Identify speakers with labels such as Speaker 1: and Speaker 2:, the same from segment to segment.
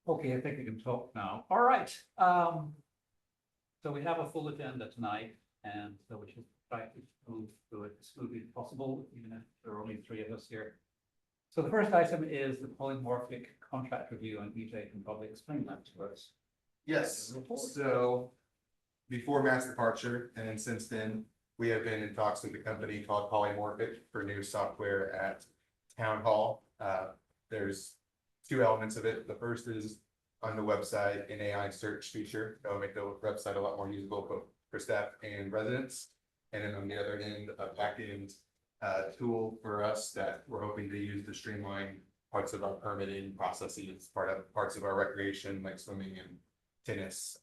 Speaker 1: Okay, I think we can talk now. All right. So we have a full agenda tonight, and so we should try to move through it as smoothly as possible, even if there are only three of us here. So the first item is the polymorphic contract review, and EJ can probably explain that to us.
Speaker 2: Yes, so before Matt's departure, and then since then, we have been in talks with a company called Polymorphic for new software at Town Hall. There's two elements of it. The first is on the website, an AI search feature that will make the website a lot more usable both for staff and residents. And then on the other end, a backend tool for us that we're hoping to use to streamline parts of our permitting processes, parts of our recreation like swimming and tennis.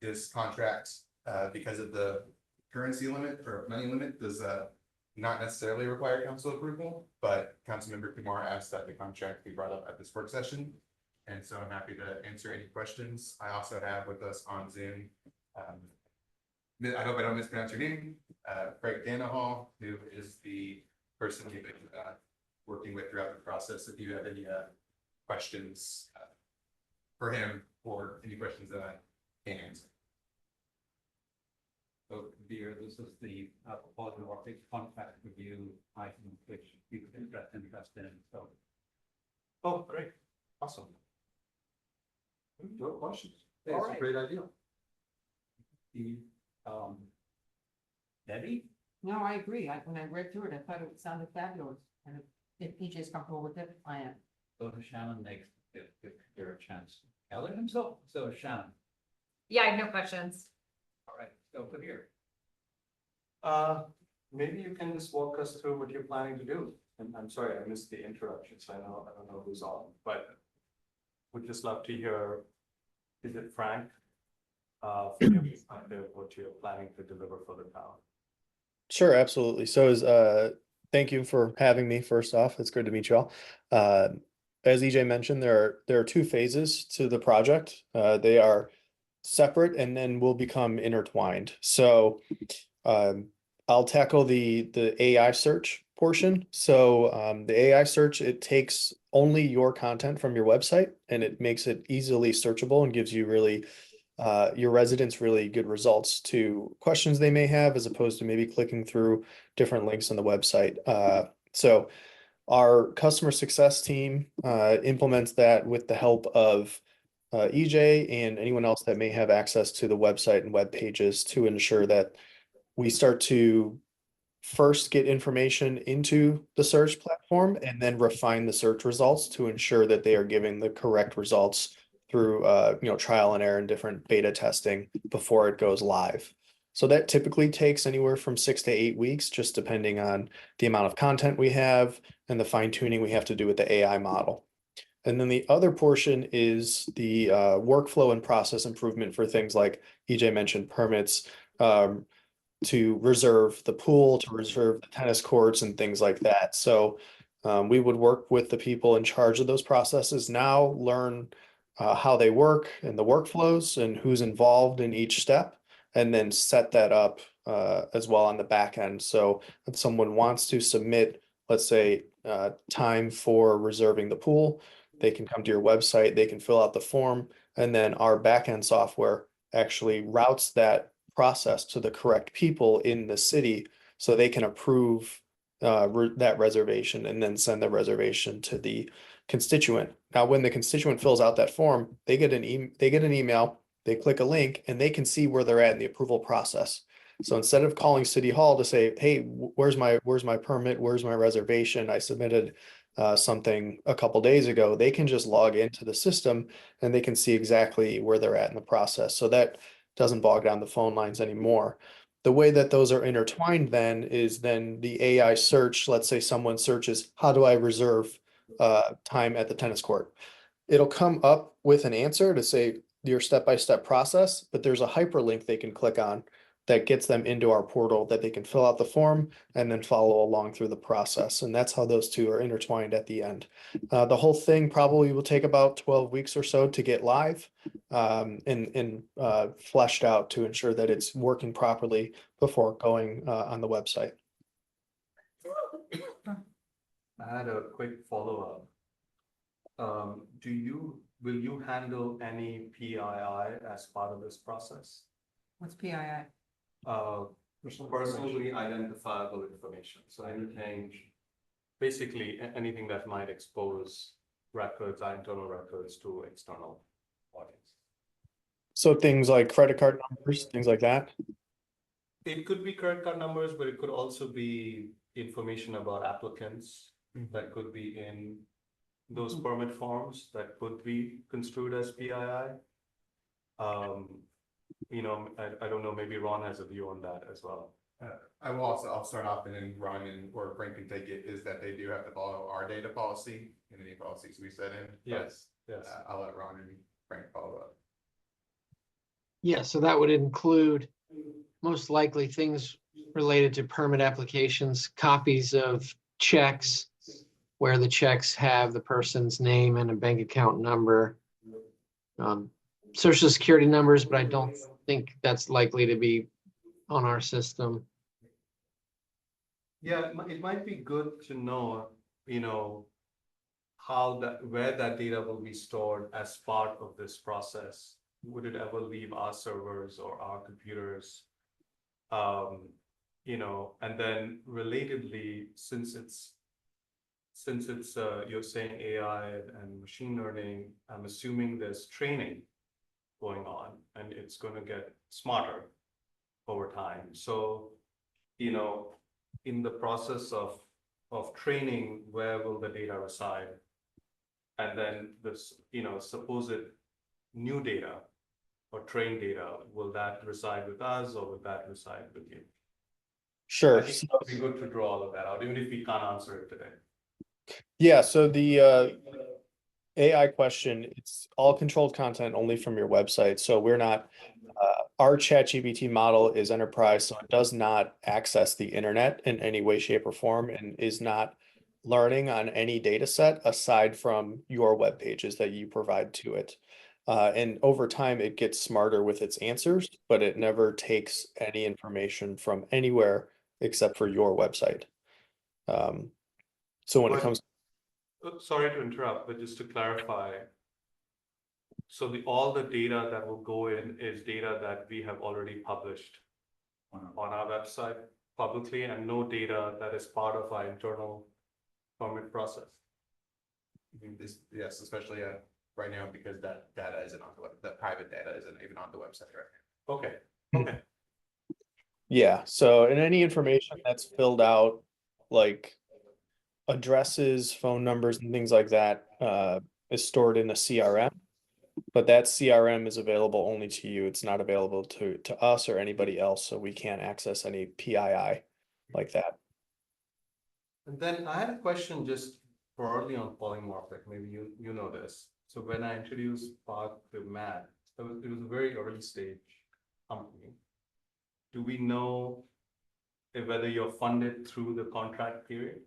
Speaker 2: This contract, because of the currency limit or money limit, does not necessarily require council approval, but Councilmember Kumar asked that the contract be brought up at this work session. And so I'm happy to answer any questions. I also have with us on Zoom, I hope I don't mispronounce your name, Craig Danahall, who is the person we've been working with throughout the process. If you have any questions for him or any questions that I can answer.
Speaker 1: So Veer, this is the polymorphic contract review item, which you could express interest in, so.
Speaker 3: Oh, great, awesome. No questions. That's
Speaker 1: All right.
Speaker 3: a great idea.
Speaker 1: The, Debbie?
Speaker 4: No, I agree. When I read through it, I thought it sounded fabulous. And if PJ's comfortable with it, I am.
Speaker 1: So Shannon next, give her a chance. Elder himself, so Shannon.
Speaker 5: Yeah, I have no questions.
Speaker 1: All right, so good here.
Speaker 3: Maybe you can just walk us through what you're planning to do. And I'm sorry, I missed the introduction, so I don't know who's on, but would just love to hear, is it Frank? From your perspective, what you're planning to deliver for the town.
Speaker 6: Sure, absolutely. Thank you for having me. First off, it's good to meet you all. As EJ mentioned, there are two phases to the project. They are separate and then will become intertwined. So I'll tackle the AI search portion. So the AI search, it takes only your content from your website and it makes it easily searchable and gives you really your residents really good results to questions they may have, as opposed to maybe clicking through different links on the website. So our customer success team implements that with the help of EJ and anyone else that may have access to the website and web pages to ensure that we start to first get information into the search platform and then refine the search results to ensure that they are giving the correct results through trial and error and different beta testing before it goes live. So that typically takes anywhere from 6 to 8 weeks, just depending on the amount of content we have and the fine tuning we have to do with the AI model. And then the other portion is the workflow and process improvement for things like EJ mentioned, permits, to reserve the pool, to reserve the tennis courts and things like that. So we would work with the people in charge of those processes now, learn how they work and the workflows and who's involved in each step, and then set that up as well on the back end. So if someone wants to submit, let's say, time for reserving the pool, they can come to your website, they can fill out the form, and then our back end software actually routes that process to the correct people in the city so they can approve that reservation and then send the reservation to the constituent. Now, when the constituent fills out that form, they get an email, they click a link, and they can see where they're at in the approval process. So instead of calling City Hall to say, hey, where's my permit? Where's my reservation? I submitted something a couple days ago. They can just log into the system and they can see exactly where they're at in the process. So that doesn't bog down the phone lines anymore. The way that those are intertwined then is then the AI search, let's say someone searches, how do I reserve time at the tennis court? It'll come up with an answer to say your step-by-step process, but there's a hyperlink they can click on that gets them into our portal that they can fill out the form and then follow along through the process. And that's how those two are intertwined at the end. The whole thing probably will take about 12 weeks or so to get live and fleshed out to ensure that it's working properly before going on the website.
Speaker 3: I had a quick follow-up. will you handle any PII as part of this process?
Speaker 4: What's PII?
Speaker 3: Personally identifiable information, so anything, basically, anything that might expose records, our internal records to external audience.
Speaker 6: So things like credit card numbers, things like that.
Speaker 3: It could be credit card numbers, but it could also be information about applicants that could be in those permit forms that could be construed as PII. I don't know, maybe Ron has a view on that as well.
Speaker 2: I'll start off and then Ron or Frank can take it, is that they do have to follow our data policy and any policies we set in.
Speaker 3: Yes.
Speaker 2: I'll let Ron and Frank follow up.
Speaker 7: Yeah, so that would include most likely things related to permit applications, copies of checks where the checks have the person's name and a bank account number. Social security numbers, but I don't think that's likely to be on our system.
Speaker 3: Yeah, it might be good to know, where that data will be stored as part of this process. Would it ever leave our servers or our computers? And then relatedly, since it's you're saying AI and machine learning, I'm assuming there's training going on and it's going to get smarter over time. So, in the process of training, where will the data reside? And then this, supposed new data or trained data, will that reside with us or will that reside with you? I
Speaker 6: Sure.
Speaker 3: think it'd be good to draw all of that out, even if we can't answer it today.
Speaker 6: Yeah, so the AI question, it's all controlled content only from your website. So we're not, our ChatGPT model is enterprise, so it does not access the internet in any way, shape, or form, and is not learning on any data set aside from your web pages that you provide to it. And over time, it gets smarter with its answers, but it never takes any information from anywhere except for your website. So when it
Speaker 3: But-
Speaker 6: comes,
Speaker 3: Sorry to interrupt, but just to clarify. So all the data that will go in is data that we have already published on our website publicly, and no data that is part of our internal permit process.
Speaker 2: Yes, especially right now, because that data isn't on the web, the private data isn't even on the website right now.
Speaker 3: Okay,
Speaker 6: yeah, so and any information that's filled out, like addresses, phone numbers, and things like that, is stored in a CRM. But that CRM is available only to you. It's not available to us or anybody else, so we can't access any PII like that.
Speaker 3: and then I had a question just broadly on polymorphic, maybe you know this. So when I introduced Park to Matt, it was a very early stage company. Do we know whether you're funded through the contract period?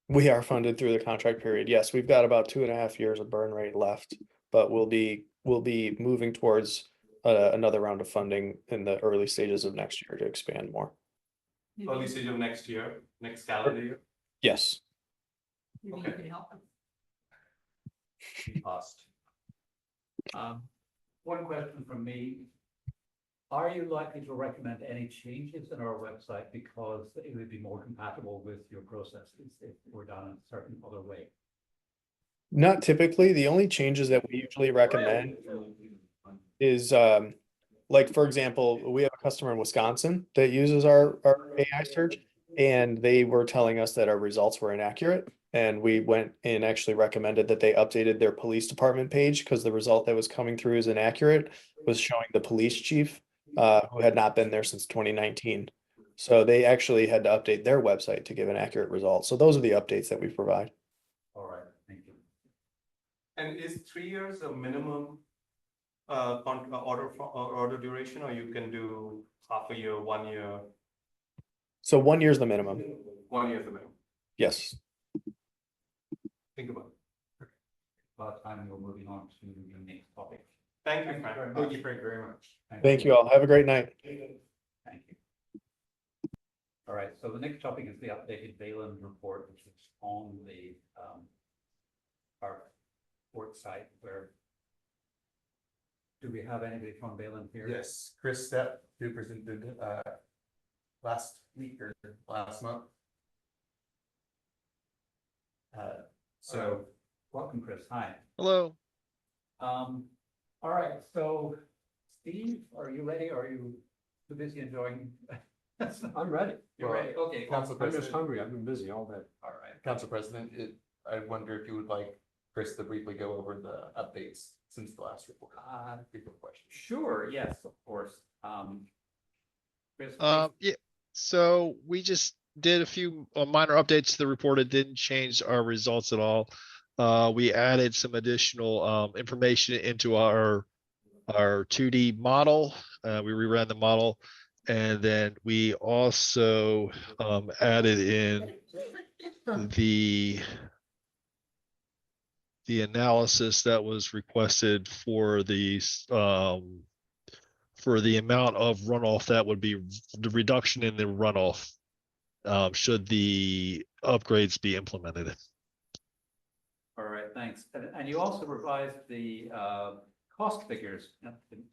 Speaker 6: We are funded through the contract period. Yes, we've got about 2.5 years of burn rate left, but we'll be moving towards another round of funding in the early stages of next year to expand more.
Speaker 3: Early stage of next year, next calendar year?
Speaker 6: Yes.
Speaker 4: Maybe you
Speaker 3: Okay.
Speaker 4: can help them.
Speaker 3: Be passed.
Speaker 1: One question from me. Are you likely to recommend any changes in our website because it would be more compatible with your processes if we're done in a certain other way?
Speaker 6: Not typically. The only changes that we usually recommend is like, for example, we have a customer in Wisconsin that uses our AI search, and they were telling us that our results were inaccurate. And we went and actually recommended that they updated their police department page because the result that was coming through as inaccurate was showing the police chief who had not been there since 2019. So they actually had to update their website to give an accurate result. So those are the updates that we provide.
Speaker 1: All right, thank you.
Speaker 3: And is 3 years a minimum order duration, or you can do half a year, 1 year?
Speaker 6: So 1 year is the minimum.
Speaker 3: 1 year is the minimum.
Speaker 6: Yes.
Speaker 3: Think about it.
Speaker 1: About time we're moving on to the next topic.
Speaker 3: Thank you,
Speaker 1: Thank you
Speaker 3: Frank.
Speaker 1: very
Speaker 3: Thank
Speaker 1: much.
Speaker 3: you, Frank, very much.
Speaker 6: Thank you all. Have a great night.
Speaker 1: Thank you. All right, so the next topic is the updated Balin report, which is on the our site where. Do we have anybody from Bayland here?
Speaker 2: Yes, Chris Stepp, who presented, last week or last month. So,
Speaker 1: Welcome, Chris. Hi.
Speaker 8: Hello.
Speaker 1: All right, so Steve, are you ready? Or are you too busy enjoying?
Speaker 3: I'm ready.
Speaker 1: You're ready, okay.
Speaker 2: Council
Speaker 3: I'm just
Speaker 2: President,
Speaker 3: hungry. I've been busy all day.
Speaker 1: All right.
Speaker 2: Council President, I wonder if you would like Chris to briefly go over the updates since the last report. Before questions.
Speaker 1: Sure, yes, of course. Chris,
Speaker 8: Yeah, so we just did a few minor updates to the report. It didn't change our results at all. We added some additional information into our 2D model. We reran the model. And then we also added in the analysis that was requested for the amount of runoff that would be the reduction in the runoff should the upgrades be implemented.
Speaker 1: All right, thanks. And you also revised the cost figures.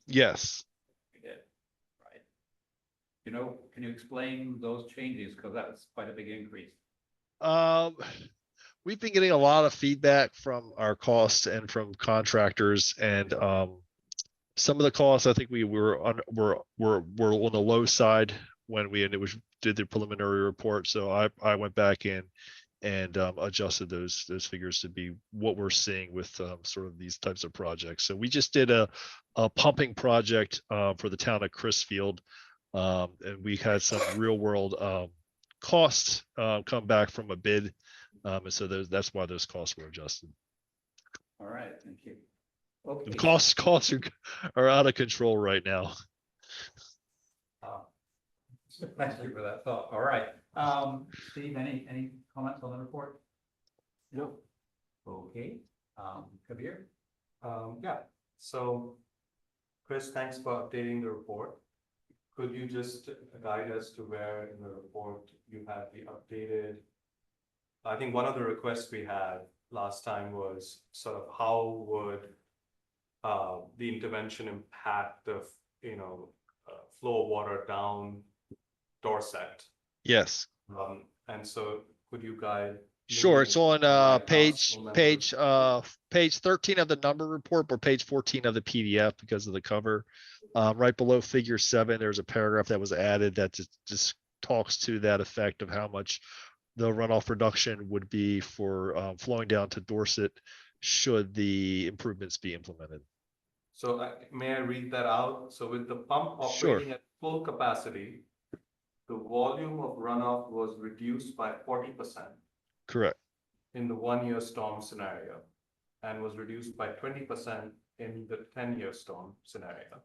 Speaker 8: Yes.
Speaker 1: You did, right? You know, can you explain those changes? Because that was quite a big increase.
Speaker 8: We've been getting a lot of feedback from our costs and from contractors, and some of the costs I think we were on the low side when we did the preliminary report. So I went back in and adjusted those figures to be what we're seeing with sort of these types of projects. So we just did a pumping project for the town of Crisfield, and we had some real world costs come back from a bid. And so that's why those costs were adjusted.
Speaker 1: All right, thank you. Okay.
Speaker 8: The costs are out of control right now.
Speaker 1: Thank you for that thought. All right. Steve, any comments on the report?
Speaker 3: No.
Speaker 1: Okay. Kabir?
Speaker 3: Yeah, so Chris, thanks for updating the report. Could you just guide us to where in the report you have the updated? I think one of the requests we had last time was sort of how would the intervention impact the, flow of water down Dorset?
Speaker 8: Yes.
Speaker 3: And so could you guide?
Speaker 8: Sure, it's on
Speaker 3: my
Speaker 8: page
Speaker 3: council
Speaker 8: page 13 of the number report, but page 14 of the PDF because of the cover. Right below figure 7, there's a paragraph that was added that just talks to that effect of how much the runoff reduction would be for flowing down to Dorset should the improvements be implemented.
Speaker 3: So may I read that out? So with the pump
Speaker 8: Sure.
Speaker 3: operating at full capacity, the volume of runoff was reduced by 40%
Speaker 8: Correct.
Speaker 3: in the 1-year storm scenario and was reduced by 20% in the 10-year storm scenario.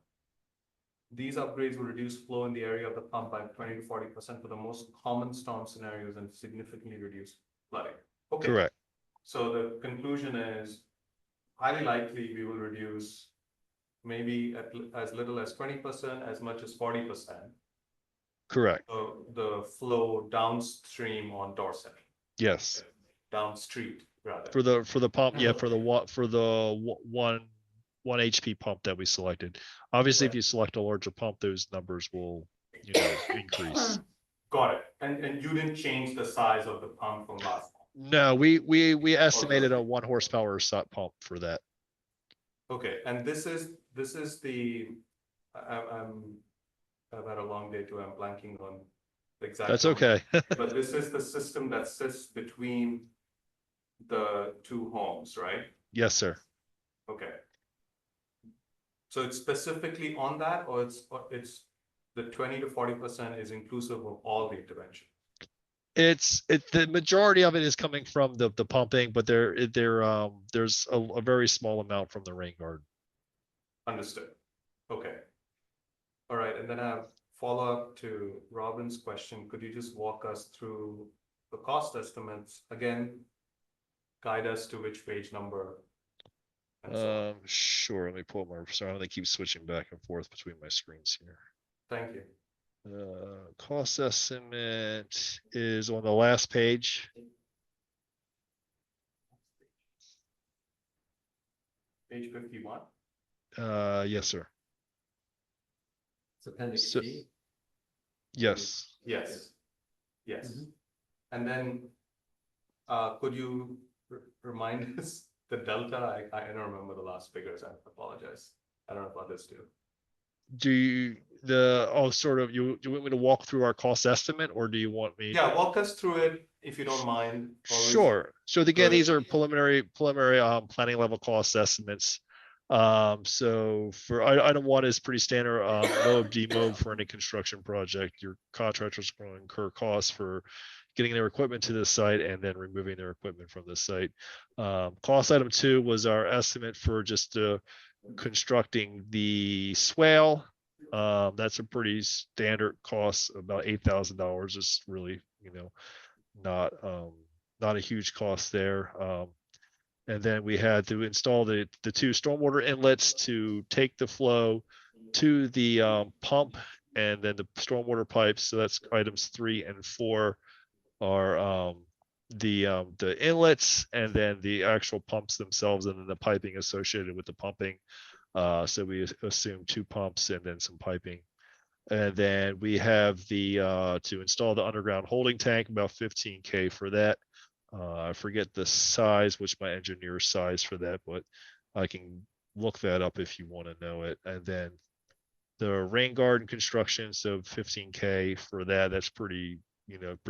Speaker 3: These upgrades will reduce flow in the area of the pump by 20 to 40% for the most common storm scenarios and significantly reduce flooding. Okay.
Speaker 8: Correct.
Speaker 3: So the conclusion is highly likely we will reduce maybe at as little as 20%, as much as 40%.
Speaker 8: Correct.
Speaker 3: So the flow downstream on Dorset,
Speaker 8: Yes.
Speaker 3: down street rather.
Speaker 8: For the pump, yeah, for the one HP pump that we selected. Obviously, if
Speaker 3: Right.
Speaker 8: you select a larger pump, those numbers will, increase.
Speaker 3: Got it. And you didn't change the size of the pump from last time?
Speaker 8: No, we estimated a 1 horsepower pump for that.
Speaker 3: Okay, and this is the, I've had a long day too, I'm blanking on the exact.
Speaker 8: That's
Speaker 3: number.
Speaker 8: okay.
Speaker 3: But this is the system that sits between the two homes, right?
Speaker 8: Yes, sir.
Speaker 3: Okay. So it's specifically on that, or it's the 20 to 40% is inclusive of all the intervention?
Speaker 8: The majority of it is coming from the pumping, but there's a very small amount from the rain garden.
Speaker 3: Understood. Okay. All right, and then I have follow-up to Robin's question. Could you just walk us through the cost estimates again? Guide us to which page number? And so on.
Speaker 8: Sure. Let me pull my, sorry, they keep switching back and forth between my screens here.
Speaker 3: Thank you.
Speaker 8: Cost estimate is on the last page.
Speaker 3: Page 51.
Speaker 8: Yes, sir.
Speaker 3: It's appendix
Speaker 8: So-
Speaker 3: D.
Speaker 8: Yes.
Speaker 3: Yes. Yes.
Speaker 1: Mhm.
Speaker 3: And then, could you remind us the delta? I don't remember the last figures. I apologize. I don't know if others do.
Speaker 8: Do you, sort of, do you want me to walk through our cost estimate or do you want me?
Speaker 3: Yeah, walk us through it if you don't mind. Always-
Speaker 8: Sure. So again,
Speaker 3: good.
Speaker 8: these are preliminary planning level cost estimates. So for item one is pretty standard, MOB, demob for any construction project. Your contractors will incur costs for getting their equipment to the site and then removing their equipment from the site. Cost item two was our estimate for just constructing the swale. That's a pretty standard cost, about $8,000. It's really, not a huge cost there. And then we had to install the two stormwater inlets to take the flow to the pump and then the stormwater pipes. So that's items 3 and 4 are the inlets and then the actual pumps themselves and then the piping associated with the pumping. So we assume 2 pumps and then some piping. And then we have to install the underground holding tank, about 15K for that. I forget the size, which my engineer size for that, but I can look that up if you want to know it. And then the rain garden construction, so 15K for that. That's pretty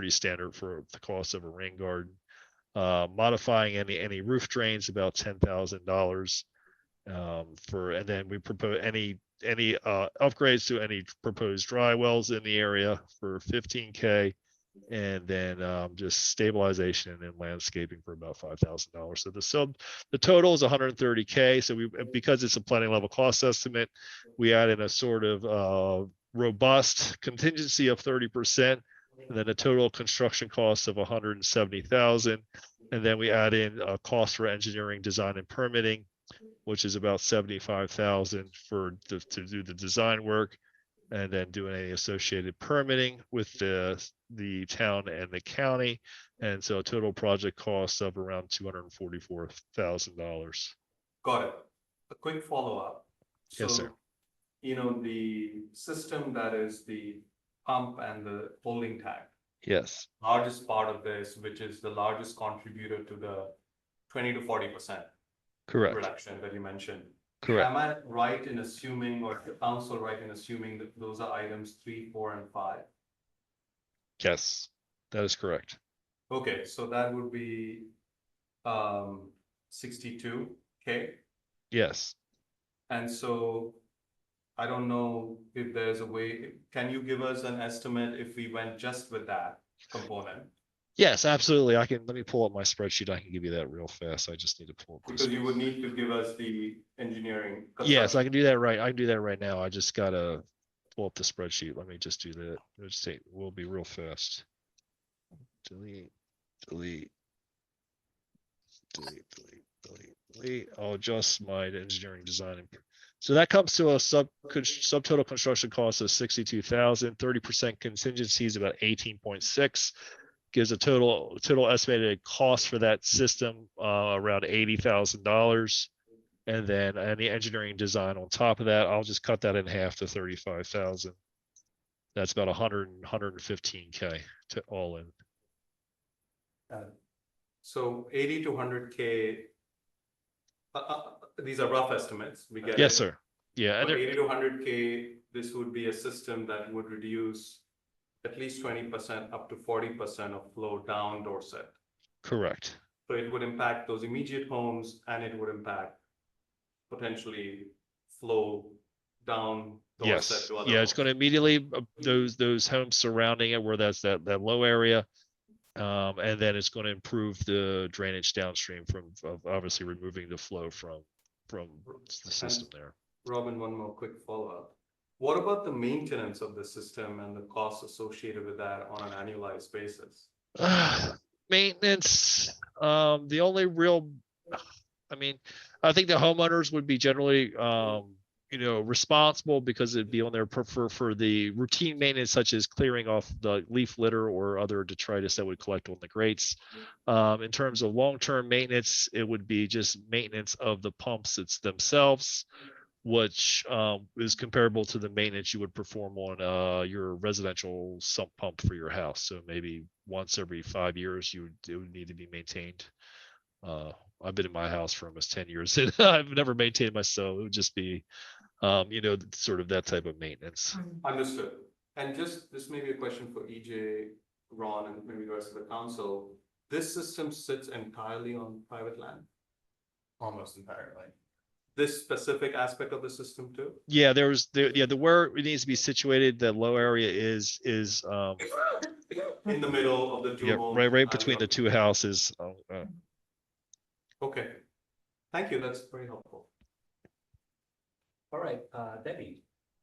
Speaker 8: standard for the cost of a rain garden. Modifying any roof drains, about $10,000. And then we propose any upgrades to any proposed dry wells in the area for 15K, and then just stabilization and landscaping for about $5,000. So the total is 130K. So because it's a planning level cost estimate, we add in a sort of robust contingency of 30%, and then a total construction cost of 170,000, and then we add in a cost for engineering, design, and permitting, which is about 75,000 to do the design work, and then doing any associated permitting with the town and the county. And so a total project cost of around $244,000.
Speaker 3: Got it. A quick follow-up.
Speaker 8: Yes, sir.
Speaker 3: So, the system that is the pump and the holding tank,
Speaker 8: Yes,
Speaker 3: largest part of this, which is the largest contributor to the 20 to 40%
Speaker 8: correct,
Speaker 3: reduction that you mentioned.
Speaker 8: correct.
Speaker 3: Am I right in assuming, or the council right in assuming that those are items 3, 4, and 5?
Speaker 8: Yes, that is correct.
Speaker 3: Okay, so that would be 62K.
Speaker 8: Yes.
Speaker 3: And so I don't know if there's a way, can you give us an estimate if we went just with that component?
Speaker 8: Yes, absolutely. Let me pull up my spreadsheet. I can give you that real fast. I just need to pull up. this.
Speaker 3: Because you would need to give us the engineering.
Speaker 8: Yes, I
Speaker 3: construction.
Speaker 8: can do that right. I can do that right now. I just gotta pull up the spreadsheet. Let me just do that. We'll be real fast. Delete, delete. Delete, delete, delete, delete. I'll adjust my engineering design. So that comes to a subtotal construction cost of 62,000, 30% contingency is about 18.6. Gives a total estimated cost for that system around $80,000. And then any engineering design on top of that, I'll just cut that in half to 35,000. That's about 115K to all in.
Speaker 3: So 80 to 100K. These are rough estimates. We get
Speaker 8: Yes,
Speaker 3: it.
Speaker 8: sir. Yeah.
Speaker 3: But
Speaker 8: And
Speaker 3: 80 to 100K, this would be a system that would reduce at least 20% up to 40% of flow down Dorset.
Speaker 8: correct.
Speaker 3: So it would impact those immediate homes and it would impact potentially flow down Dorset
Speaker 8: Yes.
Speaker 3: to other
Speaker 8: Yeah, it's
Speaker 3: homes.
Speaker 8: going to immediately those homes surrounding it where that's that low area. And then it's going to improve the drainage downstream of obviously removing the flow from the system there.
Speaker 3: Robin, one more quick follow-up. What about the maintenance of the system and the costs associated with that on an annualized basis?
Speaker 8: Maintenance, the only real, I mean, I think the homeowners would be generally responsible because it'd be on there for the routine maintenance such as clearing off the leaf litter or other detritus that would collect on the grates. In terms of long-term maintenance, it would be just maintenance of the pumps themselves, which is comparable to the maintenance you would perform on your residential sump pump for your house. So maybe once every 5 years, it would need to be maintained. I've been in my house for almost 10 years and I've never maintained myself. It would just be, sort of that type of maintenance.
Speaker 3: Understood. And just, this may be a question for EJ, Ron, and maybe the rest of the council. This system sits entirely on private land?
Speaker 2: Almost entirely.
Speaker 3: This specific aspect of the system too?
Speaker 8: Yeah, the where it needs to be situated, the low area is
Speaker 3: In the middle of the two
Speaker 8: yeah,
Speaker 3: homes?
Speaker 8: right between the two houses.
Speaker 3: Okay. Thank you, that's very helpful.
Speaker 1: All right, Debbie.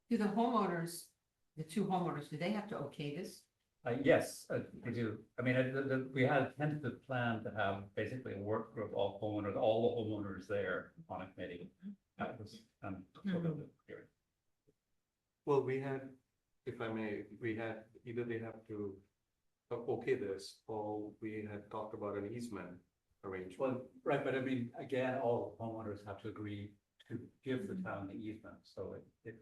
Speaker 4: Do the homeowners, the two homeowners, do they have to okay this?
Speaker 1: Yes, we do. I mean, we had a tentative plan to have basically a work group of homeowners, all the homeowners there on a committee. That was, sort of clear.
Speaker 3: Well, we had, if I may, we had, either they have to okay this, or we had talked about an easement arrangement.
Speaker 1: Well, right, but I mean, again, all homeowners have to agree to give the town the easement, so it.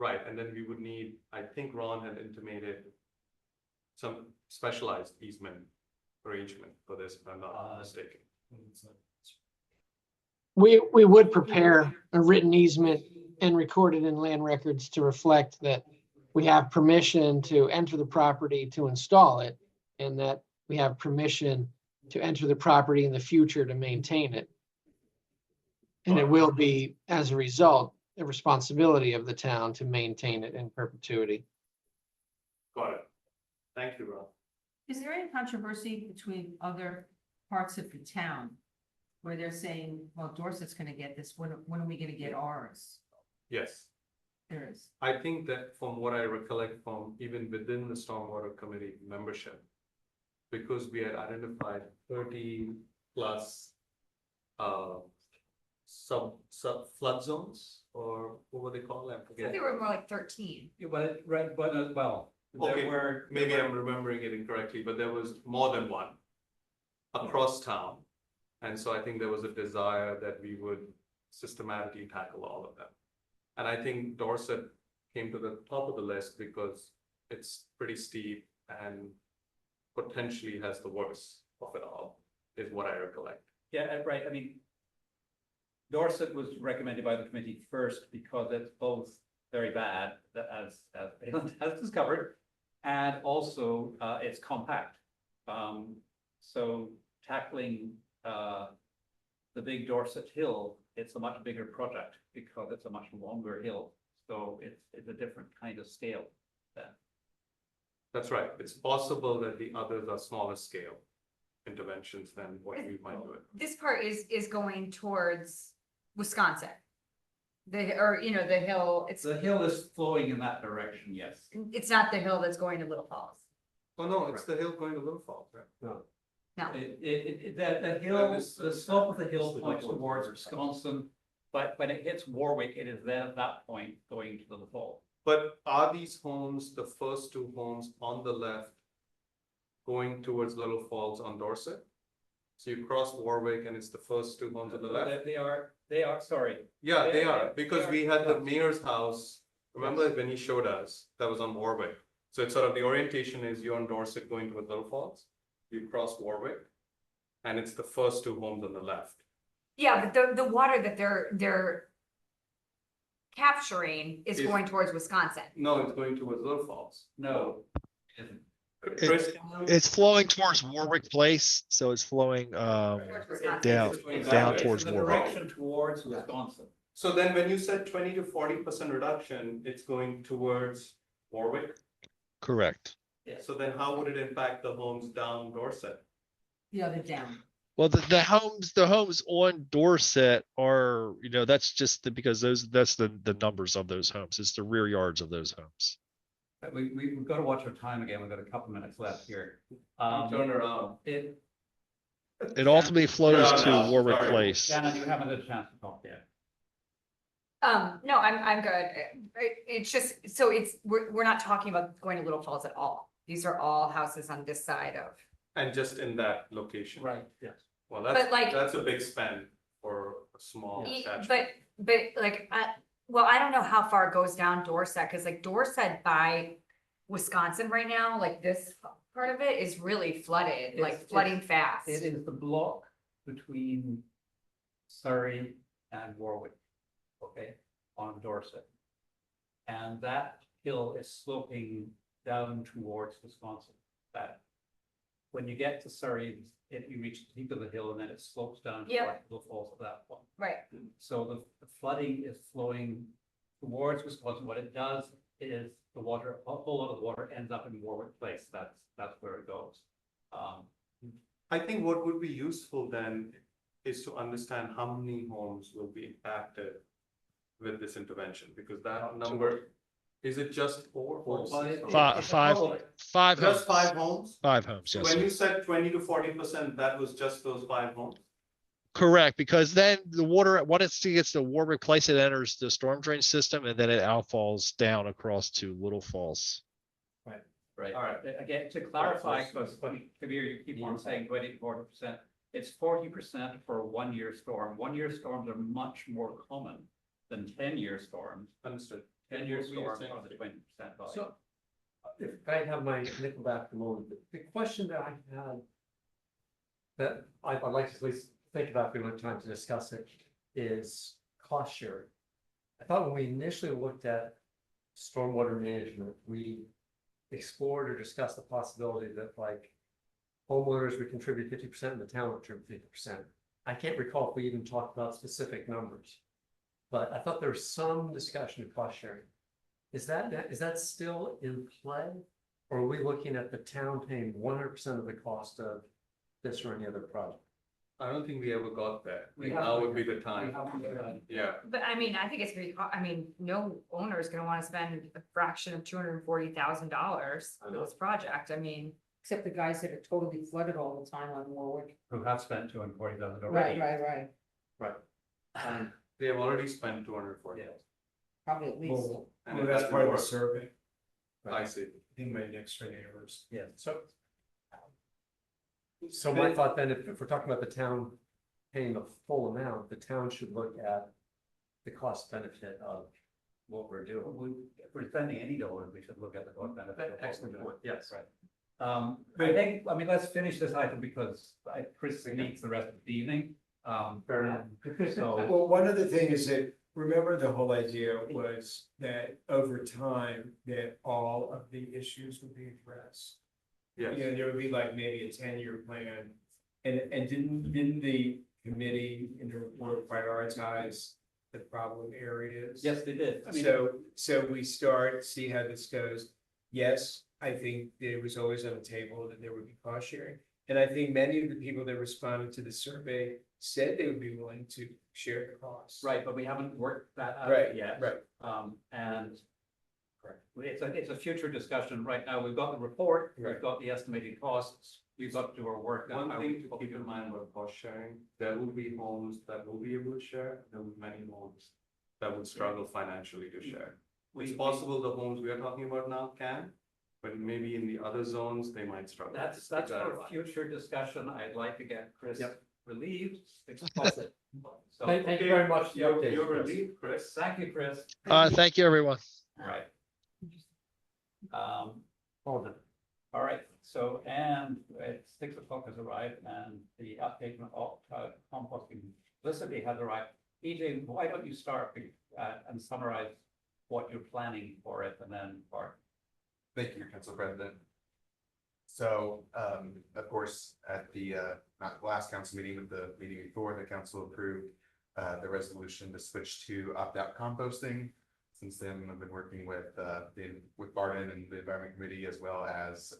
Speaker 3: Right, and then we would need, I think Ron had intimated some specialized easement arrangement for this, if I'm not mistaken.
Speaker 7: We would prepare a written easement and record it in land records to reflect that we have permission to enter the property to install it, and that we have permission to enter the property in the future to maintain it. And it will be, as a result, the responsibility of the town to maintain it in perpetuity.
Speaker 3: Got it. Thank you, Ron.
Speaker 4: Is there any controversy between other parts of the town where they're saying, well, Dorset's gonna get this, when are we gonna get ours?
Speaker 3: Yes,
Speaker 4: There is.
Speaker 3: I think that from what I recollect from even within the Stormwater Committee membership, because we had identified 30 plus sub flood zones, or what were they called? I
Speaker 5: I think
Speaker 3: forget.
Speaker 5: they were more like 13.
Speaker 1: Yeah, but, right, but as well.
Speaker 3: Okay,
Speaker 1: There were.
Speaker 3: Maybe I'm remembering it incorrectly, but there was more than one across town. And so I think there was a desire that we would systematically tackle all of them. And I think Dorset came to the top of the list because it's pretty steep and potentially has the worst of it all, is what I recollect.
Speaker 1: Yeah, right, I mean. Dorset was recommended by the committee first because it's both very bad, as Balin has discovered. And also, it's compact. So tackling, the big Dorset Hill, it's a much bigger project because it's a much longer hill. So it's a different kind of scale then.
Speaker 3: That's right. It's possible that the others are smaller scale interventions than what we might do it.
Speaker 5: This part is going towards Wisconsin. The hill,
Speaker 1: The hill is flowing in that direction, yes.
Speaker 5: it's not the hill that's going to Little Falls.
Speaker 3: Oh, no, it's the hill going to Little Falls, right?
Speaker 5: No.
Speaker 1: The hill, the slope of the hill points towards Wisconsin, but when it hits Warwick, it is then at that point going to the fall.
Speaker 3: But are these homes, the first two homes on the left, going towards Little Falls on Dorset? So you cross Warwick and it's the first two homes on the left?
Speaker 1: They are, sorry.
Speaker 3: Yeah, they are,
Speaker 1: they
Speaker 3: because
Speaker 1: are,
Speaker 3: we had the
Speaker 1: yeah.
Speaker 3: mayor's house, remember when he showed us, that was on Warwick. So it's sort of, the orientation is you're on Dorset going towards Little Falls, you cross Warwick, and it's the first two homes on the left.
Speaker 5: Yeah, but the water that they're capturing is
Speaker 3: Is-
Speaker 5: going towards Wisconsin.
Speaker 3: No, it's going towards Little Falls.
Speaker 1: No. it isn't.
Speaker 3: Chris,
Speaker 8: It's flowing towards Warwick Place, so it's flowing
Speaker 5: Towards Wisconsin.
Speaker 8: down
Speaker 1: It's going
Speaker 8: down
Speaker 1: back.
Speaker 8: towards
Speaker 1: It's in the
Speaker 8: Warwick.
Speaker 1: direction towards Wisconsin.
Speaker 3: So then when you said 20 to 40% reduction, it's going towards Warwick?
Speaker 8: Correct.
Speaker 3: So then how would it impact the homes down Dorset?
Speaker 4: The other down.
Speaker 8: Well, the homes on Dorset are, that's just because that's the numbers of those homes. It's the rear yards of those homes.
Speaker 1: We've got to watch our time again. We've got a couple minutes left here.
Speaker 3: Turn around.
Speaker 1: It.
Speaker 8: It ultimately flows
Speaker 3: Yeah,
Speaker 8: to
Speaker 3: no,
Speaker 8: Warwick
Speaker 3: sorry.
Speaker 8: Place.
Speaker 1: Shannon, you haven't had a chance to talk yet.
Speaker 5: No, I'm good. It's just, so we're not talking about going to Little Falls at all. These are all houses on this side of,
Speaker 3: And just in that location.
Speaker 1: Right, yes.
Speaker 3: Well,
Speaker 5: But like-
Speaker 3: that's a big spend for a small catchment.
Speaker 5: but like, well, I don't know how far it goes down Dorset, cause like Dorset by Wisconsin right now, like this part of it is really flooded, like
Speaker 1: It's-
Speaker 5: flooding fast.
Speaker 1: It is the block between Surrey and Warwick, okay, on Dorset. And that hill is sloping down towards Wisconsin. That, when you get to Surrey, you reach the peak of the hill and then it slopes down
Speaker 5: Yep.
Speaker 1: towards Little Falls at that point.
Speaker 5: Right,
Speaker 1: So the flooding is flowing towards Wisconsin. What it does is the water, a whole lot of the water ends up in Warwick Place. That's where it goes.
Speaker 3: I think what would be useful then is to understand how many homes will be impacted with this intervention, because that number, is it just four or five?
Speaker 8: Five
Speaker 3: Just
Speaker 8: homes,
Speaker 3: 5 homes?
Speaker 8: 5 homes, yes.
Speaker 3: When you said 20 to 40%, that was just those 5 homes?
Speaker 8: Correct, because then the water, once it gets to Warwick Place, it enters the storm drain system and then it outfalls down across to Little Falls.
Speaker 1: Right.
Speaker 3: All right.
Speaker 1: Again, to clarify, because Kabir, you keep on saying 20 to 40%, it's 40% for a 1-year storm. 1-year storms are much more common than 10-year storms.
Speaker 3: Understood.
Speaker 1: 10-year
Speaker 3: What were you
Speaker 1: storms
Speaker 3: saying?
Speaker 1: are the 20% value.
Speaker 9: So, if I have my nickel back for a moment, the question that I had that I'd like to at least think about if we want time to discuss it is cost sharing. I thought when we initially looked at stormwater management, we explored or discussed the possibility that like homeowners would contribute 50% and the town would contribute 50%. I can't recall if we even talked about specific numbers, but I thought there was some discussion of cost sharing. Is that still in play? Or are we looking at the town paying 100% of the cost of this or any other project?
Speaker 3: I don't think we ever got there.
Speaker 1: We
Speaker 3: Now
Speaker 1: haven't.
Speaker 3: would be the
Speaker 1: We
Speaker 3: time.
Speaker 1: haven't,
Speaker 3: Yeah.
Speaker 5: but I mean, I think it's pretty, I mean, no owner is gonna wanna spend a fraction of $240,000 on this project, I mean.
Speaker 4: Except the guys that are totally flooded all the time on Warwick.
Speaker 1: who have spent 240,000
Speaker 4: Right,
Speaker 1: already.
Speaker 4: right, right.
Speaker 3: And they have already spent 240.
Speaker 1: Yeah.
Speaker 4: Probably at least.
Speaker 3: And
Speaker 10: Well,
Speaker 3: it
Speaker 10: that's
Speaker 3: hasn't
Speaker 10: part of the
Speaker 3: worked.
Speaker 10: survey,
Speaker 3: I see.
Speaker 10: in my next door neighbors.
Speaker 1: Yeah.
Speaker 9: So my thought then, if we're talking about the town paying the full amount, the town should look at the cost benefit of what we're doing.
Speaker 1: If we're spending any dollars, we should look at the cost benefit. of what we're
Speaker 9: Excellent
Speaker 1: doing.
Speaker 9: point, yes.
Speaker 1: Right. I think, I mean, let's finish this item because Chris needs the rest of the evening.
Speaker 9: Fair enough.
Speaker 1: So,
Speaker 10: Well, one other thing is that, remember the whole idea was that over time, that all of the issues would be addressed.
Speaker 3: Yes.
Speaker 10: You know, there would be like maybe a 10-year plan, and didn't the committee in the report prioritize the problem areas?
Speaker 1: yes, they did. I mean,
Speaker 10: So we start, see how this goes. Yes, I think it was always on the table that there would be cost sharing. And I think many of the people that responded to the survey said they would be willing to share the costs.
Speaker 1: right, but we haven't worked that out
Speaker 10: Right,
Speaker 1: yet.
Speaker 10: right.
Speaker 1: And it's a future discussion. Right now, we've got the report, we've
Speaker 10: Right.
Speaker 1: got the estimated costs, we've got to do our work. on
Speaker 3: One
Speaker 1: how
Speaker 3: thing
Speaker 1: we-
Speaker 3: to keep in mind about cost sharing, there will be homes that will be able to share, there will be many homes that would struggle financially to share. It's possible the homes we are talking about now can, but maybe in the other zones, they might struggle.
Speaker 1: That's
Speaker 3: Keep that in
Speaker 1: for
Speaker 3: mind.
Speaker 1: future discussion. I'd like to get Chris
Speaker 9: Yep.
Speaker 1: relieved. if possible. So,
Speaker 9: Thank you very much. for the
Speaker 3: You're
Speaker 9: update,
Speaker 3: you're
Speaker 9: Chris.
Speaker 3: relieved, Chris.
Speaker 1: thank you, Chris.
Speaker 8: Thank you, everyone.
Speaker 1: Right.
Speaker 9: Hold on.
Speaker 1: All right, so, and it's 6 o'clock has arrived and the update on composting publicity has arrived. EJ, why don't you start and summarize what you're planning for it and then Bart.
Speaker 2: Thank you, Council President. So, of course, at the, not the last council meeting, but the meeting before, the council approved the resolution to switch to opt-out composting. Since then, I've been working with Barton and the Environment Committee as well as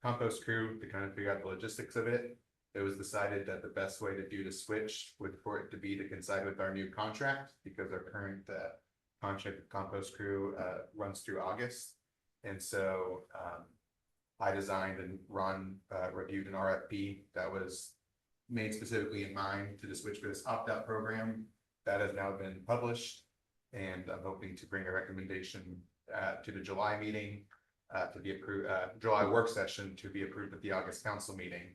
Speaker 2: compost crew to kind of figure out the logistics of it. It was decided that the best way to do the switch would for it to be to coincide with our new contract because our current contract with compost crew runs through August. And so I designed and reviewed an RFP that was made specifically in mind to the switch for this opt-out program that has now been published. And I'm hoping to bring a recommendation to the July meeting to be approved, July work session to be approved at the August council meeting.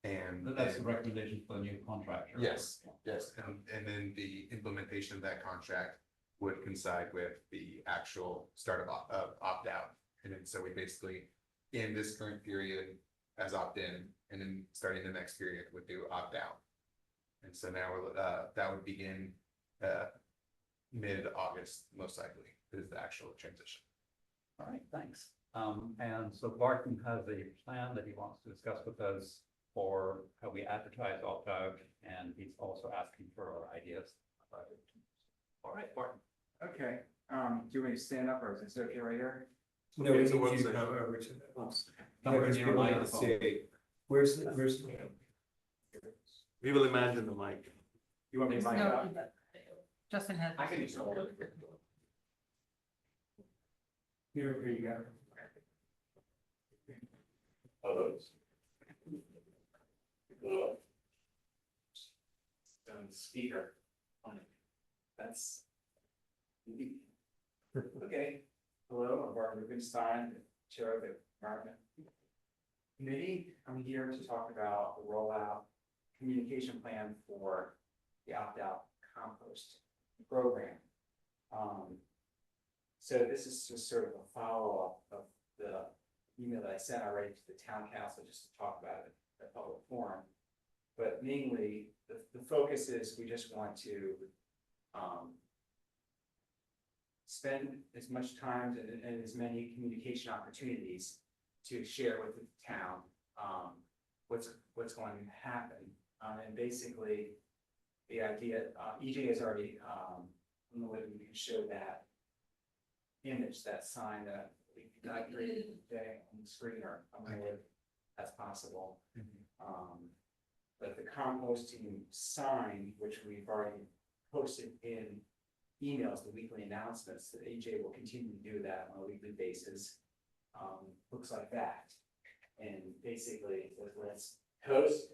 Speaker 2: And
Speaker 1: But that's the
Speaker 2: then-
Speaker 1: recommendation for the new contractor.
Speaker 2: Yes, yes, and then the implementation of that contract would coincide with the actual start of opt-out. And then so we basically, in this current period, as opt-in, and then starting the next period would do opt-out. And so now, that would begin, mid-August, most likely, is the actual transition.
Speaker 1: All right, thanks. And so Barton has a plan that he wants to discuss with us for how we advertise opt-out, and he's also asking for our ideas about it. All right, Barton.
Speaker 11: Okay, do you want me to stand up or is it okay right here?
Speaker 10: No, we
Speaker 3: It's a
Speaker 10: need
Speaker 3: work
Speaker 10: you to
Speaker 3: session.
Speaker 10: come over to the.
Speaker 1: Come
Speaker 10: Because
Speaker 1: near
Speaker 10: people
Speaker 1: the
Speaker 10: need to
Speaker 1: microphone.
Speaker 10: see. Where's the?
Speaker 3: We will imagine the mic.
Speaker 11: You want me to
Speaker 4: There's
Speaker 11: mic
Speaker 4: no-
Speaker 11: up?
Speaker 4: Justin has.
Speaker 11: I can use it. Here you go. Speaker on it. That's. Okay, hello, I'm Bart Rubenstein, Chair of the Environment Committee. I'm here to talk about the rollout communication plan for the opt-out compost program. So this is just sort of a follow-up of the email that I sent already to the town council just to talk about it at a public forum. But mainly, the focus is we just want to spend as much time and as many communication opportunities to share with the town what's going to happen. And basically, the idea, EJ has already, I don't know whether we can show that image, that sign that we got created today on the screen, or I don't know if that's possible. But the composting sign, which we've already posted in emails, the weekly announcements, that AJ will continue to do that on a weekly basis. Looks like that. And basically, it says, let's toast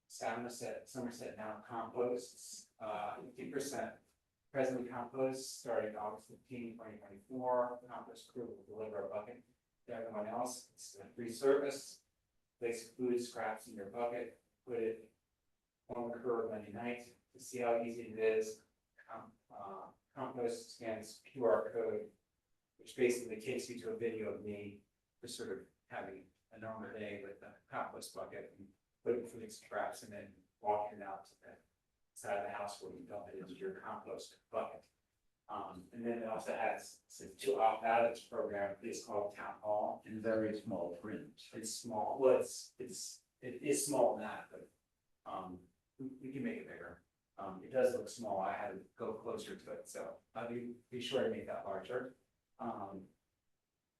Speaker 11: Somerset now composts, 50% presently compost starting August 15, 2024. Compost crew will deliver a bucket to everyone else. It's a free service. Place food scraps in your bucket, put it on the curb Monday night to see how easy it is. Compost scans QR code, which basically takes you to a video of me just sort of having a normal day with a compost bucket and putting food scraps and then walking it out to the side of the house where you dump it into your compost bucket. And then it also has, to opt out of this program, it's called Town Hall.
Speaker 1: In very small print.
Speaker 11: It's small, well, it is small now, but, we can make it bigger. It does look small, I had to go closer to it, so I'll be sure to make that larger.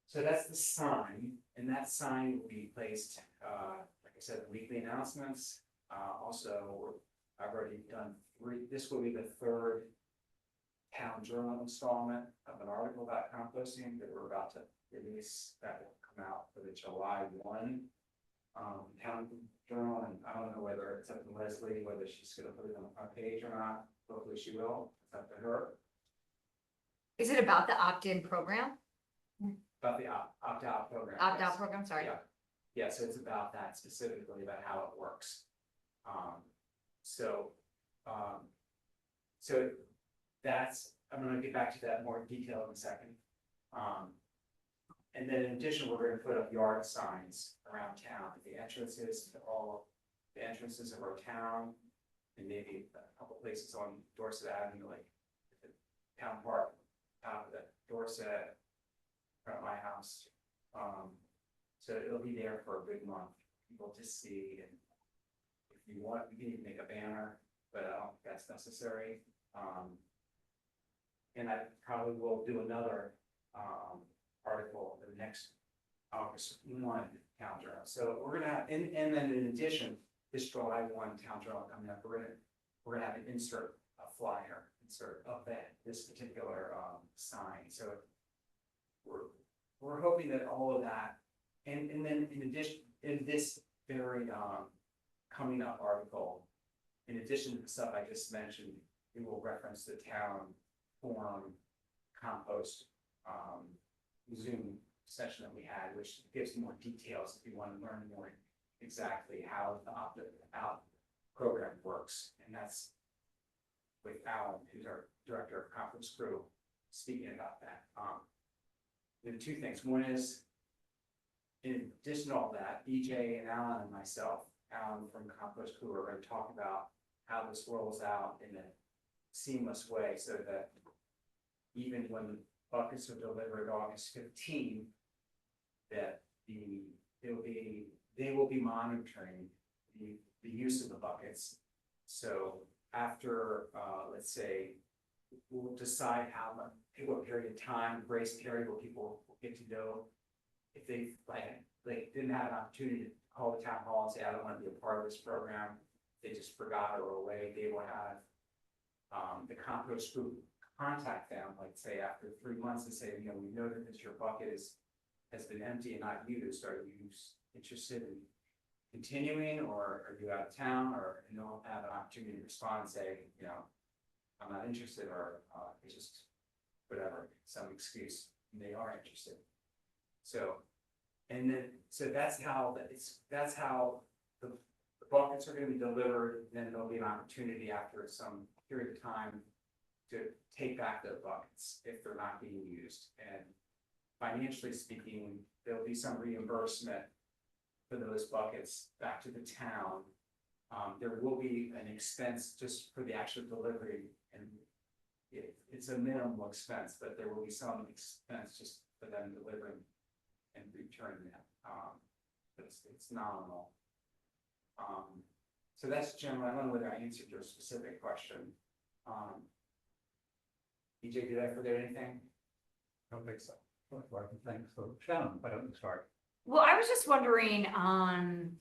Speaker 11: So that's the sign, and that sign will be placed, like I said, weekly announcements. Also, I've already done this will be the third Town Journal installment of an article about composting that we're about to release, that will come out for the July 1 Town Journal, and I don't know whether it's up to Leslie, whether she's gonna put it on the front page or not. Hopefully she will, it's up to her.
Speaker 5: Is it about the opt-in program?
Speaker 11: About the opt-out program.
Speaker 5: Opt-out
Speaker 11: yes.
Speaker 5: program, sorry.
Speaker 11: Yeah, yeah, so it's about that specifically, about how it works. So that's, I'm gonna get back to that more in detail in a second. And then in addition, we're gonna put up yard signs around town, the entrances to all the entrances of our town. And maybe a couple places on Dorset Avenue, like the town park, top of the Dorset, front of my house. So it'll be there for a good month, people to see, and if you want, we can even make a banner, but I don't think that's necessary. And I probably will do another, article in the next August 1 Town Journal. So we're gonna have, and then in addition, this July 1 Town Journal coming up, we're gonna have an insert, a flyer, insert of that, this particular, sign, so we're hoping that all of that, and then in addition, in this very, coming up article, in addition to the stuff I just mentioned, we will reference the town forum compost, Zoom session that we had, which gives more details if you want to learn more exactly how the opt-out program works, and that's with Alan, who's our director of conference crew, speaking about that. There are two things. One is, in addition to all that, BJ and Alan and myself, Alan from Compost Crew, are going to talk about how this rolls out in a seamless way, so that even when the buckets are delivered August 15, that they will be monitoring the use of the buckets. So after, let's say, we'll decide what period of time, grace period, where people will get to know if they didn't have an opportunity to call the town hall and say, I don't want to be a part of this program. They just forgot or were away. They will have the compost group contact them, like say after 3 months, and say, you know, we know that your bucket has been empty and not used. Are you interested in continuing, or are you out of town? Or, and they'll have an opportunity to respond and say, you know, I'm not interested, or it's just whatever, some excuse, and they are interested. So, and then, so that's how the buckets are going to be delivered. Then there'll be an opportunity after some period of time to take back their buckets if they're not being used. And financially speaking, there'll be some reimbursement for those buckets back to the town. There will be an expense just for the actual delivery, and it's a minimal expense, but there will be some expense just for them delivering and returning them. But it's nominal. So that's general. I don't know whether I answered your specific question. EJ, did I forget anything?
Speaker 1: I don't think so. Thanks. So Shannon, why don't you start?
Speaker 5: Well, I was just wondering on,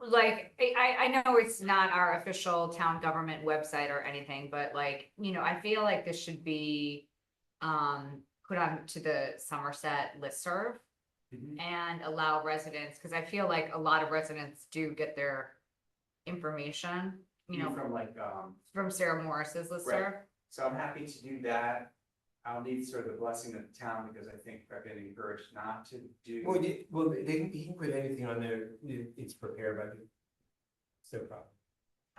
Speaker 5: like, I know it's not our official town government website or anything, but like, you know, I feel like this should be put on to the Somerset listserv and allow residents, because I feel like a lot of residents do get their information, you know, from Sarah Morris's listserv.
Speaker 11: So I'm happy to do that. I'll need sort of the blessing of the town, because I think I've been encouraged not to do.
Speaker 10: Well, he can put anything on there, it's prepared by the. So problem.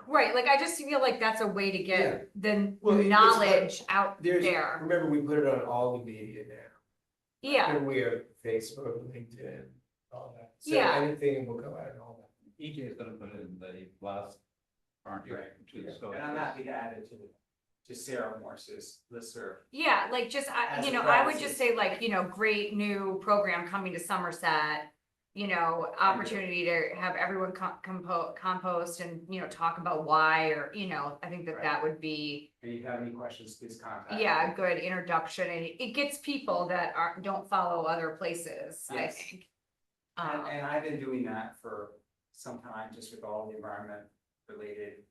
Speaker 5: Right, like I just feel like that's a way to
Speaker 10: Yeah.
Speaker 5: get the
Speaker 10: Well, it's
Speaker 5: knowledge out
Speaker 10: There's,
Speaker 5: there.
Speaker 10: remember, we put it on all the media now.
Speaker 5: Yeah,
Speaker 10: And we have Facebook, LinkedIn, all that. So
Speaker 5: Yeah.
Speaker 10: anything will go out and all that.
Speaker 1: EJ is going to put it in the last, aren't you?
Speaker 11: Right.
Speaker 1: So
Speaker 11: And I'm happy to add it to Sarah Morse's listserv.
Speaker 5: yeah, like just,
Speaker 11: As
Speaker 5: you
Speaker 11: a
Speaker 5: know, I would
Speaker 11: practice.
Speaker 5: just say like, you know, great new program coming to Somerset. You know, opportunity to have everyone compost and, you know, talk about why, or, you know, I think that
Speaker 11: Right.
Speaker 5: that would be,
Speaker 11: If you have any questions, please contact.
Speaker 5: yeah,
Speaker 11: me.
Speaker 5: a good introduction, and it gets people that don't follow other places, I
Speaker 11: Yes.
Speaker 5: think.
Speaker 11: And I've been doing that for some time, just with all the environment related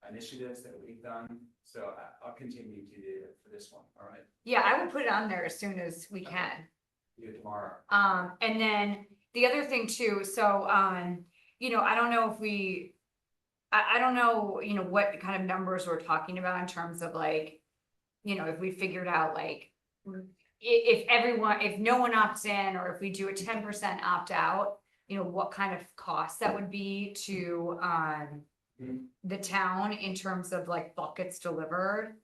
Speaker 11: initiatives that we've done. So I'll continue to do it for this one. All right,
Speaker 5: Yeah, I would put it on there as soon as we can.
Speaker 11: do it tomorrow.
Speaker 5: And then the other thing too, so, you know, I don't know if I don't know, you know, what kind of numbers we're talking about in terms of like, you know, if we figured out like, if no one opts in, or if we do a 10% opt out, you know, what kind of cost that would be to, the town in terms of like buckets delivered.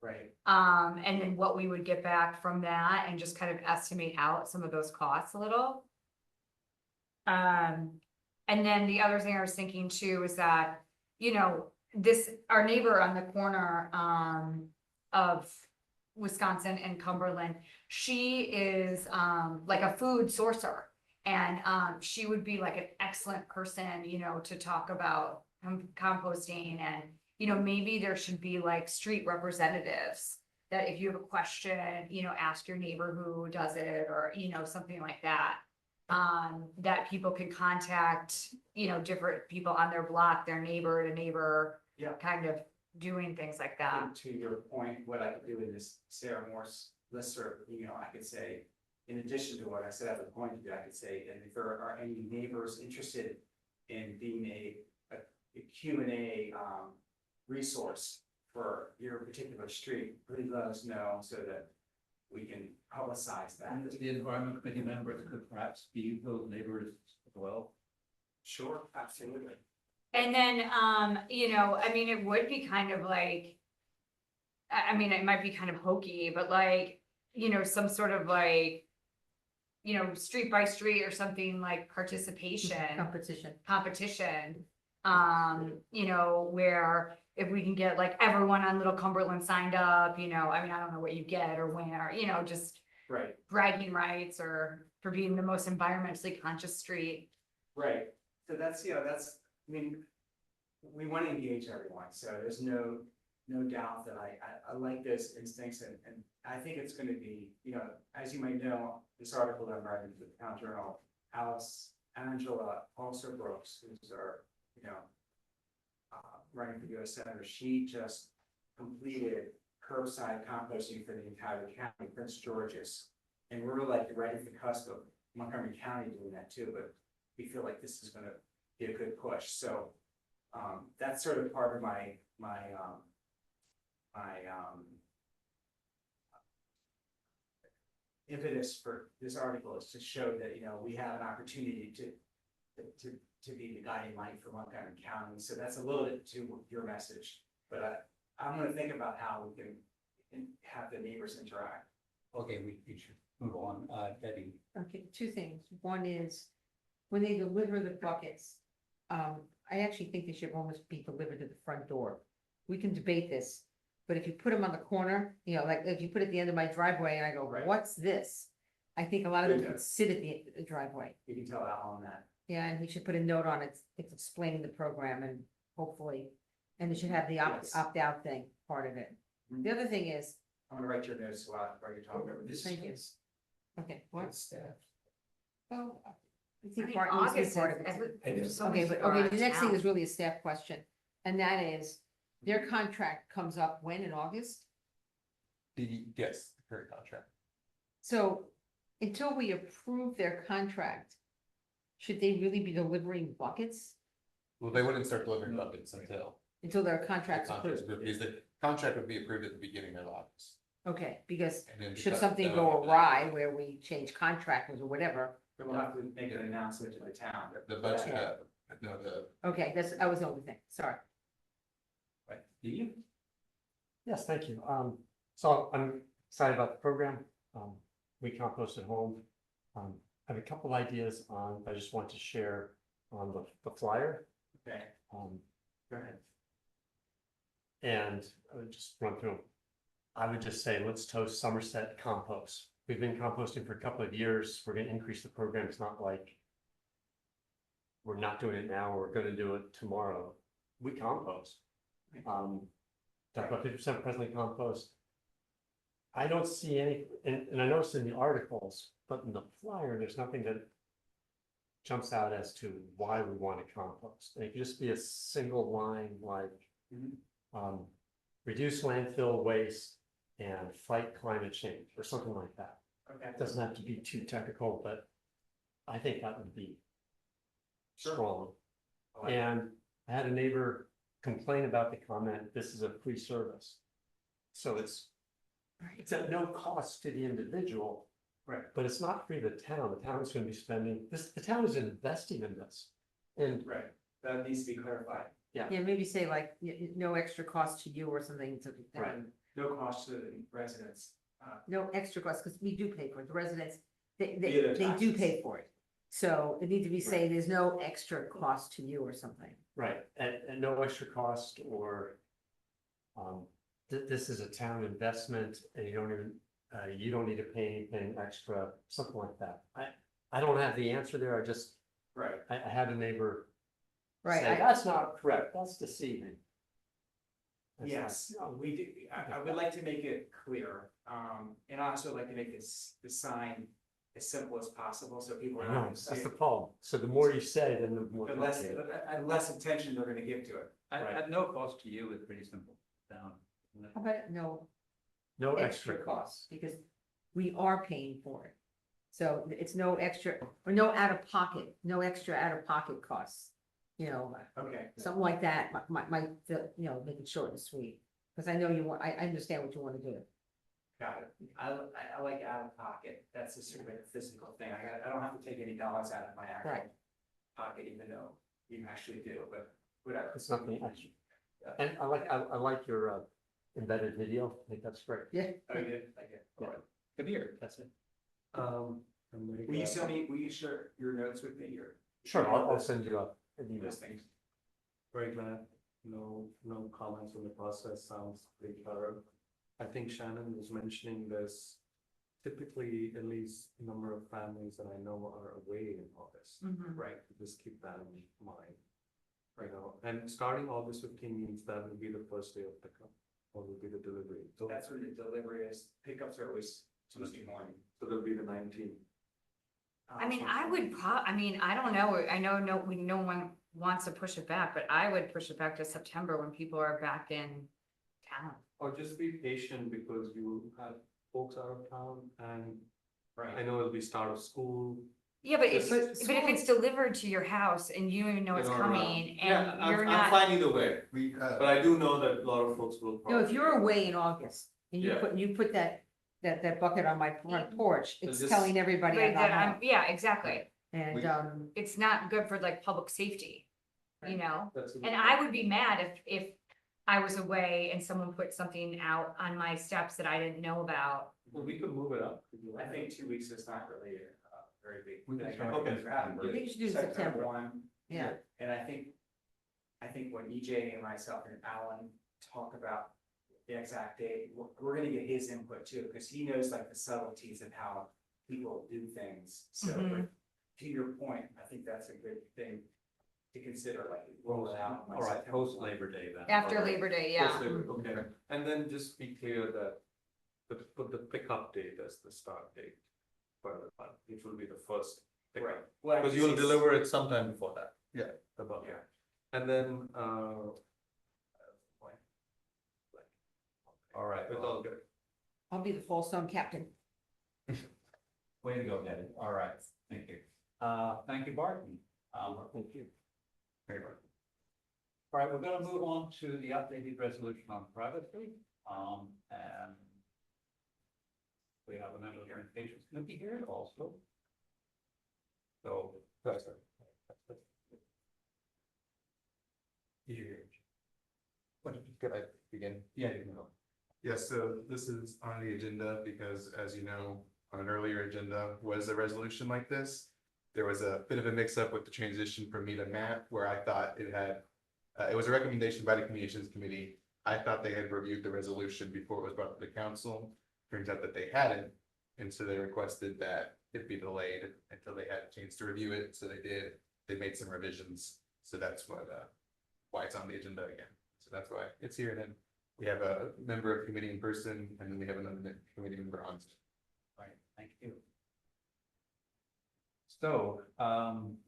Speaker 11: Right.
Speaker 5: And then what we would get back from that, and just kind of estimate out some of those costs a little. And then the other thing I was thinking too is that, you know, our neighbor on the corner, of Wisconsin and Cumberland, she is, like a food sourcer. And, she would be like an excellent person, you know, to talk about composting. And, you know, maybe there should be like street representatives that if you have a question, you know, ask your neighbor who does it, or, you know, something like that. That people can contact, you know, different people on their block, their neighbor to neighbor.
Speaker 11: Yeah.
Speaker 5: Kind of doing things like that.
Speaker 11: And to your point, what I could do in this Sarah Morse listserv, you know, I could say, in addition to what I said, I was going to do, I could say, and if there are any neighbors interested in being a Q&A resource for your particular street, please let us know so that we can publicize that.
Speaker 1: And the environment committee members could perhaps be those neighbors as well.
Speaker 11: Sure, absolutely.
Speaker 5: And then, you know, I mean, it would be kind of like, I mean, it might be kind of hokey, but like, you know, some sort of like, you know, street by street or something like participation, competition. You know, where if we can get like everyone on Little Cumberland signed up, you know, I mean, I don't know what you get or when, or, you know, just
Speaker 11: Right,
Speaker 5: bragging rights or for being the most environmentally conscious street.
Speaker 11: right. So that's, you know, that's, I mean, we want to engage everyone, so there's no doubt that I like those instincts and I think it's gonna be, you know, as you might know, this article that I'm writing for the Town Journal, Angela also Brooks, who's our, you know, running for US Senator, she just completed curbside composting for the entire county, Prince George's. And we're like right at the cusp of Montgomery County doing that too, but we feel like this is gonna be a good push, so. That's sort of part of my impetus for this article is to show that, you know, we have an opportunity to be the guiding light for Montgomery County, so that's a little bit to your message. But I'm gonna think about how we can have the neighbors interact.
Speaker 1: Okay, we should move on, Debbie.
Speaker 4: Okay, two things. One is, when they deliver the buckets, I actually think they should almost be delivered to the front door. We can debate this, but if you put them on the corner, you know, like if you put it at the end of my driveway and I go,
Speaker 11: Right.
Speaker 4: what's this? I think a lot of them
Speaker 11: Good.
Speaker 4: could sit at the driveway.
Speaker 11: You can tell Alan that.
Speaker 4: Yeah, and we should put a note on it, it's explaining the program and hopefully, and it should have the
Speaker 11: Yes.
Speaker 4: opt-out thing, part of it.
Speaker 11: Mhm.
Speaker 4: The other thing is,
Speaker 11: I'm gonna write your notes while you're talking about this.
Speaker 4: thank you. Okay, what?
Speaker 11: Staff.
Speaker 4: Oh, I
Speaker 5: I
Speaker 4: think
Speaker 5: mean,
Speaker 4: part needs to be
Speaker 5: August
Speaker 4: part of it.
Speaker 5: there's so
Speaker 4: Okay,
Speaker 5: much
Speaker 4: but,
Speaker 5: going
Speaker 4: okay,
Speaker 5: on
Speaker 4: the next thing
Speaker 5: now.
Speaker 4: is really a staff question, and that is, their contract comes up when, in August?
Speaker 2: Yes, the current contract.
Speaker 4: So, until we approve their contract, should they really be delivering buckets
Speaker 2: Well, they wouldn't start delivering buckets until
Speaker 4: their
Speaker 2: the
Speaker 4: contract's
Speaker 2: contract,
Speaker 4: approved?
Speaker 2: because the contract would be approved at the beginning of August.
Speaker 4: Okay, because
Speaker 2: And then
Speaker 4: should
Speaker 2: because-
Speaker 4: something go awry where we change contractors or whatever,
Speaker 11: But we'll have to make an announcement to the town.
Speaker 2: The budget,
Speaker 4: Yeah.
Speaker 2: no, the,
Speaker 4: okay, that was the only thing, sorry.
Speaker 1: Right, do you?
Speaker 9: Yes, thank you. So I'm excited about the program. We compost at home. I have a couple ideas on, I just want to share on the flyer.
Speaker 11: Okay,
Speaker 9: Um,
Speaker 11: go ahead.
Speaker 9: and I would just run through them. I would just say, let's toast Somerset compost. We've been composting for a couple of years. We're gonna increase the program. It's not like we're not doing it now, we're gonna do it tomorrow. We compost. Talk about 50% presently compost. I don't see any, and I noticed in the articles, but in the flyer, there's nothing that jumps out as to why we want to compost. And it could just be a single line like, reduce landfill waste and fight climate change or something like that.
Speaker 11: Okay.
Speaker 9: It doesn't have to be too technical, but I think that would be
Speaker 11: Sure.
Speaker 9: strong.
Speaker 11: I like it.
Speaker 9: And I had a neighbor complain about the comment, this is a free service. So it's at no cost to the individual.
Speaker 11: Right.
Speaker 9: But it's not free to the town. The town's gonna be spending, the town is investing in this. And
Speaker 11: Right, that needs to be clarified.
Speaker 4: Yeah, maybe say like, no extra cost to you or something to.
Speaker 9: Right.
Speaker 11: No cost to the residents.
Speaker 4: No extra cost, because we do pay for it, the residents, they
Speaker 11: Via their
Speaker 4: they do
Speaker 11: taxes.
Speaker 4: pay for it. So it needs to be saying there's no extra cost to you or something.
Speaker 9: right, and no extra cost or this is a town investment and you don't need to pay anything extra, something like that. I don't have the answer there.
Speaker 11: Right.
Speaker 9: I had a neighbor
Speaker 4: Right,
Speaker 9: say, that's not correct. That's deceiving. It's like,
Speaker 11: Yes,
Speaker 9: no,
Speaker 11: we do, I would like to make it clear, and I also like to make the sign as simple as possible, so people are
Speaker 9: I
Speaker 11: not
Speaker 9: know,
Speaker 11: gonna see
Speaker 9: that's the
Speaker 11: it.
Speaker 9: problem. So the more you say, then the more.
Speaker 11: But less,
Speaker 9: complicated.
Speaker 11: less attention they're gonna give to it.
Speaker 1: At no cost to you, it's pretty simple, down. isn't it?
Speaker 4: how about no
Speaker 9: No
Speaker 4: extra
Speaker 9: extra
Speaker 4: costs, because we are paying for it. So it's no extra, or no out of pocket, no extra out of pocket costs, you know,
Speaker 11: Okay,
Speaker 4: something like that, might, you know, make it short and sweet. Because I know you want, I understand what you want to do.
Speaker 11: Got it. I like out of pocket. That's a sort of a physical thing. I don't have to take any dollars out of my actual
Speaker 4: Right.
Speaker 11: pocket, even though you actually do, but whatever.
Speaker 9: It's nothing extra. And I like your embedded video. I think that's great.
Speaker 4: Yeah.
Speaker 11: I get, all right.
Speaker 1: Come here, that's it.
Speaker 9: I'm really
Speaker 11: Will you
Speaker 9: glad-
Speaker 11: send me, will you share your notes with me or?
Speaker 9: Sure, I'll send you an email.
Speaker 11: Those things.
Speaker 3: Very glad, no comments on the process, sounds pretty thorough. I think Shannon was mentioning this, typically at least a number of families that I know are away in August.
Speaker 5: Mhm.
Speaker 3: Right, just keep that in mind. And starting August 15 means that will be the first day of pickup, or will be the delivery. So
Speaker 11: That's when the delivery is. Pickups are always Tuesday morning.
Speaker 3: there'll be the 19th.
Speaker 5: I mean, I would I mean, I don't know, I know, no one wants to push it back, but I would push it back to September when people are back in town.
Speaker 3: Or just be patient because you have folks out of town and I
Speaker 11: Right.
Speaker 3: know it'll be start of school.
Speaker 5: Yeah, but if,
Speaker 3: But
Speaker 5: but if it's delivered to your house and you even know it's
Speaker 3: You're not around.
Speaker 5: coming and you're
Speaker 3: I'm
Speaker 5: not,
Speaker 3: fine either way,
Speaker 2: We,
Speaker 3: but I do know that a lot of folks will.
Speaker 4: No, if you're away in August and
Speaker 3: Yeah.
Speaker 4: you put that bucket on my front porch,
Speaker 3: So
Speaker 4: it's
Speaker 3: just-
Speaker 4: telling everybody I'm
Speaker 5: right,
Speaker 4: not
Speaker 5: that
Speaker 4: home.
Speaker 5: yeah, exactly.
Speaker 4: And,
Speaker 2: We-
Speaker 5: It's not good for like public safety, you
Speaker 4: Right.
Speaker 5: know?
Speaker 3: That's a good
Speaker 5: And
Speaker 3: point.
Speaker 5: I would be mad if I was away and someone put something out on my steps that I didn't know about.
Speaker 3: Well, we could move it up.
Speaker 11: I think 2 weeks is not really very big.
Speaker 2: We can
Speaker 11: thing.
Speaker 2: try
Speaker 3: Okay.
Speaker 4: I think you should do September.
Speaker 11: 1.
Speaker 4: Yeah.
Speaker 11: And I think when EJ and myself and Alan talk about the exact date, we're gonna get his input too, because he knows like the subtleties of how people do things. So
Speaker 5: Mhm.
Speaker 11: but to your point, I think that's a good thing to consider, like roll it out.
Speaker 1: All right, post Labor Day then.
Speaker 5: After
Speaker 1: All right.
Speaker 5: Labor Day, yeah.
Speaker 3: Post Labor, okay, and then just be clear that, put the pickup date as the start date. For the month, it will be the first
Speaker 11: Right.
Speaker 3: pickup,
Speaker 11: Well,
Speaker 3: because you will deliver it sometime before that.
Speaker 2: Yeah.
Speaker 3: The bulk.
Speaker 11: Yeah.
Speaker 3: And then,
Speaker 1: All right,
Speaker 3: it's all good.
Speaker 4: I'll be the Fallstone captain.
Speaker 1: way to go, Daddy. All right, thank you. Thank you, Barton.
Speaker 9: Thank you.
Speaker 2: Very much.
Speaker 1: All right, we're gonna move on to the updated resolution on privacy, and we have a member of the communications committee here also. So,
Speaker 2: Could I begin?
Speaker 1: yeah, you can go.
Speaker 2: Yes, so this is on the agenda because, as you know, on an earlier agenda was a resolution like this. There was a bit of a mix-up with the transition from me to Matt, where I thought it had, it was a recommendation by the communications committee. I thought they had reviewed the resolution before it was brought to the council. Turns out that they hadn't, and so they requested that it be delayed until they had a chance to review it, so they did. They made some revisions, so that's what, why it's on the agenda again. So that's why it's here, and then we have a member of committee in person, and then we have another committee member on.
Speaker 1: Right, thank you. So,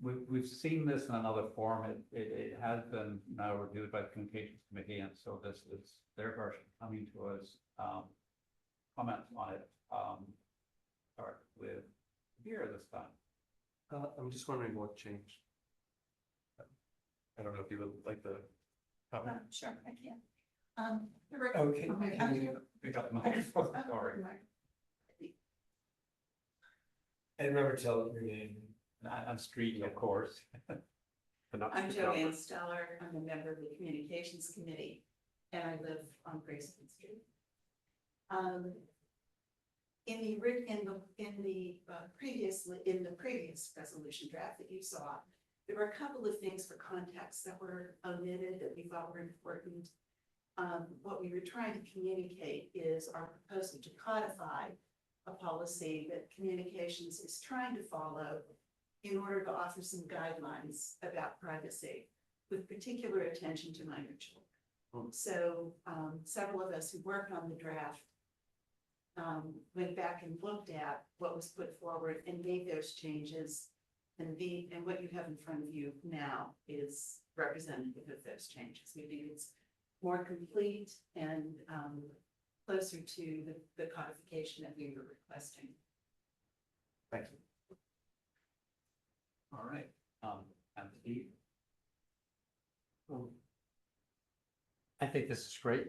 Speaker 1: we've seen this in another form. It has been now reviewed by the communications committee, and so this is their version coming to us. Comments on it, start with here this time.
Speaker 3: I'm just wondering what changed.
Speaker 2: I don't know if you would like the.
Speaker 12: Sure, I can.
Speaker 1: Okay, can you pick up the microphone? Sorry.
Speaker 10: I remember telling your name.
Speaker 1: I'm Street, of course.
Speaker 12: I'm Joanne Steller. I'm a member of the Communications Committee, and I live on Grayson Street. In the previous resolution draft that you saw, there were a couple of things for context that were omitted that we thought were important. What we were trying to communicate is our proposal to codify a policy that communications is trying to follow in order to offer some guidelines about privacy, with particular attention to minor children. So several of us who worked on the draft went back and looked at what was put forward and made those changes. And what you have in front of you now is representative of those changes. We think it's more complete and closer to the codification that we were requesting.
Speaker 2: Thank you.
Speaker 1: All right, and Steve?
Speaker 9: I think this is great.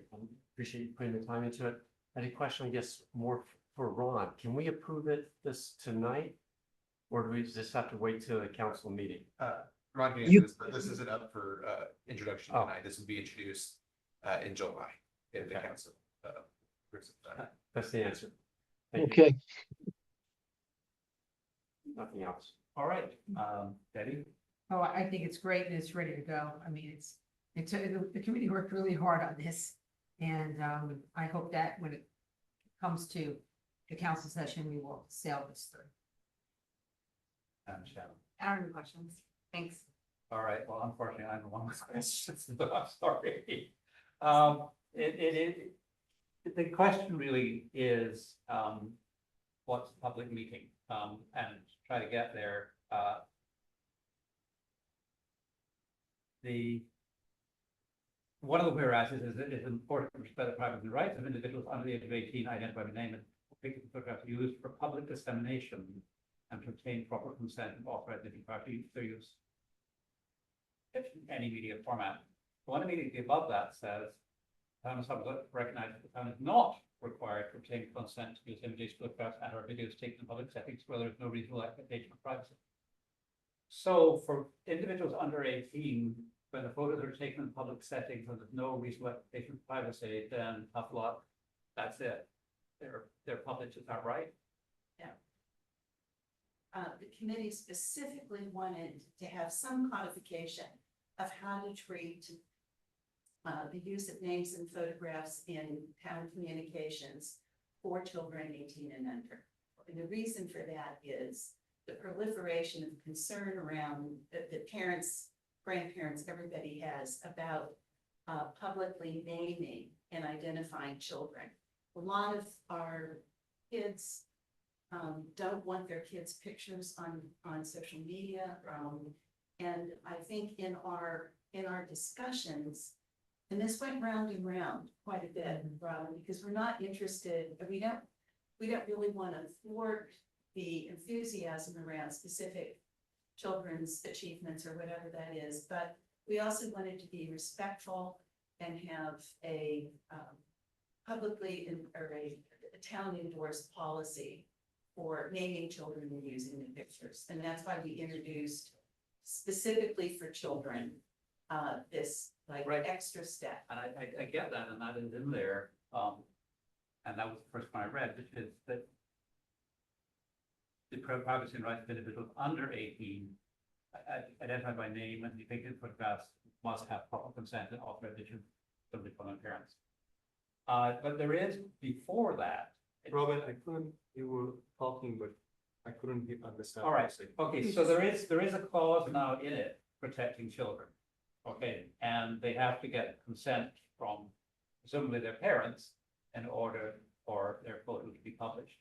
Speaker 9: Appreciate you putting the time into it. Any question, I guess, more for Ron? Can we approve this tonight? Or do we just have to wait till the council meeting?
Speaker 2: Ron can
Speaker 7: You-
Speaker 2: answer this, but this isn't up for introduction
Speaker 9: Oh.
Speaker 2: tonight. This will be introduced in July in the
Speaker 9: Okay.
Speaker 2: council.
Speaker 9: That's the answer. Thank you.
Speaker 7: Okay,
Speaker 9: Nothing else.
Speaker 1: All right, Debbie?
Speaker 4: Oh, I think it's great and it's ready to go. I mean, the committee worked really hard on this. And, I hope that when it comes to the council session, we will sail this through.
Speaker 1: And Shannon?
Speaker 5: I don't have any questions. Thanks.
Speaker 1: All right, well, unfortunately, I'm the one with questions, but I'm sorry. The question really is, what's a public meeting? And try to get there, one of the whereases is it is important to respect the privacy rights of individuals under the age of 18 identified by name and pictures and photographs used for public dissemination and to obtain proper consent and authorized party their use in any media format. The one immediately above that says, town of Somerset recognizes that the town is not required to obtain consent to use images, photographs, and or videos taken in public settings where there is no reasonable expectation of privacy. So for individuals under 18, when the photos are taken in public settings and there's no reasonable expectation of privacy, then tough luck. That's it. They're published, is that right?
Speaker 12: The committee specifically wanted to have some codification of how to treat the use of names and photographs in town communications for children 18 and under. And the reason for that is the proliferation of concern around that parents, grandparents, everybody has about publicly naming and identifying children. A lot of our kids don't want their kids' pictures on social media. And I think in our discussions, and this went round and round quite a bit, Robin, because we're not interested, we don't really want to thwart the enthusiasm around specific children's achievements or whatever that is, but we also wanted to be respectful and have a town endorsed policy for naming children and using the pictures. And that's why we introduced specifically for children, this like
Speaker 1: Right.
Speaker 12: extra step.
Speaker 1: And I get that, and that is in there, and that was the first one I read, which is that the privacy and rights of individuals under 18, identified by name and depicted photographs must have proper consent and authorization from the parents. But there is before that.
Speaker 3: Robin, I couldn't, you were talking, but I couldn't understand.
Speaker 1: All
Speaker 3: what you
Speaker 1: right,
Speaker 3: said.
Speaker 1: okay, so there is a clause now in it protecting children. Okay, and they have to get consent from presumably their parents in order for their photo to be published.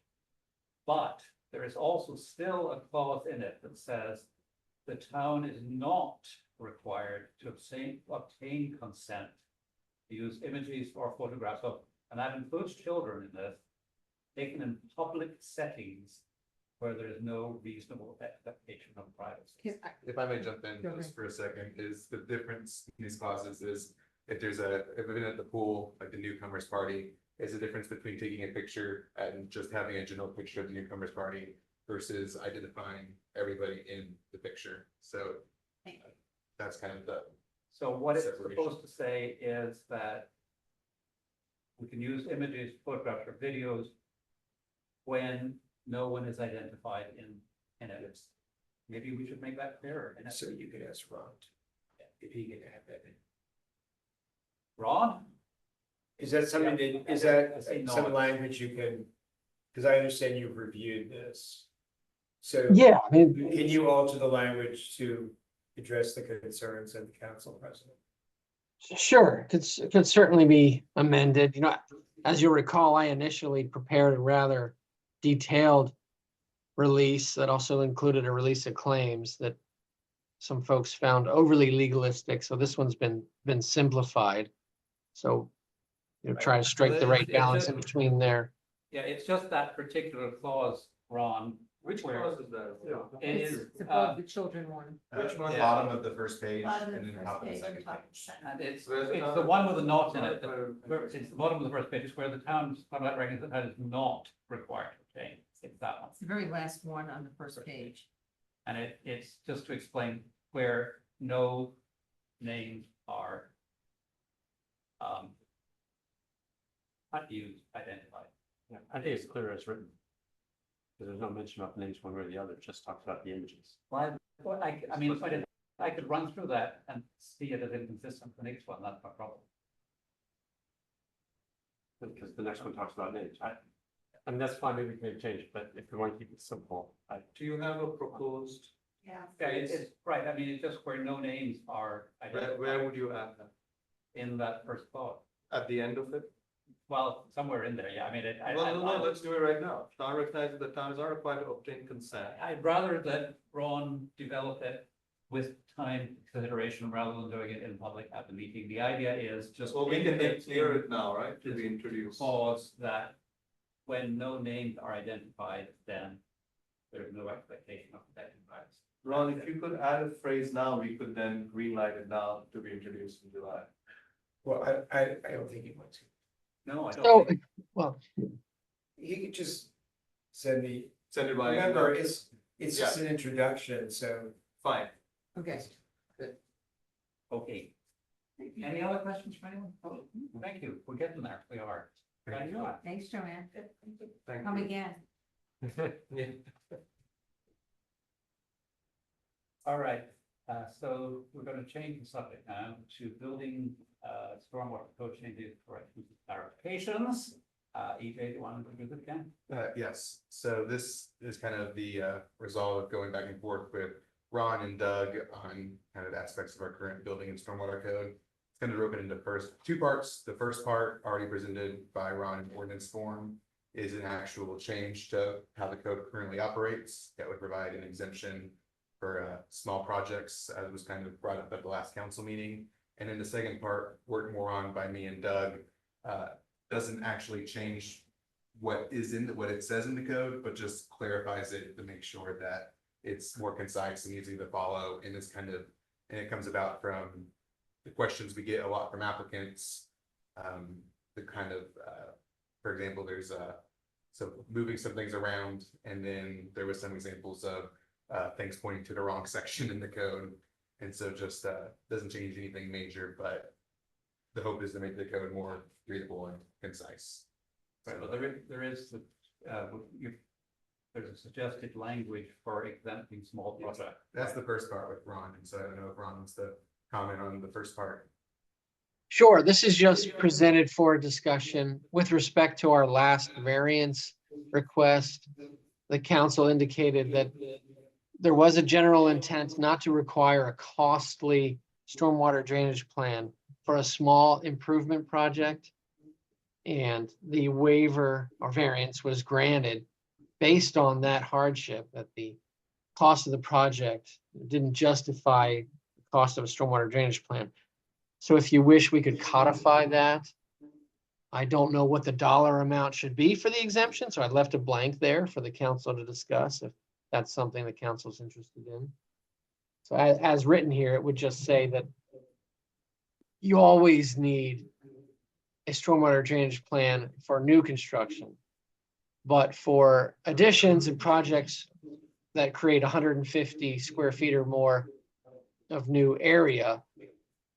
Speaker 1: But there is also still a clause in it that says the town is not required to obtain consent to use images or photographs of, and that includes children in this, taken in public settings where there is no reasonable expectation of privacy.
Speaker 2: If I may jump in
Speaker 4: Go
Speaker 2: just for a second, is the difference in these clauses is if there's if I've been at the pool, like the newcomers party, is the difference between taking a picture and just having a general picture of the newcomers party versus identifying everybody in the picture. So that's kind of the,
Speaker 1: So what it's
Speaker 2: Separation.
Speaker 1: supposed to say is that we can use images, photographs, or videos when no one is identified in it. Maybe we should make that clearer. And
Speaker 10: So you could ask Ron if he can have that.
Speaker 1: Ron?
Speaker 10: Is that something
Speaker 1: Yeah.
Speaker 10: that, is that
Speaker 1: I say no.
Speaker 10: some language you can, because I understand you've reviewed this. So.
Speaker 7: yeah, I mean,
Speaker 10: Can you alter the language to address the concerns of the council president?
Speaker 7: sure, could certainly be amended. You know, as you'll recall, I initially prepared a rather detailed release that also included a release of claims that some folks found overly legalistic. So this one's been simplified. So, you know, try to strike the right balance in between there.
Speaker 1: Yeah, it's just that particular clause, Ron,
Speaker 3: Which
Speaker 1: Where-
Speaker 3: clause is that?
Speaker 1: It
Speaker 4: It's
Speaker 1: is,
Speaker 4: it's above the children one.
Speaker 2: Which
Speaker 3: one?
Speaker 2: Bottom of the first page
Speaker 12: Bottom of
Speaker 2: and
Speaker 12: the
Speaker 2: then
Speaker 12: first
Speaker 2: top of the
Speaker 12: page and
Speaker 2: second
Speaker 12: top of the
Speaker 2: page.
Speaker 12: second.
Speaker 1: and it's
Speaker 3: Where's the
Speaker 1: the
Speaker 3: town?
Speaker 1: one with the not in it,
Speaker 3: Where-
Speaker 1: it's the bottom of the first page, is where the town's public records that is not required to change, it's that one.
Speaker 4: It's the very last one on the first page.
Speaker 1: And it's just to explain where no names are. Not used, identified.
Speaker 9: Yeah, I think it's clear as written. Because there's no mention of names one way or the other, it just talks about the images.
Speaker 1: Well, I mean, if I could run through that and see it as inconsistent with the next one, that's my problem.
Speaker 9: Because the next one talks about names. I mean, that's fine, maybe we can change it, but if we want to keep it simple,
Speaker 3: Do you have a proposed,
Speaker 12: Yeah.
Speaker 1: Yeah, it's right, I mean, it's just where no names are
Speaker 3: where
Speaker 1: identified
Speaker 3: would you add that?
Speaker 1: in that first thought.
Speaker 3: At the end of it?
Speaker 1: Well, somewhere in there, yeah, I mean,
Speaker 3: No, let's do it right now. Town recognizes that towns are required to obtain consent.
Speaker 1: I'd rather that Ron develop it with time consideration rather than doing it in public at the meeting. The idea is just.
Speaker 3: Well, we can
Speaker 1: indicate
Speaker 3: clear
Speaker 1: in
Speaker 3: it now, right, to
Speaker 1: this
Speaker 3: be introduced.
Speaker 1: Clause that when no names are identified, then there's no expectation of protecting privacy.
Speaker 3: Ron, if you could add a phrase now, we could then greenlight it now to be introduced in July.
Speaker 10: Well, I don't think he wants to.
Speaker 1: No, I
Speaker 7: So,
Speaker 1: don't. think-
Speaker 7: well,
Speaker 10: He could just send me,
Speaker 3: Send it by.
Speaker 10: remember, it's just an introduction, so.
Speaker 3: Fine.
Speaker 4: Okay.
Speaker 1: Okay. Any other questions from anyone? Oh, thank you. We're getting there. We are. Thank you.
Speaker 4: Thanks, Joanne.
Speaker 3: Thank
Speaker 4: Come
Speaker 3: you.
Speaker 4: again.
Speaker 3: Yeah.
Speaker 1: All right, so we're gonna change the subject now to building, stormwater code changes, corrections, and clarifications. EJ, do you want to do this again?
Speaker 2: Yes, so this is kind of the result of going back and forth with Ron and Doug on kind of aspects of our current building and stormwater code. It's kind of broken into two parts. The first part, already presented by Ron in ordinance form, is an actual change to how the code currently operates that would provide an exemption for small projects, as was kind of brought up at the last council meeting. And then the second part, worked more on by me and Doug, doesn't actually change what it says in the code, but just clarifies it to make sure that it's more concise and easy to follow. And it's and it comes about from the questions we get a lot from applicants. The kind of, for example, there's so moving some things around, and then there was some examples of things pointing to the wrong section in the code. And so just doesn't change anything major, but the hope is to make the code more readable and concise.
Speaker 1: Right, well, there is, there's a suggested language for exempting small projects.
Speaker 2: That's the first part with Ron, and so I don't know if Ron wants to comment on the first part.
Speaker 7: sure, this is just presented for discussion with respect to our last variance request. The council indicated that there was a general intent not to require a costly stormwater drainage plan for a small improvement project. And the waiver or variance was granted based on that hardship, that the cost of the project didn't justify the cost of a stormwater drainage plan. So if you wish, we could codify that. I don't know what the dollar amount should be for the exemption, so I left a blank there for the council to discuss if that's something the council's interested in. So as written here, it would just say that you always need a stormwater drainage plan for new construction. But for additions and projects that create 150 square feet or more of new area,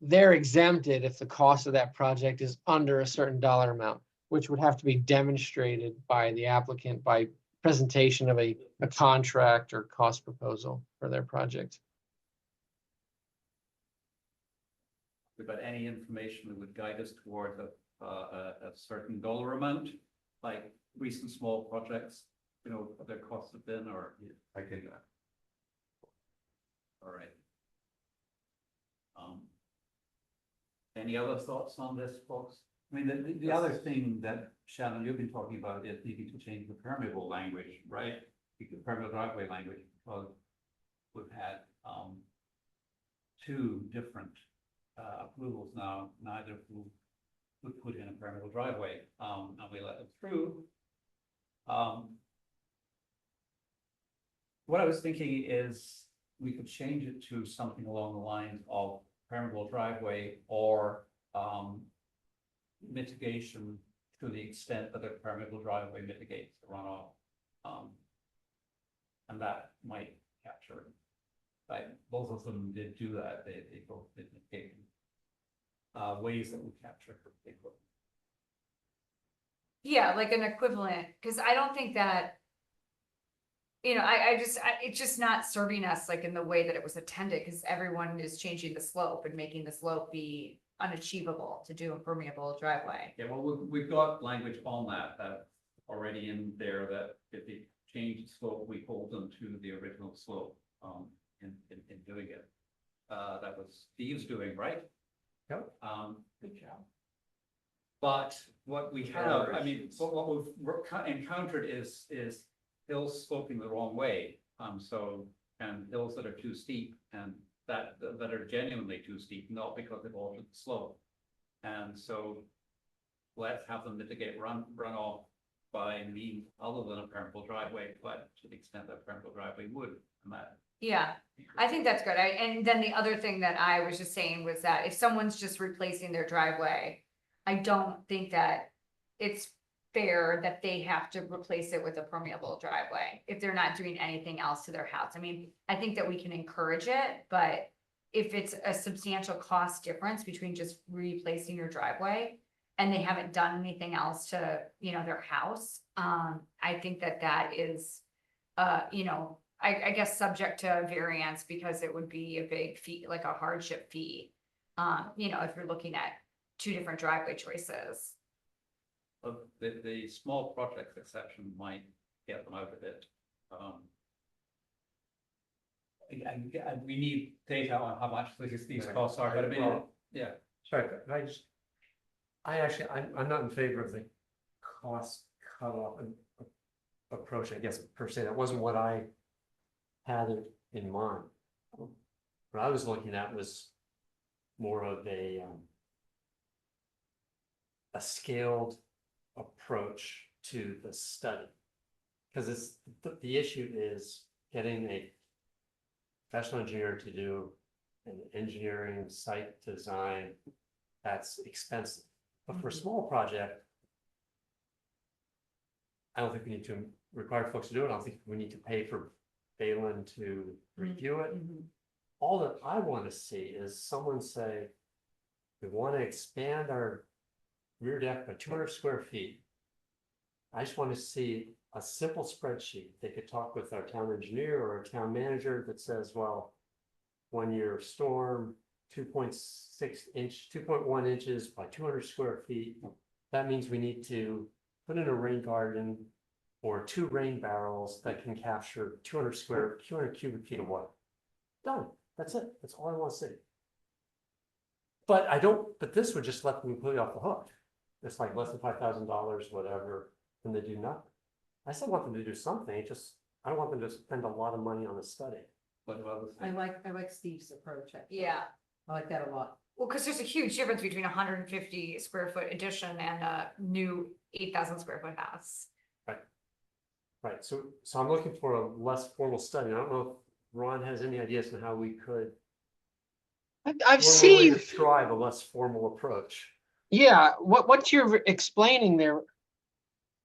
Speaker 7: they're exempted if the cost of that project is under a certain dollar amount, which would have to be demonstrated by the applicant by presentation of a contract or cost proposal for their project.
Speaker 1: But any information that would guide us towards a certain dollar amount, like recent small projects, what their costs have been, or,
Speaker 2: I can,
Speaker 1: all right. Any other thoughts on this, folks? I mean, the other thing that Shannon, you've been talking about is needing to change the permeable language, right? The permeable driveway language, because we've had, two different, approvals now, neither who would put in a permeable driveway, and we let them through. what I was thinking is we could change it to something along the lines of permeable driveway or, mitigation to the extent that a permeable driveway mitigates the runoff. And that might capture it. Like, both of them did do that, they both did mitigate. Ways that would capture it.
Speaker 5: Yeah, like an equivalent, because I don't think that. You know, it's just not serving us like in the way that it was intended, because everyone is changing the slope and making the slope be unachievable to do a permeable driveway.
Speaker 1: Yeah, well, we've got language on that already in there, that if they change the slope, we hold them to the original slope, in doing it. That was Steve's doing, right?
Speaker 9: Yep.
Speaker 1: Good job. But what we have, I mean, what we've encountered is hills sloping the wrong way, and hills that are too steep, and that are genuinely too steep, not because they've altered the slope. And so let's have them mitigate runoff by means other than a permeable driveway, but to the extent that permeable driveway would, and that.
Speaker 5: Yeah, I think that's good. And then the other thing that I was just saying was that if someone's just replacing their driveway, I don't think that it's fair that they have to replace it with a permeable driveway if they're not doing anything else to their house. I mean, I think that we can encourage it, but if it's a substantial cost difference between just replacing your driveway and they haven't done anything else to, their house, I think that is, I guess subject to variance, because it would be a big fee, like a hardship fee. If you're looking at two different driveway choices.
Speaker 1: The small project exception might get them out of it. And we need data on how much these costs are, but I mean,
Speaker 9: Well,
Speaker 1: yeah.
Speaker 9: Sorry, can I'm not in favor of the cost cutoff approach, I guess, per se. That wasn't what I had it in mind. What I was looking at was more of a scaled approach to the study. Because it's the issue is getting a professional engineer to do an engineering site design that's expensive. But for a small project, I don't think we need to require folks to do it. I don't think we need to pay for Balin to review it. All that I want to see is someone say, we want to expand our rear deck by 200 square feet. I just want to see a simple spreadsheet. They could talk with our town engineer or a town manager that says, well, 1 year storm, 2.1 inches by 200 square feet. That means we need to put in a rain garden or 2 rain barrels that can capture 200 cubic feet of water. Done. That's it. That's all I want to see. But this would just let them completely off the hook. It's like less than $5,000, whatever, and they do nothing. I still want them to do something. I don't want them to spend a lot of money on a study.
Speaker 4: I like Steve's approach.
Speaker 5: Yeah.
Speaker 4: I like that a lot.
Speaker 5: Well, because there's a huge difference between 150 square foot addition and a new 8,000 square foot house.
Speaker 9: Right. So I'm looking for a less formal study. I don't know if Ron has any ideas on how we could
Speaker 7: I've
Speaker 9: formally
Speaker 7: seen,
Speaker 9: describe a less formal approach.
Speaker 7: yeah, what you're explaining there.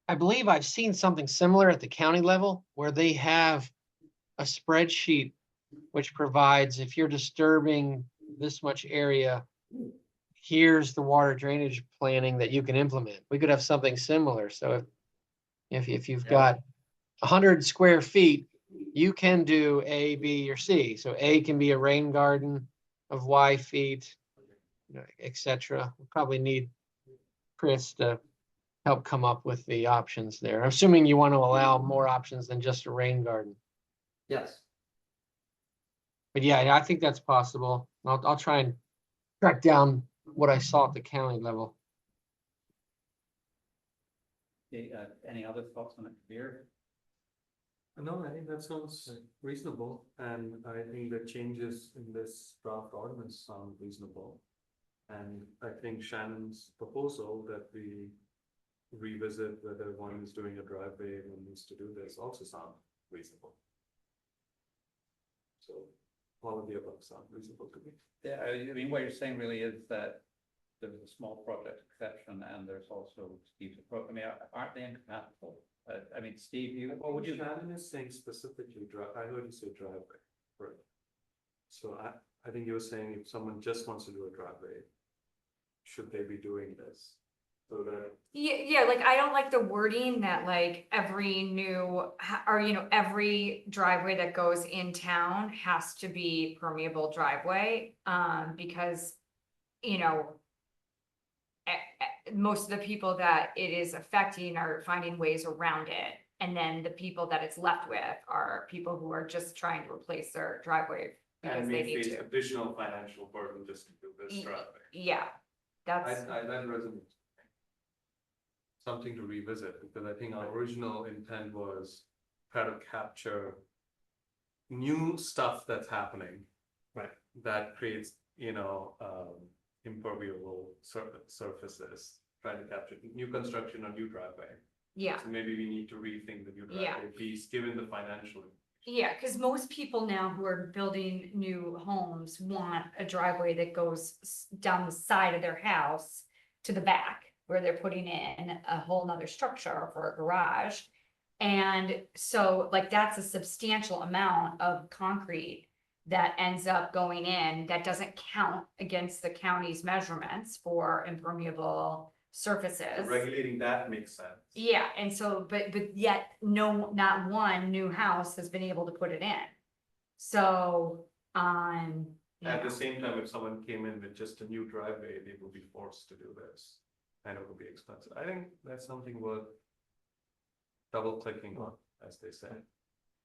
Speaker 7: I believe I've seen something similar at the county level where they have a spreadsheet which provides, if you're disturbing this much area, here's the water drainage planning that you can implement. We could have something similar. So if you've got 100 square feet, you can do A, B, or C. So A can be a rain garden of Y feet, etc. We'll probably need Chris to help come up with the options there. I'm assuming you want to allow more options than just a rain garden.
Speaker 9: Yes.
Speaker 7: But yeah, I think that's possible. I'll try and track down what I saw at the county level.
Speaker 1: Any other thoughts on it, Kabir?
Speaker 3: No, I think that sounds reasonable, and I think the changes in this draft ordinance sound reasonable. And I think Shannon's proposal that we revisit whether one is doing a driveway and one needs to do this also sound reasonable. So all of the above sound reasonable to me.
Speaker 1: Yeah, I mean, what you're saying really is that there's a small project exception and there's also Steve's approach. I mean, aren't they incompatible? I mean, Steve, what would you?
Speaker 3: Shannon is saying specifically I heard you say driveway, right? So I think you were saying if someone just wants to do a driveway, should they be doing this? So that,
Speaker 5: Yeah, like I don't like the wording that like every new, or you know, every driveway that goes in town has to be permeable driveway, because, you know, most of the people that it is affecting are finding ways around it. And then the people that it's left with are people who are just trying to replace their driveway because
Speaker 3: and
Speaker 5: they
Speaker 3: we
Speaker 5: need
Speaker 3: face
Speaker 5: to.
Speaker 3: additional financial burden just to do this
Speaker 5: Ye-
Speaker 3: driveway.
Speaker 5: Yeah, that's,
Speaker 3: That resonates. Something to revisit, because I think our original intent was try to capture new stuff that's happening.
Speaker 9: Right.
Speaker 3: That creates, impermeable surfaces, trying to capture new construction or new driveway.
Speaker 5: yeah.
Speaker 3: So maybe we need to rethink the new
Speaker 5: Yeah.
Speaker 3: driveway piece, given the financial.
Speaker 5: Yeah, because most people now who are building new homes want a driveway that goes down the side of their house to the back, where they're putting in a whole nother structure for a garage. And so like that's a substantial amount of concrete that ends up going in that doesn't count against the county's measurements for impermeable surfaces.
Speaker 3: Regulating that makes sense.
Speaker 5: Yeah, and so, but yet, no, not one new house has been able to put it in. So, you
Speaker 3: At
Speaker 5: know,
Speaker 3: the same time, if someone came in with just a new driveway, they would be forced to do this. And it would be expensive. I think that's something worth double clicking on, as they say.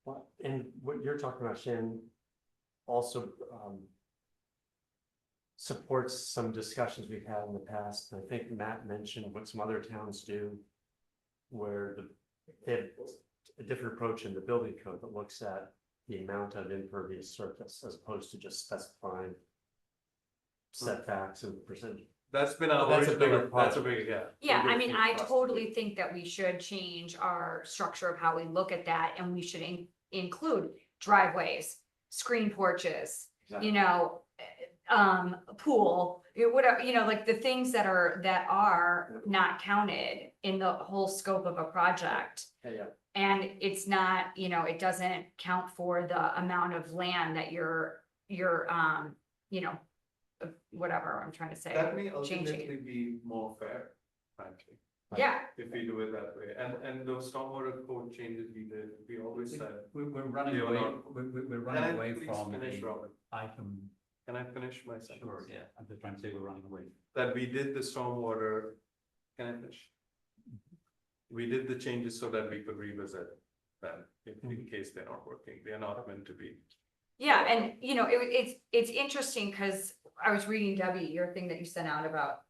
Speaker 9: Well, and what you're talking about, Shannon, also supports some discussions we've had in the past. And I think Matt mentioned what some other towns do, where they have a different approach in the building code that looks at the amount of impervious surface as opposed to just specifying setbacks and percentage.
Speaker 3: That's been our
Speaker 9: That's a
Speaker 3: original,
Speaker 9: bigger
Speaker 3: that's a
Speaker 9: project.
Speaker 3: big, yeah.
Speaker 5: yeah, I
Speaker 3: bigger
Speaker 5: mean, I
Speaker 3: process.
Speaker 5: totally think that we should change our structure of how we look at that, and we should include driveways, screen porches, you know, pool, whatever, you know, like the things that are not counted in the whole scope of a project.
Speaker 9: Yeah.
Speaker 5: And it's not, you know, it doesn't count for the amount of land that you're, you know, whatever I'm trying to say.
Speaker 3: That may
Speaker 5: changing.
Speaker 3: ultimately be more fair, frankly,
Speaker 5: Yeah,
Speaker 3: if we do it that way. And those stormwater code changes we did, we always said.
Speaker 1: We're running
Speaker 3: Yeah,
Speaker 1: away,
Speaker 3: not-
Speaker 1: we're
Speaker 3: Can I
Speaker 1: running away
Speaker 3: please
Speaker 1: from
Speaker 3: finish,
Speaker 1: the
Speaker 3: Robert?
Speaker 1: item.
Speaker 3: Can I finish my sentence?
Speaker 1: Sure, yeah, I'm just trying to say we're running away.
Speaker 3: That we did the stormwater, can I finish? We did the changes so that we could revisit them in case they're not working. They're not meant to be.
Speaker 5: yeah, and you know, it's interesting because I was reading Debbie, your thing that you sent out about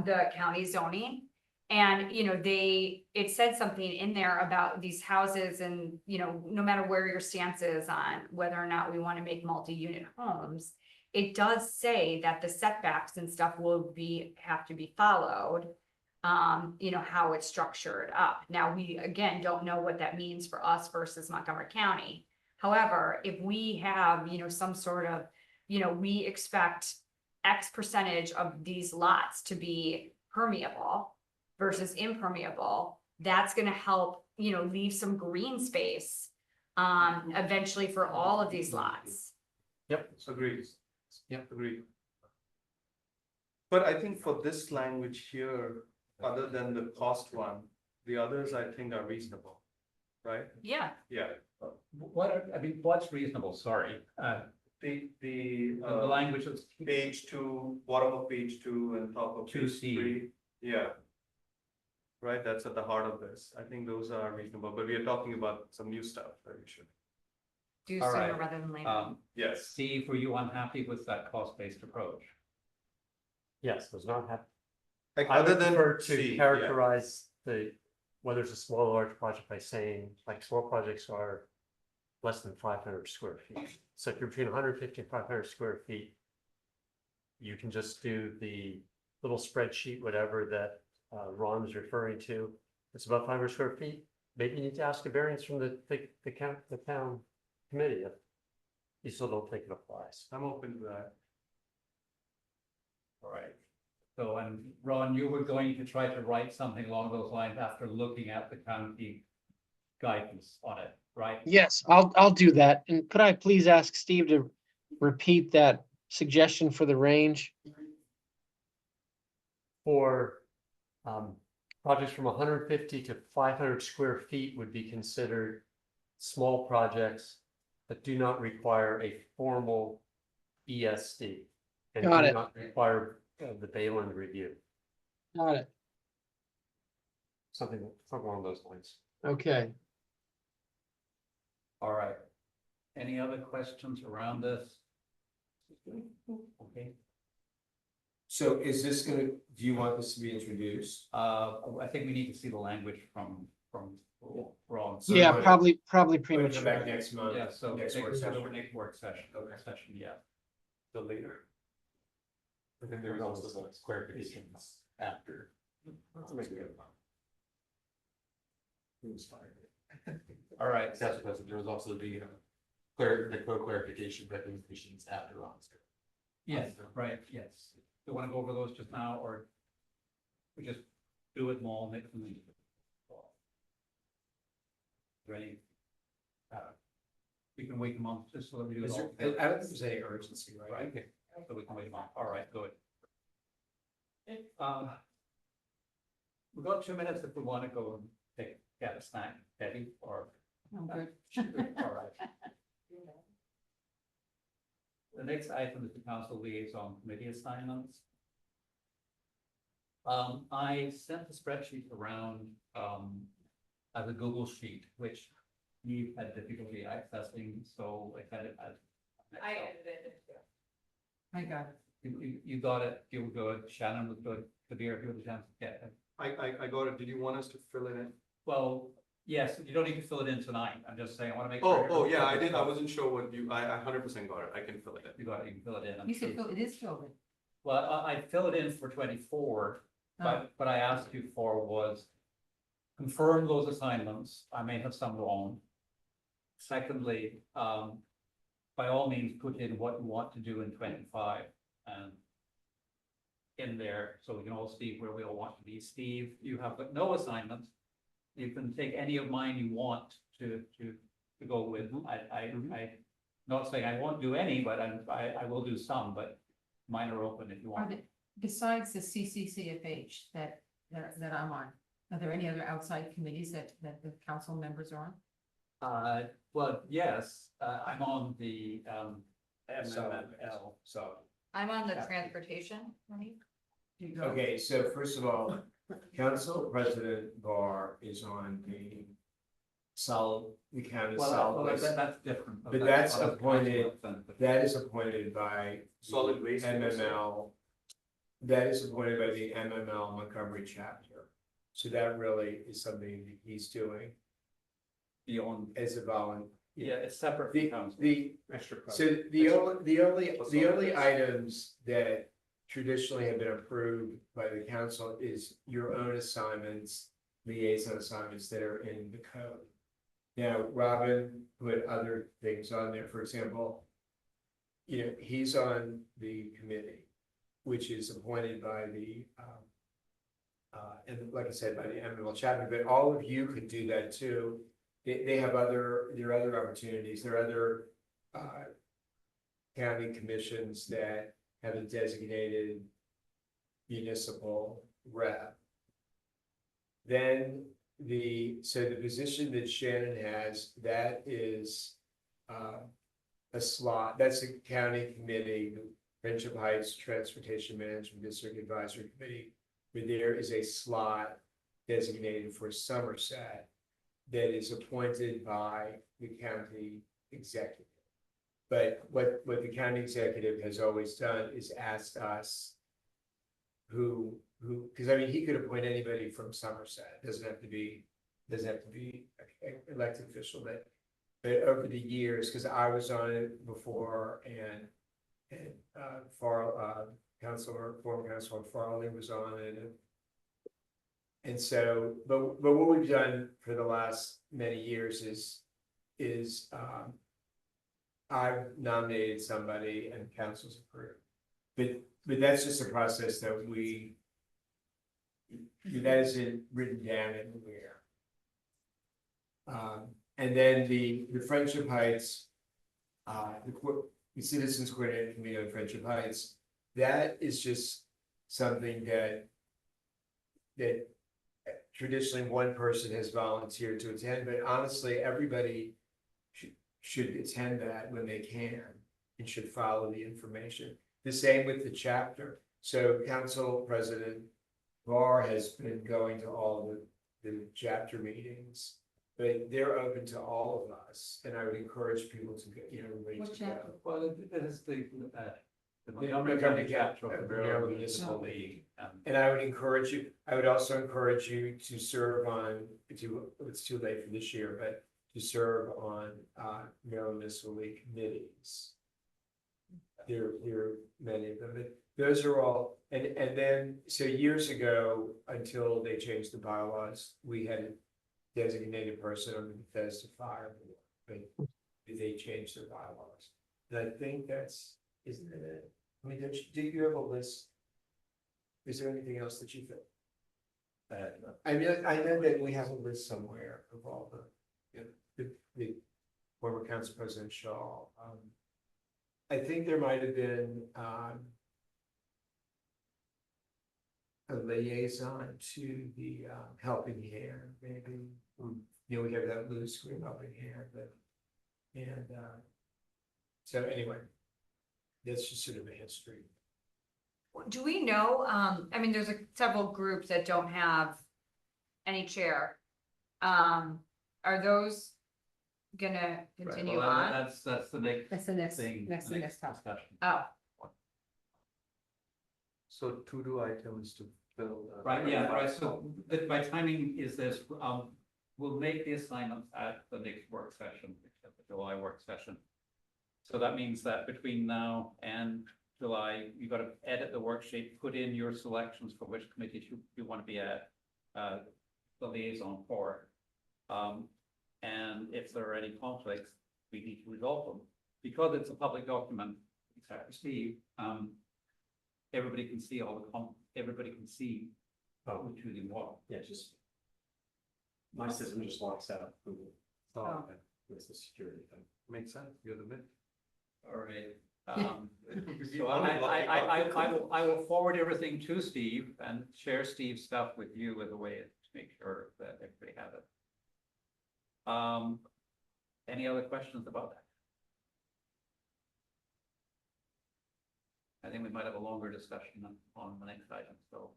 Speaker 5: the county zoning. And, you know, it said something in there about these houses and, you know, no matter where your stance is on whether or not we want to make multi-unit homes. It does say that the setbacks and stuff have to be followed. You know, how it's structured up. Now, we, again, don't know what that means for us versus Montgomery County. However, if we have, you know, some sort of, you know, we expect X percentage of these lots to be permeable versus impermeable, that's gonna help, you know, leave some green space eventually for all of these lots.
Speaker 3: Agreed.
Speaker 1: Yep.
Speaker 3: Agreed. But I think for this language here, other than the cost one, the others I think are reasonable, right?
Speaker 5: Yeah,
Speaker 3: Yeah.
Speaker 1: What's reasonable, sorry,
Speaker 3: The
Speaker 1: the language is.
Speaker 3: page 2, bottom of page 2 and top of page
Speaker 1: 2C.
Speaker 3: 3, yeah. Right, that's at the heart of this. I think those are reasonable, but we are talking about some new stuff that we should.
Speaker 5: do
Speaker 1: All
Speaker 5: sooner
Speaker 1: right.
Speaker 5: rather than later.
Speaker 3: Yes.
Speaker 1: Steve, were you unhappy with that cost-based approach?
Speaker 9: Yes, was not happy.
Speaker 3: Like
Speaker 9: I
Speaker 3: other
Speaker 9: would
Speaker 3: than
Speaker 9: prefer
Speaker 3: C,
Speaker 9: to
Speaker 3: yeah.
Speaker 9: characterize whether it's a small or large project by saying, like, small projects are less than 500 square feet. So if you're between 150 and 500 square feet, you can just do the little spreadsheet, whatever that Ron was referring to. It's about 500 square feet. Maybe you need to ask a variance from the town committee. you still don't think it applies.
Speaker 3: I'm open to that.
Speaker 1: All right. So, and Ron, you were going to try to write something along those lines after looking at the county guidance on it, right?
Speaker 7: Yes, I'll do that. And could I please ask Steve to repeat that suggestion for the range?
Speaker 9: For projects from 150 to 500 square feet would be considered small projects that do not require a formal ESD. And
Speaker 7: Got
Speaker 9: do
Speaker 7: it.
Speaker 9: not require the Bayland review,
Speaker 7: Got it.
Speaker 9: something along those lines.
Speaker 7: Okay.
Speaker 1: All right. Any other questions around this? Okay,
Speaker 10: So is this gonna, do you want this to be introduced?
Speaker 1: I think we need to see the language from Ron.
Speaker 10: So
Speaker 7: Yeah,
Speaker 10: we're-
Speaker 7: probably
Speaker 10: We'll come
Speaker 7: premature.
Speaker 10: back next month.
Speaker 1: Yeah, so
Speaker 10: Next
Speaker 1: next
Speaker 10: work session.
Speaker 1: next work session, yeah.
Speaker 3: The later.
Speaker 1: But then there's also the clarifications after. All right,
Speaker 2: That's because there was also the code clarification recommendations after Ron's.
Speaker 1: yes, right, yes. Do you want to go over those just now, or we just do it more next week? Ready? We can wait a month just so that we do it all.
Speaker 10: I don't think there's any urgency, right?
Speaker 1: Right, okay, so we can wait a month, all right, good. We've got 2 minutes if we want to go and get a snack, Debbie, or.
Speaker 4: I'm good.
Speaker 1: All right. The next item is the council liaison committee assignments. I sent the spreadsheet around, as a Google sheet, which you had difficulty accessing, so I kind of had.
Speaker 4: I got it.
Speaker 1: You got it, you were good, Shannon was good, Kabir, you had a chance to get it.
Speaker 3: I got it. Did you want us to fill it in?
Speaker 1: Well, yes, you don't need to fill it in tonight, I'm just saying, I want to make sure.
Speaker 3: Oh, yeah, I did. I wasn't sure what you, I 100% got it. I can fill it in.
Speaker 1: You got it, you can fill it in. I'm
Speaker 4: You
Speaker 1: sure.
Speaker 4: said it is filled in.
Speaker 1: Well, I fill it in for 24, but what I asked you for was confirm those assignments. I may have some wrong. Secondly, by all means, put in what you want to do in 25 and in there, so we can all see where we all want to be. Steve, you have got no assignment. You can take any of mine you want to go with. I not saying I won't do any, but I will do some, but mine are open if you
Speaker 4: Are
Speaker 1: want.
Speaker 4: there, besides the CCCFH that I'm on, are there any other outside committees that the council members are on?
Speaker 1: Well, yes, I'm on the MML, so.
Speaker 5: I'm on the
Speaker 1: Yeah.
Speaker 5: transportation, right?
Speaker 4: Do you go?
Speaker 10: Okay, so first of all, Council President Barr is on the county solid waste.
Speaker 1: That's different.
Speaker 10: But that's
Speaker 1: other
Speaker 10: appointed-
Speaker 1: council, but-
Speaker 10: That is appointed by. the
Speaker 3: Solid waste also.
Speaker 10: MML. That is appointed by the MML Montgomery chapter. So that really is something that he's doing
Speaker 1: Beyond,
Speaker 10: as a volunteer.
Speaker 1: yeah, it's separate
Speaker 10: The,
Speaker 1: from council.
Speaker 10: the,
Speaker 3: Extra.
Speaker 10: so the only items that traditionally have been approved by the council is your own assignments, liaison assignments that are in the code. Now, Robin put other things on there, for example, he's on the committee, which is appointed by the, and like I said, by the MML chapter, but all of you could do that too. There are other opportunities, there are other, county commissions that have a designated municipal rep. Then so the position that Shannon has, that is, a slot, that's a county committee, Friendship Heights Transportation Management District Advisory Committee, where there is a slot designated for Somerset that is appointed by the county executive. But what the county executive has always done is asked us because I mean, he could appoint anybody from Somerset, doesn't have to be an elected official, but over the years, because I was on it before and former Councilor Farley was on it. And so, but what we've done for the last many years is I've nominated somebody and council's approved. But that's just a process that that isn't written down anywhere. And then the Friendship Heights, the Citizens Coordinating Committee on Friendship Heights, that is just something that traditionally one person has volunteered to attend, but honestly, everybody should attend that when they can and should follow the information. The same with the chapter. So Council President Barr has been going to all the chapter meetings, but they're open to all of us, and I would encourage people to go, everybody
Speaker 4: What
Speaker 10: to go.
Speaker 4: chapter?
Speaker 1: Well, it is the Montgomery
Speaker 10: Montgomery
Speaker 1: County
Speaker 10: Chapter
Speaker 1: chapter of
Speaker 10: of
Speaker 1: the
Speaker 10: the
Speaker 1: Maryland
Speaker 10: Maryland
Speaker 1: Municipal
Speaker 10: Municipal
Speaker 1: League.
Speaker 10: And I would also encourage you to serve on, it's too late for this year, but to serve on Maryland Municipal League committees. There are many of them, but those are all, and then, so years ago, until they changed the bylaws, we had a designated person on the Bethesda Fire Board, but they changed their bylaws. And I think isn't it? I mean, do you have a list? Is there anything else that you think? I mean, I know that we have a list somewhere of all the former council president Shaw. I think there might have been a liaison to the Helping Hand, maybe. We have that blue screen Helping Hand, so anyway, that's just sort of a history.
Speaker 5: Do we know, I mean, there's several groups that don't have any chair. Are those gonna continue on?
Speaker 1: That's the next
Speaker 4: That's the next,
Speaker 1: thing.
Speaker 4: that's the next topic.
Speaker 1: discussion.
Speaker 5: Oh,
Speaker 3: So to-do items to fill.
Speaker 1: Right, yeah, right, so my timing is this, we'll make the assignments at the next work session, at the July work session. So that means that between now and July, you've got to edit the worksheet, put in your selections for which committees you want to be at, the liaison for. And if there are any conflicts, we need to resolve them. Because it's a public document, except for Steve, everybody can see everybody can see who choosing what.
Speaker 9: Yeah, just. My system just locks out Google.
Speaker 5: Oh.
Speaker 9: It's a security thing.
Speaker 3: Makes sense, you're the mid.
Speaker 1: All right. So I will forward everything to Steve and share Steve's stuff with you as a way to make sure that everybody has it. Any other questions about that? I think we might have a longer discussion on the next item, so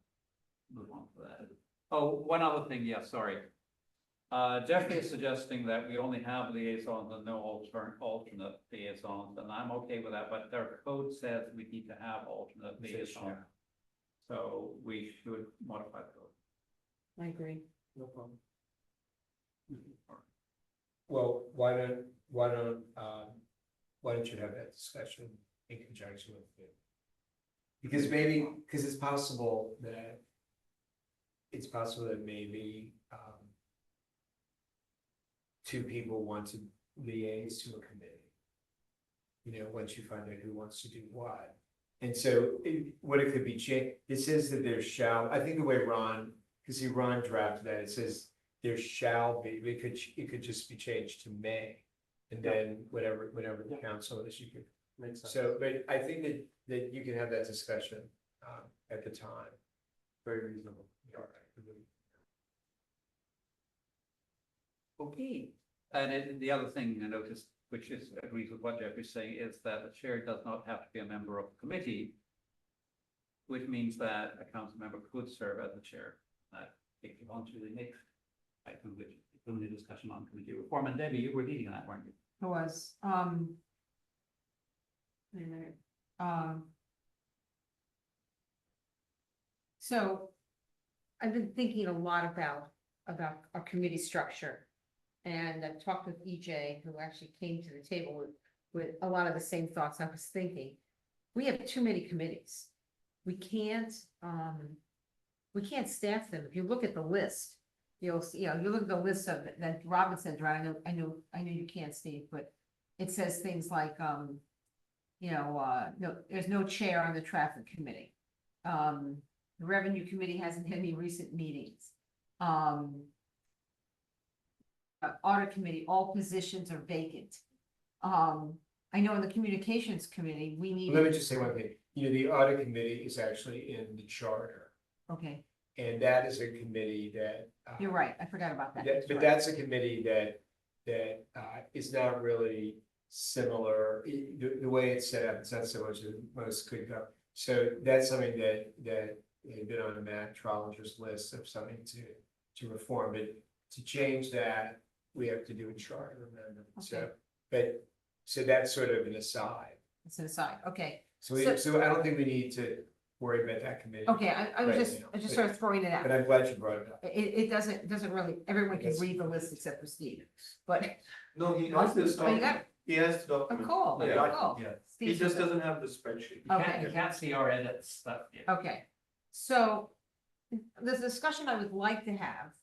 Speaker 1: move on to that. Oh, one other thing, yeah, sorry. Jeffrey is suggesting that we only have liaisons and no alternate liaisons, and I'm okay with that, but their code says we need to have alternate liaisons. So we should modify the code.
Speaker 4: I agree.
Speaker 3: No problem.
Speaker 10: Well, why don't you have that discussion in conjunction with it? Because it's possible that maybe two people want to liaise to a committee. Once you find out who wants to do what. And so what it could be changed, it says that there shall, I think the way Ron drafted that, it says there shall be, it could just be changed to may. And then whatever the council is, you could.
Speaker 3: Makes sense.
Speaker 10: So, but I think that you can have that discussion at the time.
Speaker 3: Very reasonable.
Speaker 1: Okay. And the other thing I noticed, which is agrees with what Jeff is saying, is that the chair does not have to be a member of the committee, which means that a council member could serve as the chair. That takes you on to the next item, which is only a discussion on committee reform. And Debbie, you were leading that, weren't you?
Speaker 4: It was, wait a minute, so I've been thinking a lot about our committee structure. And I've talked with EJ, who actually came to the table with a lot of the same thoughts I was thinking. We have too many committees. We can't staff them. If you look at the list, you'll see, you look at the list of that Robin sent around. I know you can't, Steve, but it says things like, no, there's no chair on the traffic committee. The revenue committee hasn't had any recent meetings. Audit committee, all positions are vacant. I know in the communications committee, we need.
Speaker 10: Let me just say one thing, the audit committee is actually in the charter,
Speaker 4: Okay,
Speaker 10: and that is a committee that.
Speaker 4: you're right, I forgot about that.
Speaker 10: But
Speaker 4: Right.
Speaker 10: that's a committee that is not really similar, the way it's set up, it's not so much as most could go. So that's something that had been on Matt Trollinger's list of something to reform, but to change that, we have to do a charter amendment, so, so that's sort of an aside.
Speaker 4: It's an aside, okay,
Speaker 10: So
Speaker 4: So-
Speaker 10: so I don't think we need to worry about that committee.
Speaker 4: okay, I was
Speaker 10: Right
Speaker 4: just,
Speaker 10: now.
Speaker 4: I just sort of throwing it out.
Speaker 10: But I'm glad you brought it up.
Speaker 4: It doesn't really, everyone can
Speaker 10: Yes.
Speaker 4: read the list except for Steve, but,
Speaker 3: No, he has this
Speaker 4: oh, you got it,
Speaker 3: he has the
Speaker 4: oh,
Speaker 3: document.
Speaker 4: cool,
Speaker 3: Yeah.
Speaker 4: cool.
Speaker 3: Yeah.
Speaker 4: Steve
Speaker 3: He just
Speaker 4: said-
Speaker 3: doesn't have the spreadsheet.
Speaker 4: Okay.
Speaker 1: You can't see our edits, but yeah.
Speaker 4: Okay, so the discussion I would like to have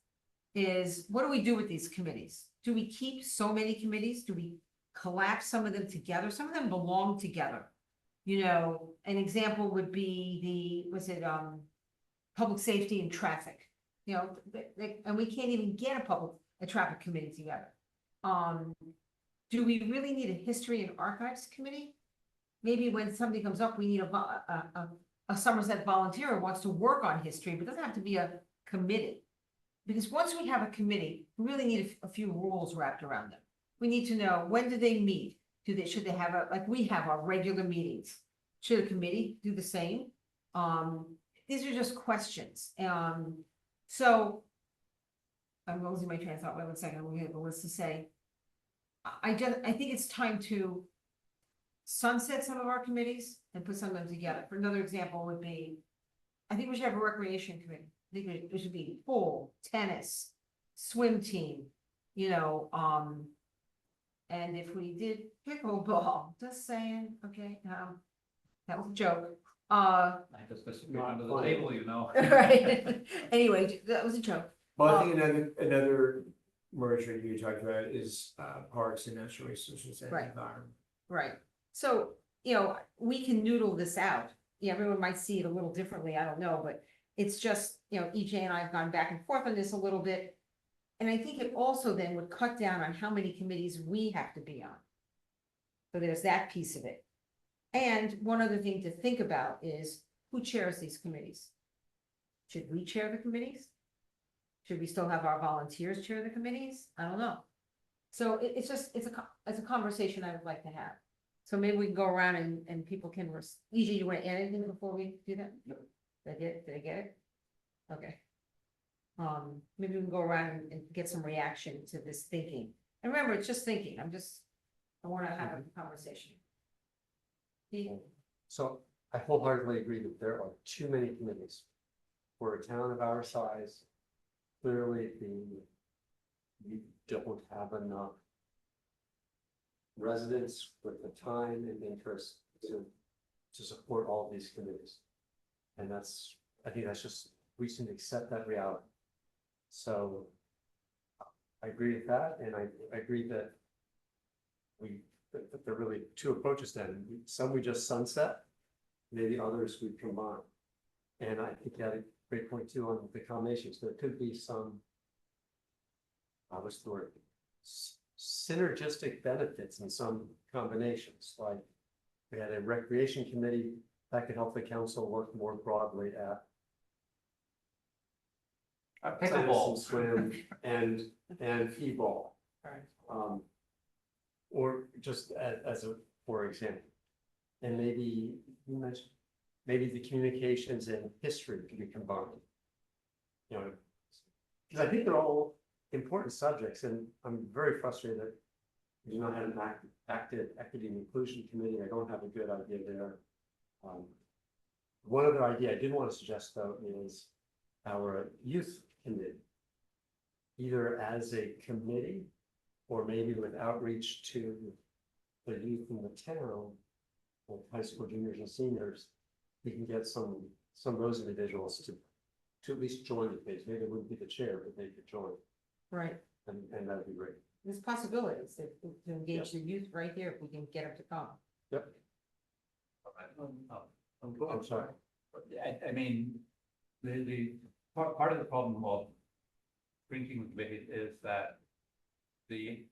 Speaker 4: is, what do we do with these committees? Do we keep so many committees? Do we collapse some of them together? Some of them belong together. An example would be public safety and traffic. And we can't even get a traffic committee together. Do we really need a history and archives committee? Maybe when somebody comes up, we need a Somerset volunteer who wants to work on history, but it doesn't have to be a committee. Because once we have a committee, we really need a few rules wrapped around them. We need to know, when do they meet? Should they have like we have our regular meetings? Should a committee do the same? These are just questions. So I'm losing my train of thought. Wait 1 second. We have a list to say. I think it's time to sunset some of our committees and put some of them together. For another example would be, I think we should have a recreation committee. I think it should be pool, tennis, swim team, and if we did pickleball, just saying, okay, that was a joke.
Speaker 1: I just disappeared under the table,
Speaker 4: Right, anyway, that was a joke.
Speaker 10: Well, I think another merger you talked about is parks and natural resources and
Speaker 4: Right.
Speaker 10: environment.
Speaker 4: Right, so, we can noodle this out. Everyone might see it a little differently, I don't know, but it's just, EJ and I have gone back and forth on this a little bit. And I think it also then would cut down on how many committees we have to be on. So there's that piece of it. And one other thing to think about is, who chairs these committees? Should we chair the committees? Should we still have our volunteers chair the committees? I don't know. So it's a conversation I would like to have. So maybe we can go around and people can, EJ, you want to add anything before we do that? Did I get it? Okay. Maybe we can go around and get some reaction to this thinking. And remember, it's just thinking. I want to have a conversation.
Speaker 9: So I wholeheartedly agree that there are too many committees. For a town of our size, clearly we don't have enough residents with the time and interest to support all of these committees. And I think that's just, we should accept that reality. So I agree with that, and I agree that that there are really two approaches then. Some we just sunset, maybe others we combine. And I think you had a great point too on the combinations. There could be some, what's the word? Synergistic benefits in some combinations, like we had a recreation committee that could help the council work more broadly at tennis and
Speaker 1: Pickleball.
Speaker 9: swim and e-ball.
Speaker 4: Right.
Speaker 9: Or just as a, for example. And maybe you mentioned, maybe the communications and history can be combined. Because I think they're all important subjects, and I'm very frustrated that we do not have an active equity and inclusion committee. I don't have a good idea there. One other idea I did want to suggest though is our youth committee, either as a committee or maybe with outreach to the youth in the town, like high school juniors and seniors, we can get some of those individuals to at least join the committee. Maybe they wouldn't be the chair, but they could join,
Speaker 4: Right.
Speaker 9: and that'd be great.
Speaker 4: there's possibilities to engage the youth right here if we can get them to come.
Speaker 1: I'm sorry. I mean, the part of the problem of drinking with committee is that the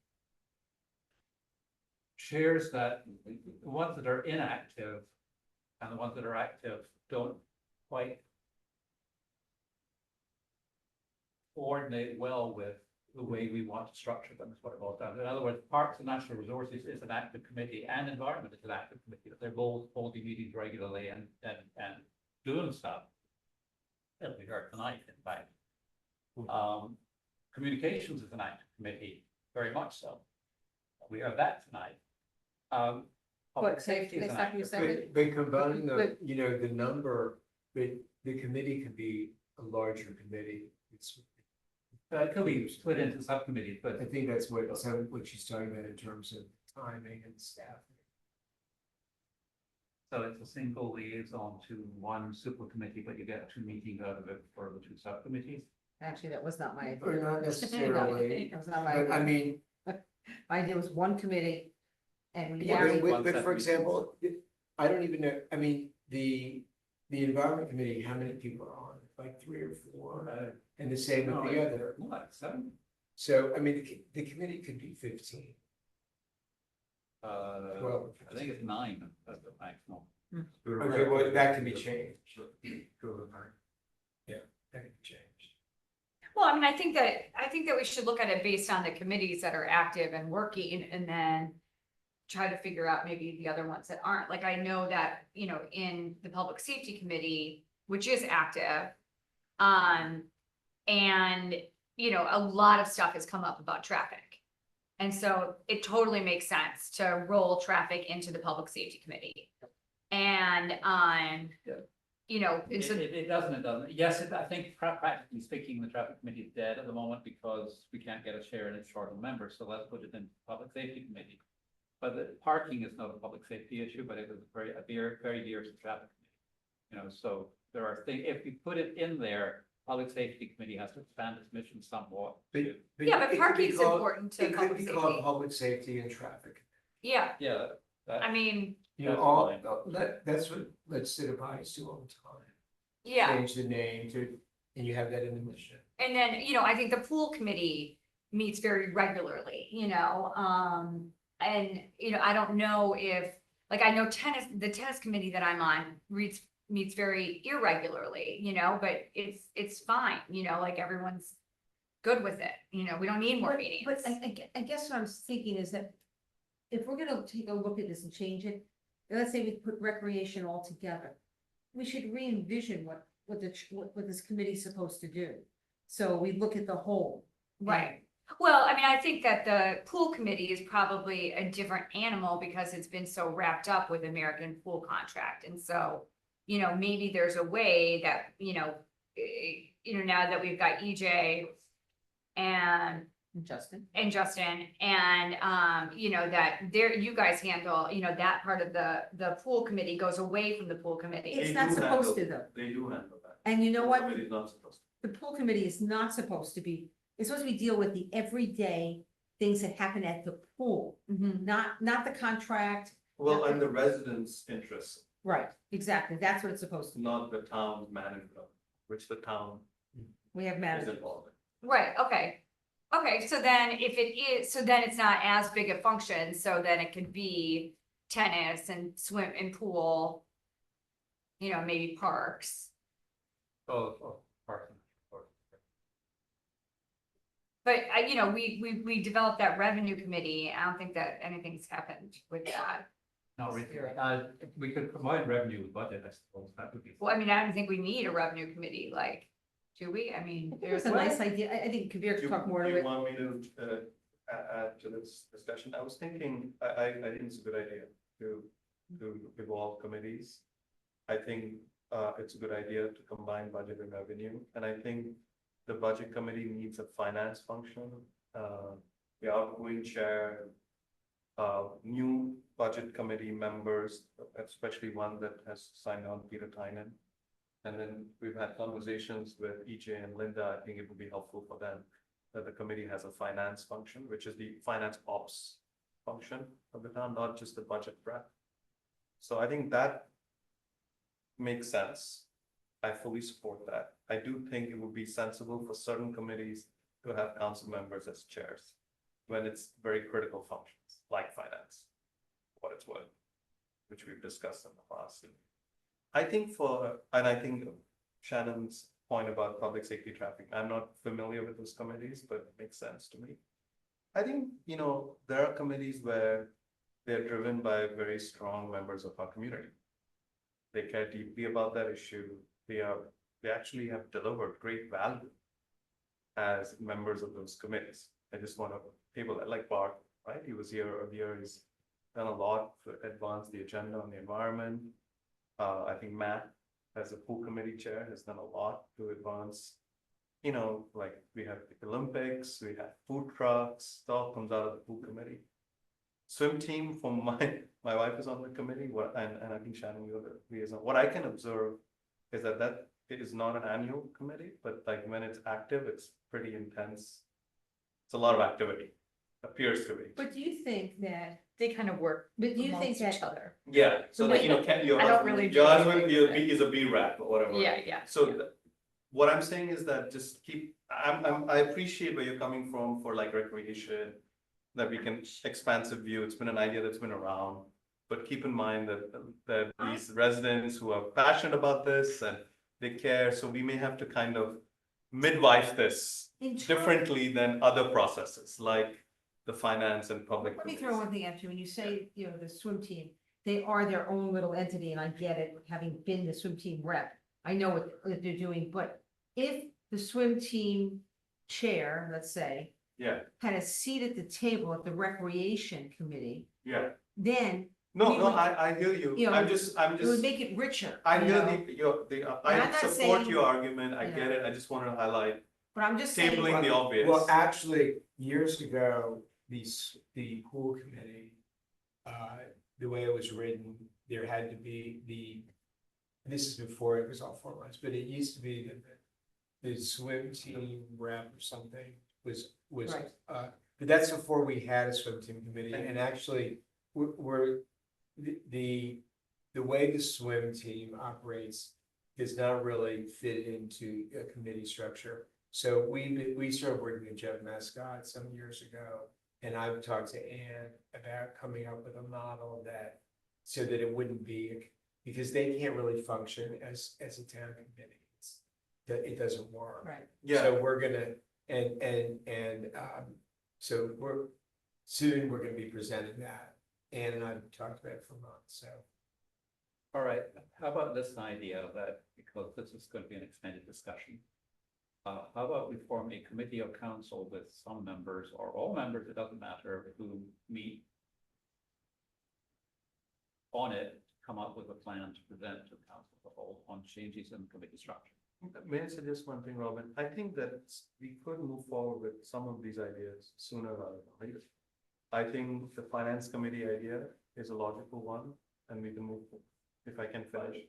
Speaker 1: chairs that, the ones that are inactive and the ones that are active don't quite coordinate well with the way we want to structure them, is what it boils down to. In other words, Parks and Natural Resources is an active committee and Environment is an active committee, but they're both holding meetings regularly and doing stuff. It'll be heard tonight, in fact. Communications is an active committee, very much so. We have that tonight. Public safety is an
Speaker 4: Let's not
Speaker 1: active
Speaker 4: use that.
Speaker 1: committee.
Speaker 10: But combining the,
Speaker 4: But-
Speaker 10: you know, the number, but the committee could be a larger committee. It's,
Speaker 1: It could be split into subcommittees, but
Speaker 10: I think that's what she's talking about in terms of timing and staffing.
Speaker 1: so it's a single liaison to one super committee, but you get 2 meetings out of it for the 2 subcommittees.
Speaker 4: Actually, that was not my idea.
Speaker 10: Or not necessarily,
Speaker 4: That was not my
Speaker 10: but I
Speaker 4: idea.
Speaker 10: mean,
Speaker 4: My idea was one committee and we
Speaker 10: yeah,
Speaker 4: married.
Speaker 10: but for example, I don't even know, I mean, the environment committee, how many people are on it? Like 3 or 4, and the same with the other.
Speaker 1: What, 7?
Speaker 10: So, I mean, the committee could be 15.
Speaker 1: I think it's 9, that's the maximum.
Speaker 10: Okay, well, that can be changed. Yeah, that can be changed.
Speaker 5: Well, I mean, I think that we should look at it based on the committees that are active and working and then try to figure out maybe the other ones that aren't. Like, I know that, you know, in the Public Safety Committee, which is active, and, you know, a lot of stuff has come up about traffic. And so it totally makes sense to roll traffic into the Public Safety Committee. And, you know, it's
Speaker 1: It doesn't. Yes, I think practically speaking, the traffic committee is dead at the moment because we can't get a chair and it's short of members, so let's put it in public safety committee. But the parking is not a public safety issue, but it is very dear to the traffic committee. You know, so there are things, if we put it in there, public safety committee has to expand its mission somewhat. to-
Speaker 5: Yeah, but
Speaker 10: it could be
Speaker 5: parking's
Speaker 10: called-
Speaker 5: important to
Speaker 10: It could
Speaker 5: public
Speaker 10: be
Speaker 5: safety.
Speaker 10: called public safety and traffic.
Speaker 5: Yeah,
Speaker 1: Yeah.
Speaker 5: I mean,
Speaker 10: You know,
Speaker 1: That's
Speaker 10: all,
Speaker 1: fine.
Speaker 10: that's what legislative bodies do all the time.
Speaker 5: yeah.
Speaker 10: Change the name to, and you have that in the mission.
Speaker 5: And then, you know, I think the pool committee meets very regularly, you know, and, you know, I don't know if, like, I know the tennis committee that I'm on meets very irregularly, you know, but it's fine, you know, like everyone's good with it, you know, we don't need more meetings.
Speaker 4: But I guess what I'm thinking is that if we're gonna take a look at this and change it, let's say we put recreation all together, we should re-envision what this committee's supposed to do. So we look at the whole.
Speaker 5: Right. Well, I mean, I think that the pool committee is probably a different animal because it's been so wrapped up with American Pool Contract. And so, you know, maybe there's a way that, you know, now that we've got EJ and
Speaker 4: Justin.
Speaker 5: Justin and, you know, that you guys handle, you know, that part of the pool committee goes away from the pool committee.
Speaker 4: It's not supposed to though.
Speaker 3: They do handle that.
Speaker 4: And you know what?
Speaker 3: Somebody's not supposed to.
Speaker 4: The pool committee is not supposed to be, it's supposed to be deal with the everyday things that happen at the pool,
Speaker 5: Mhm.
Speaker 4: not the contract.
Speaker 3: Well, and the residents' interests,
Speaker 4: Right, exactly. That's what it's supposed to be.
Speaker 3: not the town's management, which the town
Speaker 4: We have
Speaker 3: is
Speaker 4: management.
Speaker 3: involved in.
Speaker 5: Right, okay. Okay, so then if it is, so then it's not as big a function, so then it could be tennis and swim and pool. You know, maybe parks,
Speaker 1: Parking.
Speaker 5: but you know, we developed that revenue committee, I don't think that anything's happened with that.
Speaker 1: Not really. We could combine revenue with budget, I suppose, that would be.
Speaker 5: Well, I mean, I don't think we need a revenue committee, like, do we? I mean,
Speaker 4: I think it's
Speaker 5: there's.
Speaker 4: a nice idea. I think Kabir could talk more
Speaker 3: Do
Speaker 4: to
Speaker 3: you
Speaker 4: it.
Speaker 3: want me to add to this discussion? I was thinking, I think it's a good idea to evolve committees. I think it's a good idea to combine budget and revenue, and I think the budget committee needs a finance function. The outgoing chair, new budget committee members, especially one that has signed on, Peter Tynan. And then we've had conversations with EJ and Linda. I think it would be helpful for them. that the committee has a finance function, which is the finance ops function of the town, not just the budget prep. So I think that makes sense. I fully support that. I do think it would be sensible for certain committees to have council members as chairs when it's very critical functions, like finance, what it's worth, which we've discussed in the past. I think and I think Shannon's point about public safety traffic, I'm not familiar with those committees, but it makes sense to me. I think, there are committees where they're driven by very strong members of our community. They care deeply about that issue. They actually have delivered great value as members of those committees. I just want to table that, like Bart, right? He was here earlier, he's done a lot to advance the agenda on the environment. I think Matt, as a pool committee chair, has done a lot to advance. Like we have the Olympics, we have food trucks, it all comes out of the pool committee. Swim team from my wife is on the committee, and I think Shannon, you're the liaison. What I can observe is that it is not an annual committee, but like when it's active, it's pretty intense. It's a lot of activity, appears to be.
Speaker 4: But do you think that,
Speaker 5: They kind of work
Speaker 4: but do you think
Speaker 5: amongst each
Speaker 4: that,
Speaker 5: other.
Speaker 3: Yeah, so like, your
Speaker 5: I don't
Speaker 3: husband,
Speaker 5: really
Speaker 3: your
Speaker 5: do
Speaker 3: husband,
Speaker 5: anything
Speaker 3: your
Speaker 5: with
Speaker 3: B is a B rep or whatever.
Speaker 5: Yeah, yeah.
Speaker 3: So what I'm saying is that just I appreciate where you're coming from for like recreation, that we can expansive view. It's been an idea that's been around. But keep in mind that these residents who are passionate about this and they care, so we may have to kind of midwife this
Speaker 4: in terms,
Speaker 3: differently than other processes, like the finance and public.
Speaker 4: let me throw one thing at you, when you say, the swim team, they are their own little entity, and I get it, having been the swim team rep. I know what they're doing, but if the swim team chair, let's say,
Speaker 3: Yeah,
Speaker 4: had a seat at the table at the recreation committee,
Speaker 3: yeah.
Speaker 4: then
Speaker 3: No,
Speaker 4: We
Speaker 3: no,
Speaker 4: would-
Speaker 3: I hear you.
Speaker 4: you know,
Speaker 3: I'm just,
Speaker 4: it would make it richer.
Speaker 3: I
Speaker 4: you
Speaker 3: hear
Speaker 4: know?
Speaker 3: the,
Speaker 4: I'm
Speaker 3: I
Speaker 4: not
Speaker 3: support
Speaker 4: saying-
Speaker 3: your argument. I
Speaker 4: you
Speaker 3: get
Speaker 4: know.
Speaker 3: it. I just want to highlight
Speaker 4: But I'm just saying.
Speaker 3: tabling the obvious.
Speaker 10: Well, actually, years ago, the pool committee, the way it was written, there had to be this is before it was all formalized, but it used to be that the swim team rep or something was,
Speaker 4: Right.
Speaker 10: but that's before we had a swim team committee, and actually, we're, the way the swim team operates does not really fit into a committee structure. So we started working with Jeff Mascott some years ago, and I've talked to Ann about coming up with a model that, so that it wouldn't be, because they can't really function as a town committee. It doesn't work.
Speaker 4: Right.
Speaker 3: Yeah,
Speaker 10: So we're gonna, so soon we're gonna be presenting that. Ann and I've talked about it for months, so.
Speaker 1: All right, how about this idea that, because this is going to be an extended discussion. How about we form a committee of council with some members or all members, it doesn't matter, who meet on it, come up with a plan to present to the council as a whole on changes in committee structure.
Speaker 3: may I suggest one thing, Robin? I think that we could move forward with some of these ideas sooner rather than later. I think the finance committee idea is a logical one, and we can move, if I can finish,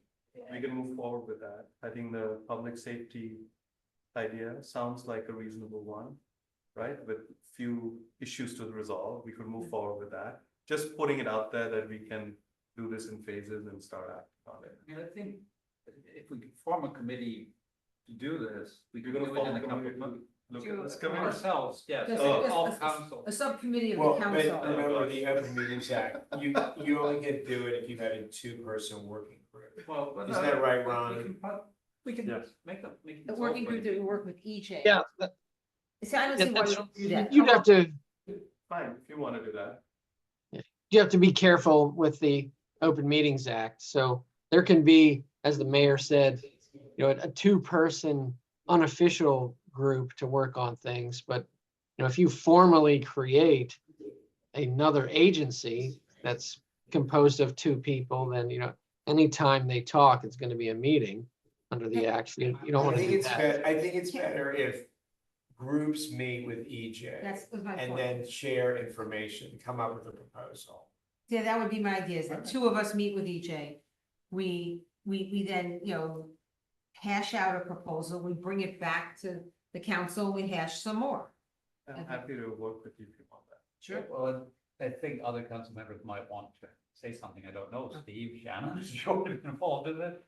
Speaker 3: we can move forward with that. I think the public safety idea sounds like a reasonable one, right? With few issues to resolve, we could move forward with that. Just putting it out there that we can do this in phases and start acting on it.
Speaker 1: I mean, I think if we could form a committee to do this, we
Speaker 3: You're
Speaker 1: could
Speaker 3: gonna
Speaker 1: do it in
Speaker 3: form
Speaker 1: a
Speaker 3: a
Speaker 1: couple of
Speaker 3: committee
Speaker 1: months.
Speaker 3: Look at this
Speaker 1: For
Speaker 3: committee.
Speaker 1: ourselves, yes,
Speaker 4: Yes,
Speaker 1: all
Speaker 4: yes,
Speaker 1: council.
Speaker 4: A subcommittee of
Speaker 10: Well,
Speaker 4: the
Speaker 10: but
Speaker 4: council.
Speaker 10: remember the Open Meetings Act, you only can do it if you've had a two-person working group.
Speaker 1: Well, but
Speaker 10: Isn't
Speaker 1: no,
Speaker 10: that right,
Speaker 1: we
Speaker 10: Ron?
Speaker 1: can We can
Speaker 3: Yes.
Speaker 1: make them.
Speaker 4: The working group that we work with EJ.
Speaker 7: Yeah,
Speaker 4: See, I don't see why we
Speaker 7: that's-
Speaker 4: don't do that.
Speaker 7: you'd have to,
Speaker 3: Fine, if you want to do that.
Speaker 7: you have to be careful with the Open Meetings Act. So there can be, as the mayor said, a two-person unofficial group to work on things. But, if you formally create another agency that's composed of two people, then, anytime they talk, it's going to be a meeting under the act. You don't
Speaker 10: I
Speaker 7: want to
Speaker 10: think
Speaker 7: do
Speaker 10: it's
Speaker 7: that.
Speaker 10: I think it's better if groups meet with EJ
Speaker 4: Was my
Speaker 10: and
Speaker 4: point.
Speaker 10: then share information, come up with a proposal.
Speaker 4: Yeah, that would be my idea, is that two of us meet with EJ. We then, hash out a proposal, we bring it back to the council, we hash some more.
Speaker 3: I'm happy to work with you on that.
Speaker 4: Sure.
Speaker 1: Well, I think other council members might want to say something. I don't know. Steve, Shannon, is surely involved in it.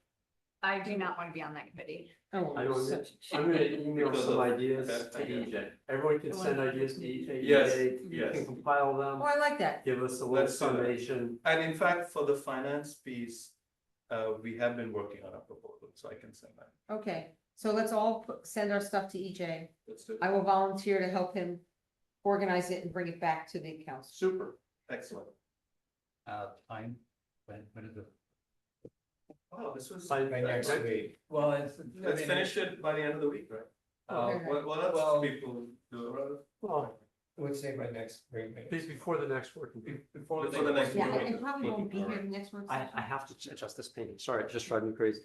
Speaker 5: I do not want to be on that committee.
Speaker 4: Oh,
Speaker 9: I don't,
Speaker 4: so-
Speaker 9: I'm gonna email
Speaker 3: Because
Speaker 9: some
Speaker 3: of
Speaker 9: ideas
Speaker 3: that
Speaker 9: to
Speaker 3: idea.
Speaker 9: EJ. Everyone can send ideas to EJ.
Speaker 3: Yes,
Speaker 9: EJ
Speaker 3: yes.
Speaker 9: can compile
Speaker 4: Oh,
Speaker 9: them,
Speaker 4: I like that.
Speaker 9: give us a little
Speaker 3: Let's do that.
Speaker 9: summation.
Speaker 3: And in fact, for the finance piece, we have been working on a proposal, so I can send that.
Speaker 4: Okay, so let's all send our stuff to EJ.
Speaker 3: Let's do
Speaker 4: I
Speaker 3: it.
Speaker 4: will volunteer to help him organize it and bring it back to the council.
Speaker 3: Super, excellent.
Speaker 1: Time, when is it?
Speaker 3: Oh, this was.
Speaker 9: By next week.
Speaker 1: Well, it's.
Speaker 3: Let's finish it by the end of the week, right?
Speaker 4: Okay.
Speaker 3: What else
Speaker 1: well-
Speaker 3: people do?
Speaker 9: Well,
Speaker 10: I would say by next week.
Speaker 9: before the next working week.
Speaker 3: Before the next
Speaker 4: Yeah, I
Speaker 3: meeting.
Speaker 4: probably won't be here the next one.
Speaker 9: I have to adjust this page. Sorry, it just driving me crazy.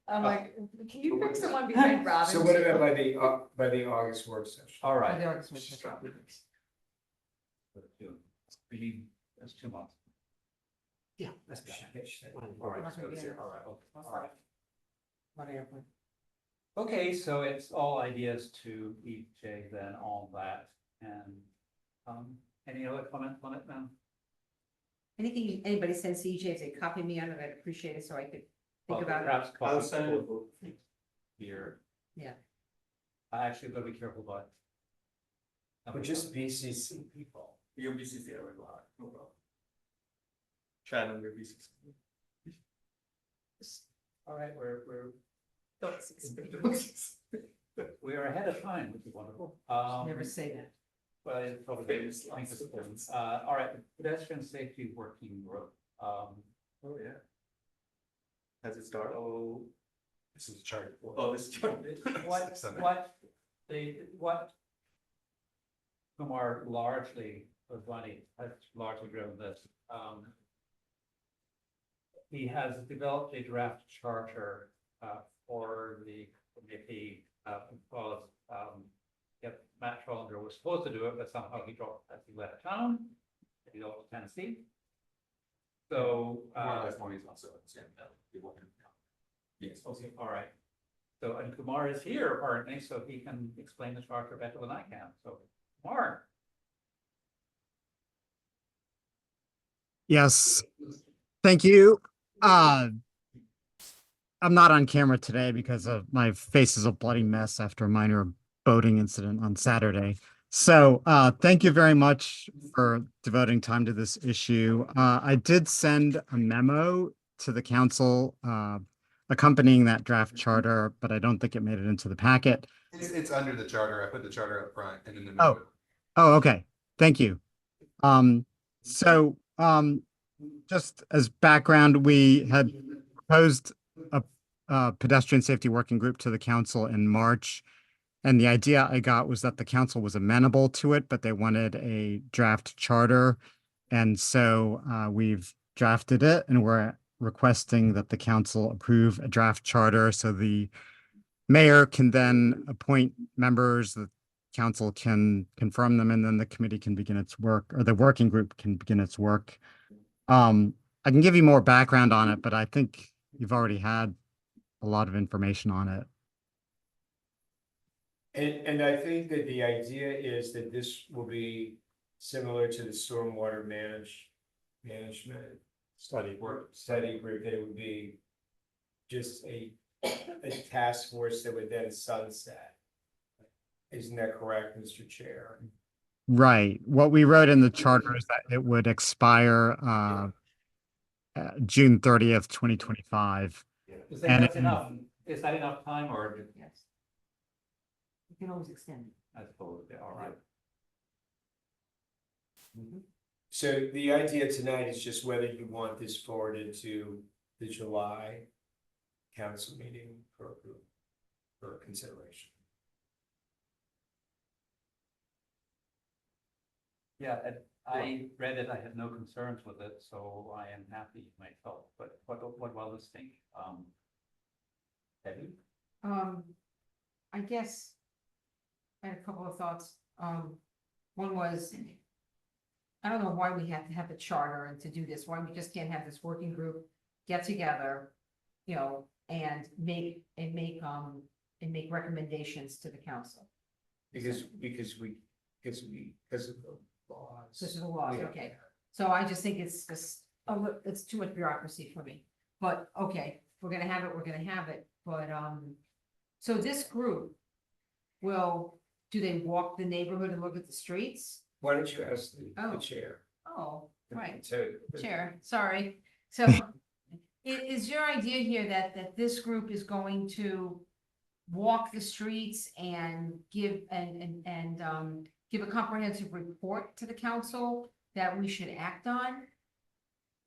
Speaker 5: I'm like, can you pick someone behind Robin?
Speaker 10: So what about by the August work session?
Speaker 1: All right.
Speaker 4: The August meeting.
Speaker 1: Really, that's 2 months.
Speaker 9: Yeah, that's.
Speaker 1: All right,
Speaker 4: Not
Speaker 1: so
Speaker 4: gonna be
Speaker 1: it's-
Speaker 4: here.
Speaker 1: all right, okay, all right.
Speaker 4: On airplane.
Speaker 1: Okay, so it's all ideas to EJ then on that, and, any other comments on it then?
Speaker 4: Anything anybody sends to EJ, if they copy me on it, I'd appreciate it so I could think
Speaker 1: Well,
Speaker 4: about it.
Speaker 1: Perhaps
Speaker 3: I'll
Speaker 1: coffee
Speaker 3: send it.
Speaker 1: for here.
Speaker 4: Yeah.
Speaker 1: I actually gotta be careful about.
Speaker 10: Or just BCC people.
Speaker 3: You'll BCC everyone, no problem. Shannon, you're BCC.
Speaker 1: All right, we're,
Speaker 5: Don't
Speaker 1: we are ahead of time, which is wonderful.
Speaker 4: Never say that.
Speaker 1: Well, it's probably, I think it's important. All right, pedestrian safety working group.
Speaker 3: Oh, yeah. Has it started? Oh,
Speaker 2: This is a chart.
Speaker 3: oh, this is.
Speaker 1: What Kumar largely, or Bunny has largely driven this. He has developed a draft charter for the committee because Matt Trollander was supposed to do it, but somehow he dropped as he left town. He off to Tennessee. So. Yes, okay, all right. So, and Kumar is here apparently, so he can explain the charter better than I can, so, Kumar.
Speaker 13: Yes, thank you. I'm not on camera today because of my face is a bloody mess after a minor boating incident on Saturday. So thank you very much for devoting time to this issue. I did send a memo to the council accompanying that draft charter, but I don't think it made it into the packet.
Speaker 2: It's under the charter. I put the charter up front and in the
Speaker 13: Oh.
Speaker 2: middle.
Speaker 13: Oh, okay. Thank you. Just as background, we had proposed a pedestrian safety working group to the council in March. And the idea I got was that the council was amenable to it, but they wanted a draft charter. And so we've drafted it and we're requesting that the council approve a draft charter so the mayor can then appoint members, the council can confirm them, and then the committee can begin its work, or the working group can begin its work. I can give you more background on it, but I think you've already had a lot of information on it.
Speaker 10: And I think that the idea is that this will be similar to the stormwater management study group, that it would be just a task force that would then sunset. Isn't that correct, Mr. Chair?
Speaker 13: Right. What we wrote in the charter is that it would expire June 30th, 2025.
Speaker 1: Is that
Speaker 13: And
Speaker 1: that's enough? Is that enough time or,
Speaker 4: Yes. You can always extend it.
Speaker 1: I suppose, yeah, all right.
Speaker 10: So the idea tonight is just whether you want this forwarded to the July council meeting for consideration.
Speaker 1: Yeah, I read it, I had no concerns with it, so I am happy myself, but what others think? Debbie?
Speaker 4: I guess I had a couple of thoughts. One was, I don't know why we have to have a charter and to do this, why we just can't have this working group get together, you know, and make and make recommendations to the council.
Speaker 10: Because of the laws.
Speaker 4: This is the laws,
Speaker 10: Yeah.
Speaker 4: okay. So I just think it's just, oh, it's too much bureaucracy for me. But, okay, if we're gonna have it, we're gonna have it, but, so this group will, do they walk the neighborhood and look at the streets?
Speaker 10: Why don't you ask the
Speaker 4: Oh.
Speaker 10: chair?
Speaker 4: Oh, right,
Speaker 10: So.
Speaker 4: chair, sorry. So is your idea here that this group is going to walk the streets and give, give a comprehensive report to the council that we should act on?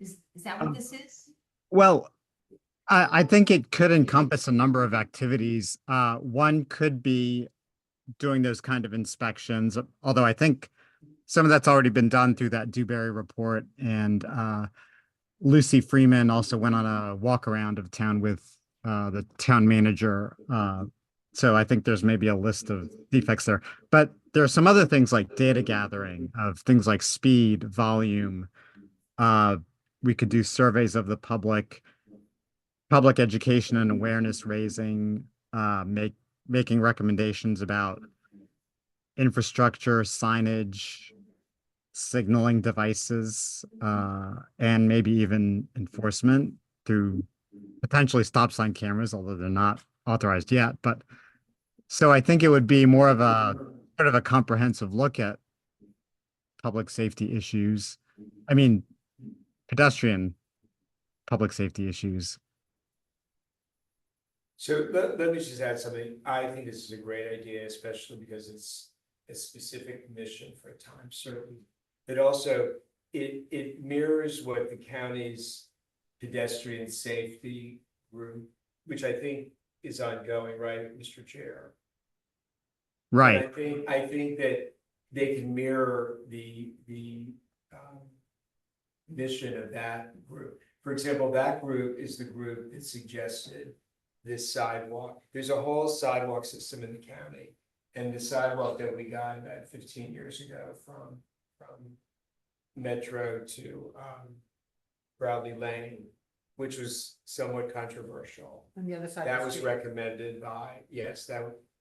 Speaker 4: Is that what this is?
Speaker 13: Well, I think it could encompass a number of activities. One could be doing those kind of inspections, although I think some of that's already been done through that Dewberry report. And Lucy Freeman also went on a walk around of town with the town manager. So I think there's maybe a list of defects there. But there are some other things like data gathering of things like speed, volume. We could do surveys of the public education and awareness raising, making recommendations about infrastructure, signage, signaling devices, and maybe even enforcement through potentially stop sign cameras, although they're not authorized yet. But so I think it would be more of a sort of a comprehensive look at public safety issues. I mean, pedestrian public safety issues.
Speaker 10: So let me just add something. I think this is a great idea, especially because it's a specific mission for a time certain. But also, it mirrors what the county's pedestrian safety group, which I think is ongoing, right, Mr. Chair?
Speaker 13: Right.
Speaker 10: And I think that they can mirror the mission of that group. For example, that group is the group that suggested this sidewalk. There's a whole sidewalk system in the county. And the sidewalk that we got about 15 years ago from Metro to Bradley Lane, which was somewhat controversial.
Speaker 4: On the other side. of
Speaker 10: That
Speaker 4: the
Speaker 10: was
Speaker 4: street.
Speaker 10: recommended by, yes,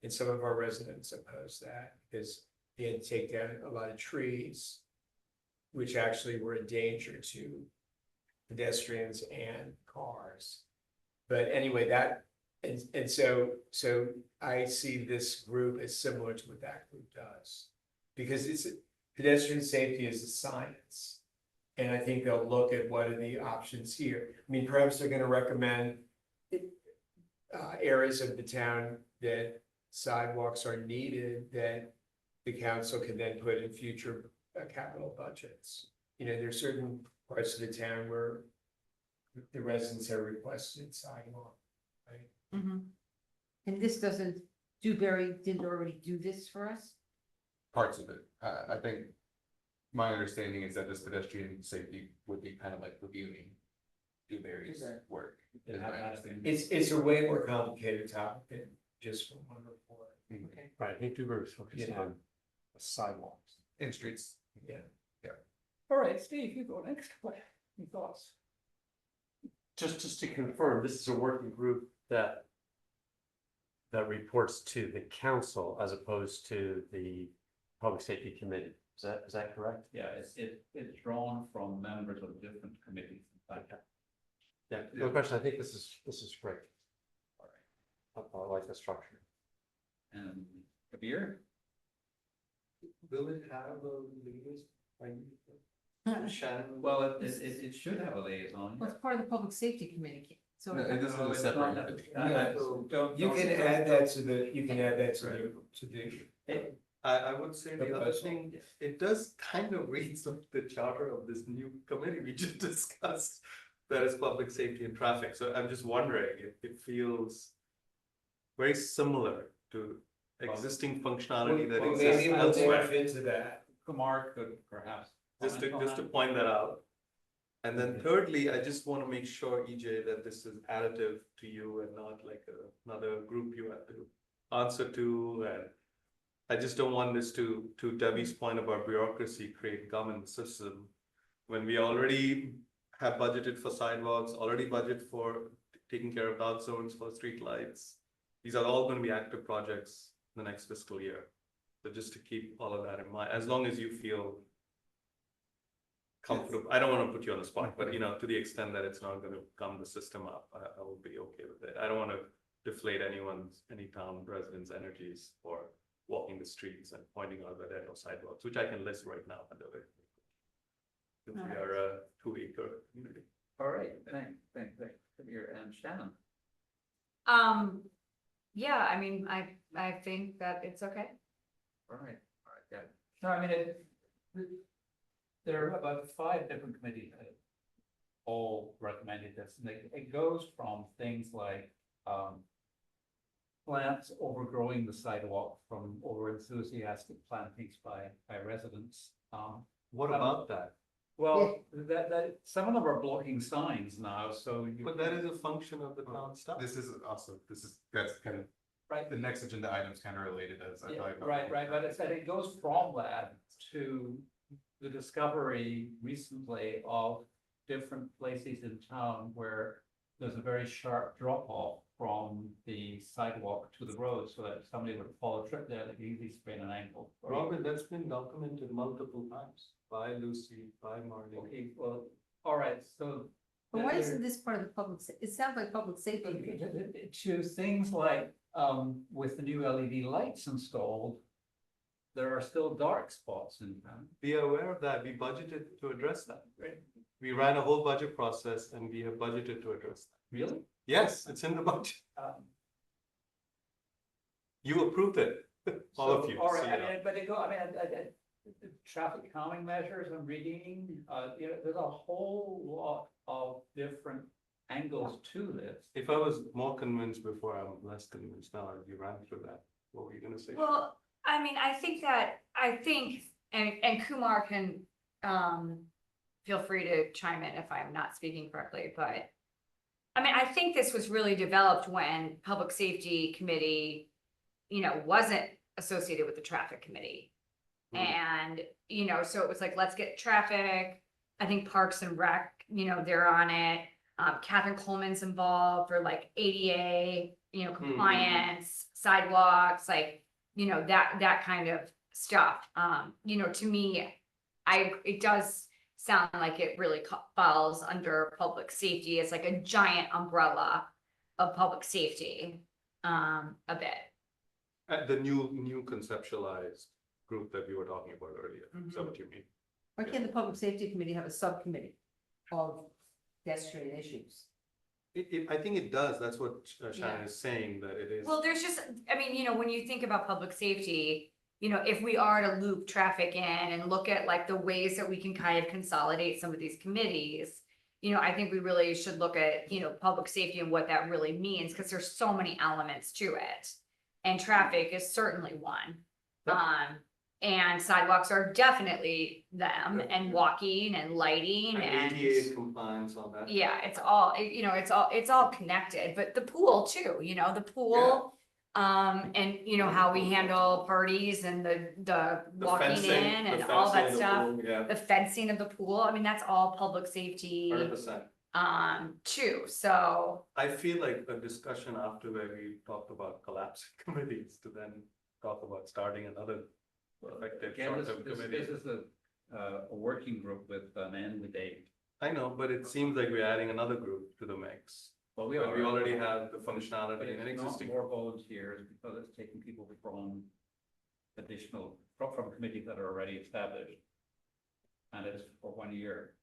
Speaker 10: and some of our residents opposed that because they had to take down a lot of trees, which actually were a danger to pedestrians and cars. But anyway, so I see this group as similar to what that group does. Because pedestrian safety is a science. And I think they'll look at what are the options here. I mean, perhaps they're gonna recommend areas of the town that sidewalks are needed that the council can then put in future capital budgets. You know, there's certain parts of the town where the residents have requested sidewalk, right?
Speaker 4: Mhm. And this doesn't, Dewberry didn't already do this for us?
Speaker 2: Parts of it. I think my understanding is that this pedestrian safety would be kind of like reviewing Dewberry's work. is my understanding.
Speaker 10: It's a way more complicated topic than just from one report.
Speaker 2: Mhm.
Speaker 9: Right, I think Dewberry's focused
Speaker 10: Yeah.
Speaker 9: on sidewalks.
Speaker 2: In streets.
Speaker 10: Yeah.
Speaker 1: All right, Steve, you go next. What, any thoughts?
Speaker 9: Just to confirm, this is a working group that reports to the council as opposed to the public safety committee. Is that correct?
Speaker 1: Yeah, it's drawn from members of different committees. In fact.
Speaker 9: Yeah, no question. I think this is great. All right. I like the structure.
Speaker 1: And Kabir?
Speaker 3: Will it have a leaders? Shannon?
Speaker 1: Well, it should have a liaison.
Speaker 4: Well, it's part of the public safety committee, so.
Speaker 2: No, it doesn't.
Speaker 1: No,
Speaker 2: It's
Speaker 1: it's not
Speaker 2: separate.
Speaker 1: that-
Speaker 10: You can add that to the.
Speaker 3: I would say the other
Speaker 10: Proposal.
Speaker 3: thing, it does kind of reads like the charter of this new committee we just discussed. That is public safety and traffic, so I'm just wondering, it feels very similar to existing functionality that
Speaker 10: Well,
Speaker 3: exists
Speaker 10: maybe we'll
Speaker 3: elsewhere.
Speaker 10: morph into that.
Speaker 1: Kumar could perhaps.
Speaker 3: Just to
Speaker 1: comment on
Speaker 3: point that out. And then thirdly, I just want to make sure, EJ, that this is additive to you and not like another group you have to answer to. And I just don't want this to Debbie's point about bureaucracy, create gum in the system. When we already have budgeted for sidewalks, already budget for taking care of dark zones for streetlights. These are all gonna be active projects the next fiscal year. So just to keep all of that in mind, as long as you feel comfortable, I don't wanna put you on the spot, but to the extent that it's not gonna gum the system up, I will be okay with it. I don't wanna deflate any town residents' energies for walking the streets and pointing out that there are no sidewalks, which I can list right now, by the way. Since we are a 2-acre community.
Speaker 1: All right, thanks, here, and Shannon.
Speaker 5: Yeah, I mean, I think that it's okay.
Speaker 1: All right, good. No, I mean, there are about 5 different committees that all recommended this, and it goes from things like, plants overgrowing the sidewalk from over enthusiastic plantings by residents.
Speaker 3: What about that?
Speaker 1: Well, that, some of them are blocking signs now, so you.
Speaker 3: But that is a function of the town stuff.
Speaker 2: That's kind of,
Speaker 1: Right.
Speaker 2: the next agenda item is kind of related as I
Speaker 1: Yeah,
Speaker 2: thought. about
Speaker 1: right, but it goes from that to the discovery recently of different places in town where there's a very sharp drop off from the sidewalk to the road, so that if somebody would fall a trip there, they could easily sprain an ankle.
Speaker 3: Robert, that's been documented multiple times by Lucy, by Marty.
Speaker 1: Okay, well, all right, so.
Speaker 4: But why isn't this part of the public, it sounds like public safety.
Speaker 1: To things like, with the new LED lights installed, there are still dark spots in town.
Speaker 3: Be aware of that. We budgeted to address that, right? We ran a whole budget process and we have budgeted to address that.
Speaker 1: Really?
Speaker 3: Yes, it's in the budget. You approved it, all of you.
Speaker 1: All right,
Speaker 3: so,
Speaker 1: I mean, but the traffic calming measures I'm reading, there's a whole lot of different angles to this.
Speaker 3: If I was more convinced before, I'm less convinced now as you ran through that. What were you gonna say?
Speaker 5: Well, I mean, I think, and Kumar can, feel free to chime in if I'm not speaking correctly, but. I mean, I think this was really developed when Public Safety Committee, wasn't associated with the Traffic Committee. And, so it was like, let's get traffic. I think Parks and Rec, they're on it. Catherine Coleman's involved for like ADA, compliance, sidewalks, like, that kind of stuff. To me, it does sound like it really falls under public safety. It's like a giant umbrella of public safety, a bit.
Speaker 3: The new conceptualized group that we were talking about earlier, is that what you mean?
Speaker 4: Why can't the public safety committee have a subcommittee of pedestrian issues?
Speaker 3: I think it does, that's what Shannon is saying, that it is.
Speaker 5: Well, there's just, I mean, when you think about public safety, if we are to loop traffic in and look at like the ways that we can kind of consolidate some of these committees, I think we really should look at, public safety and what that really means, because there's so many elements to it. And traffic is certainly one. And sidewalks are definitely them, and walking and lighting and.
Speaker 3: ADA compliance on that.
Speaker 5: Yeah, it's all, it's all connected, but the pool too, the pool. And how we handle parties and the walking
Speaker 3: fencing,
Speaker 5: in and
Speaker 3: the
Speaker 5: all that
Speaker 3: fencing of the
Speaker 5: stuff.
Speaker 3: pool, yeah.
Speaker 5: The fencing of the pool, I mean, that's all public safety,
Speaker 3: 100%.
Speaker 5: too, so.
Speaker 3: I feel like a discussion after where we talked about collapsing committees to then talk about starting another effective
Speaker 1: Again,
Speaker 3: short-term
Speaker 1: this
Speaker 3: committee.
Speaker 1: is a working group with an end date.
Speaker 3: I know, but it seems like we're adding another group to the mix.
Speaker 1: Well,
Speaker 3: We already have the
Speaker 1: But
Speaker 3: functionality in an
Speaker 1: it's not
Speaker 3: existing.
Speaker 1: more volunteers because it's taking people from from committees that are already established. And it's for 1 year.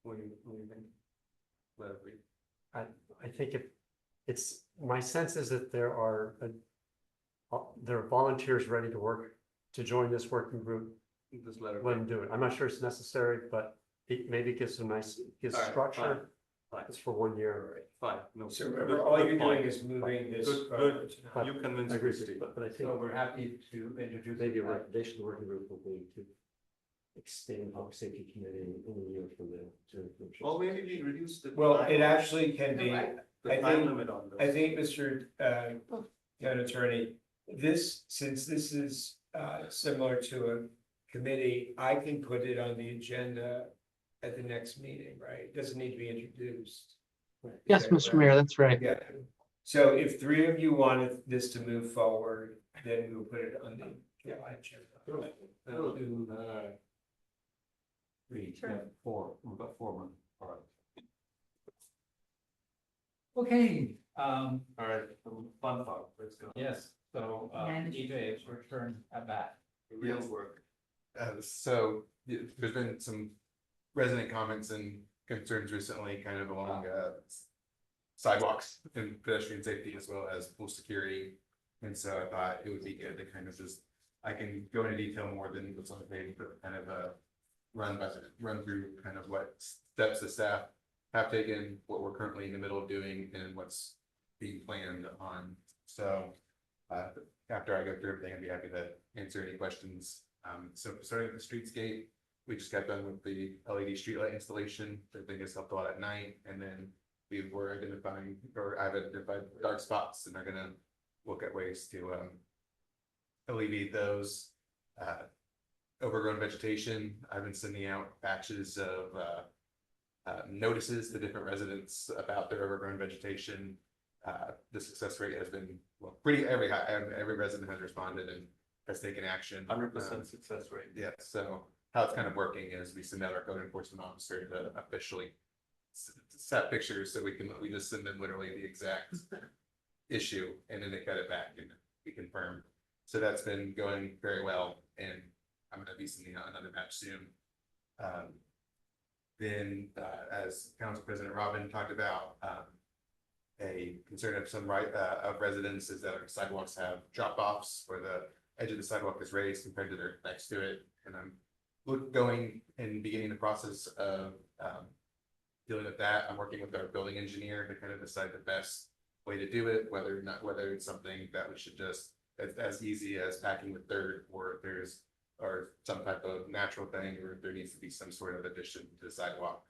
Speaker 3: What do you think? Leslie?
Speaker 9: I think it's, my sense is that there are volunteers ready to work, to join this working group,
Speaker 3: This letter.
Speaker 9: let them do it. I'm not sure it's necessary, but it maybe gives a nice, gives
Speaker 3: All right,
Speaker 9: structure.
Speaker 3: fine.
Speaker 9: It's for 1 year.
Speaker 3: Fine, no.
Speaker 10: So
Speaker 3: good-
Speaker 10: remember,
Speaker 3: good
Speaker 10: all you're
Speaker 3: point.
Speaker 10: doing is moving this.
Speaker 3: Good,
Speaker 10: forward.
Speaker 3: good.
Speaker 9: But
Speaker 3: You
Speaker 9: I
Speaker 3: convinced
Speaker 9: agree,
Speaker 3: Christie.
Speaker 9: but I think
Speaker 1: So we're happy to introduce.
Speaker 9: maybe a
Speaker 1: that.
Speaker 9: recommendation of the working group will be to extend public safety committee in a year from now.
Speaker 3: Or maybe we reduce the.
Speaker 10: Well,
Speaker 3: time-
Speaker 10: it actually can be,
Speaker 3: The
Speaker 10: I
Speaker 3: time
Speaker 10: think-
Speaker 3: limit on this.
Speaker 10: I think, Mr. Town Attorney, since this is similar to a committee, I can put it on the agenda at the next meeting, right? It doesn't need to be introduced.
Speaker 7: Yes, Mr. Mayor, that's right.
Speaker 10: Yeah, So if three of you wanted this to move forward, then we'll put it on the.
Speaker 1: We'll do, three,
Speaker 5: Sure.
Speaker 1: yeah, four, we've got 4 months, all right. Okay,
Speaker 3: All right, fun thought, let's go.
Speaker 1: yes, so,
Speaker 4: And-
Speaker 1: EJ, it's your turn at bat.
Speaker 3: Real work.
Speaker 2: So there's been some resident comments and concerns recently kind of along sidewalks and pedestrian safety as well as pool security. And so I thought it would be good to kind of just, I can go into detail more than what's on the page, but kind of run through kind of what steps the staff have taken, what we're currently in the middle of doing, and what's being planned on. So after I go through everything, I'd be happy to answer any questions. So starting with the streetscape, we just got done with the LED streetlight installation. I think it's helped a lot at night, and then we were identifying, or I've identified dark spots, and they're gonna look at ways to alleviate those. Overgrown vegetation, I've been sending out batches of notices to different residents about their overgrown vegetation. The success rate has been, well, pretty every resident has responded and has taken action.
Speaker 3: 100% success rate.
Speaker 2: Yeah, so how it's kind of working is we send out our code enforcement officer to officially set pictures, so we just send them literally the exact issue, and then they cut it back and we confirm. So that's been going very well, and I'm gonna be sending out another batch soon. Then, as Council President Robin talked about, a concern of some of residents is that our sidewalks have drop offs where the edge of the sidewalk is raised compared to their next to it. And I'm going and beginning the process of dealing with that. I'm working with our building engineer to kind of decide the best way to do it, whether it's something that we should just as easy as packing with dirt, or if there's some type of natural thing, or if there needs to be some sort of addition to the sidewalk.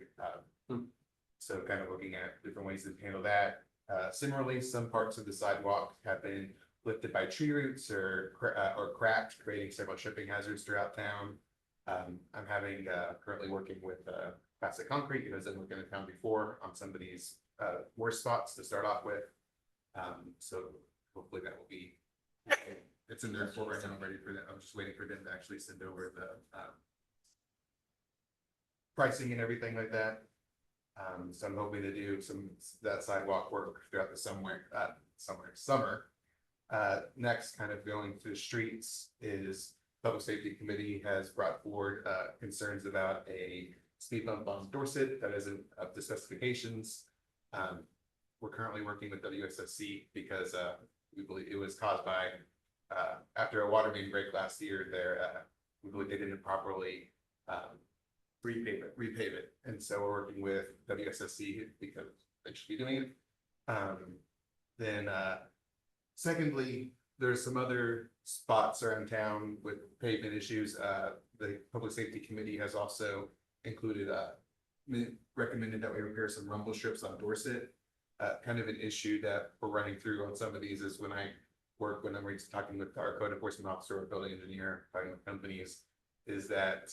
Speaker 2: So kind of looking at different ways to handle that. Similarly, some parts of the sidewalk have been lifted by tree roots or cracked, creating several tripping hazards throughout town. I'm currently working with Classic Concrete, because I've worked in town before on some of these worst spots to start off with. So hopefully that will be, it's in their report right now, I'm ready for that. I'm just waiting for them to actually send over the pricing and everything like that. So I'm hoping to do that sidewalk work throughout the summer. Next, kind of going to the streets, is Public Safety Committee has brought forward concerns about a speed bump on Dorset that isn't up to specifications. We're currently working with WSSC because we believe it was caused by after a water main break last year. We believe they didn't properly repave it, and so we're working with WSSC because they should be doing it. Then secondly, there's some other spots around town with pavement issues. The Public Safety Committee has also included recommended that we repair some rumble strips on Dorset. Kind of an issue that we're running through on some of these is when I'm talking with our code enforcement officer or building engineer, talking with companies, is that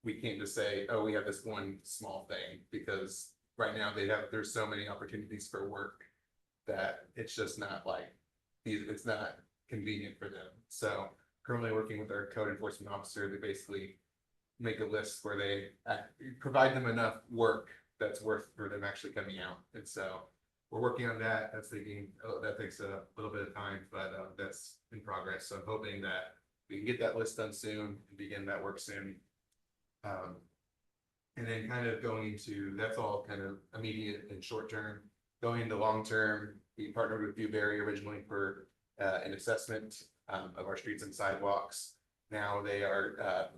Speaker 2: we can't just say, oh, we have this one small thing, because right now there's so many opportunities for work that it's just not it's not convenient for them. So currently working with our code enforcement officer to basically make a list where they provide them enough work that's worth for them actually coming out. And so we're working on that. That takes a little bit of time, but that's in progress. So I'm hoping that we can get that list done soon and begin that work soon. And then kind of going into, that's all kind of immediate and short term. Going into long term, we partnered with Viewberry originally for an assessment of our streets and sidewalks. Now they are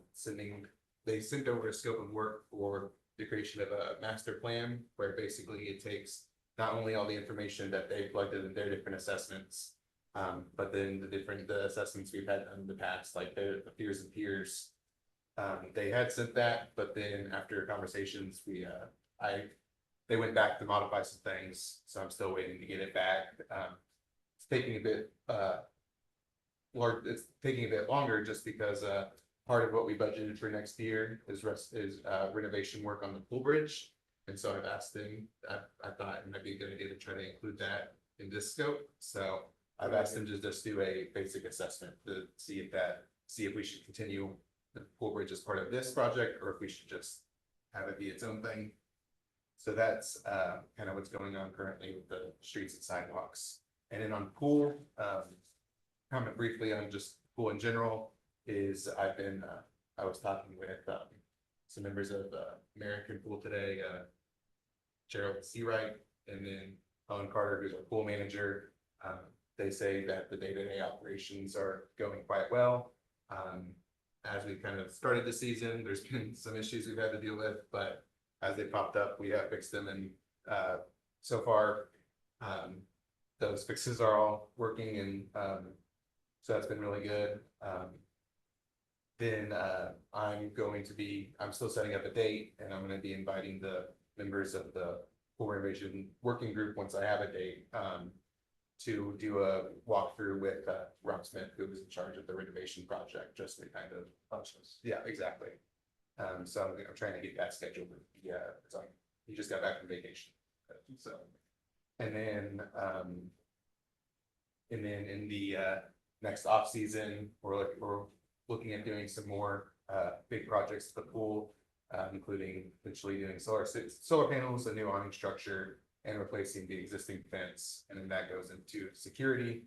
Speaker 2: they sent over a scope of work for the creation of a master plan, where basically it takes not only all the information that they plugged in their different assessments, but then the assessments we've had in the past, like the peers and peers. They had sent that, but then after conversations, they went back to modify some things, so I'm still waiting to get it back. It's taking a bit it's taking a bit longer just because part of what we budgeted for next year is renovation work on the pool bridge. And so I've asked them, I thought it might be a good idea to try to include that in this scope, so I've asked them to just do a basic assessment to see if we should continue the pool bridge as part of this project, or if we should just have it be its own thing. So that's kind of what's going on currently with the streets and sidewalks. And then on pool, comment briefly on just pool in general, is I was talking with some members of American Pool today, Gerald Seawright, and then Helen Carter, who's our pool manager. They say that the day-to-day operations are going quite well. As we kind of started the season, there's been some issues we've had to deal with, but as they popped up, we have fixed them, and so far, those fixes are all working, and so that's been really good. Then I'm still setting up a date, and I'm gonna be inviting the members of the pool renovation working group once I have a date, to do a walkthrough with Rob Smith, who was in charge of the renovation project, just to kind of. Yeah, exactly. So I'm trying to get that scheduled. Yeah, he just got back from vacation, so. And then in the next off season, we're looking at doing some more big projects at the pool, including potentially doing solar panels, a new awning structure, and replacing the existing fence, and then that goes into security.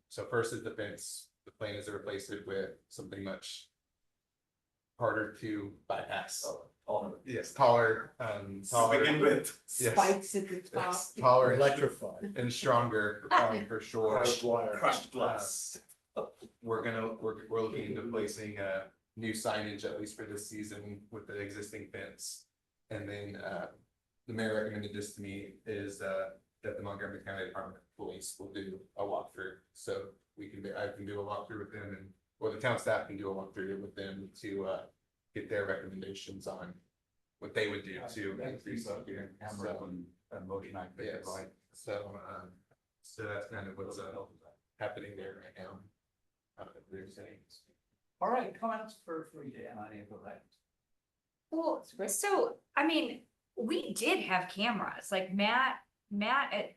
Speaker 2: So first is the fence. The plan is to replace it with something much harder to bypass. Yes, taller, taller.
Speaker 11: Begin with.
Speaker 2: Yes.
Speaker 4: Spikes at the top.
Speaker 2: Yes, taller and
Speaker 9: Electrified.
Speaker 2: and stronger, for sure.
Speaker 11: Crushed glass.
Speaker 2: We're looking into placing new signage, at least for this season, with the existing fence. And then the mayor recommended this to me, is that the Montgomery County Department of Police will do a walkthrough. So I can do a walkthrough with them, or the town staff can do a walkthrough with them to get their recommendations on what they would do to increase up here.
Speaker 1: And motion activated,
Speaker 2: Yes.
Speaker 1: right?
Speaker 2: So that's kind of what's happening there right now. If there's any.
Speaker 1: All right, comments for EJ on any of those items?
Speaker 5: Well, so, I mean, we did have cameras, like Matt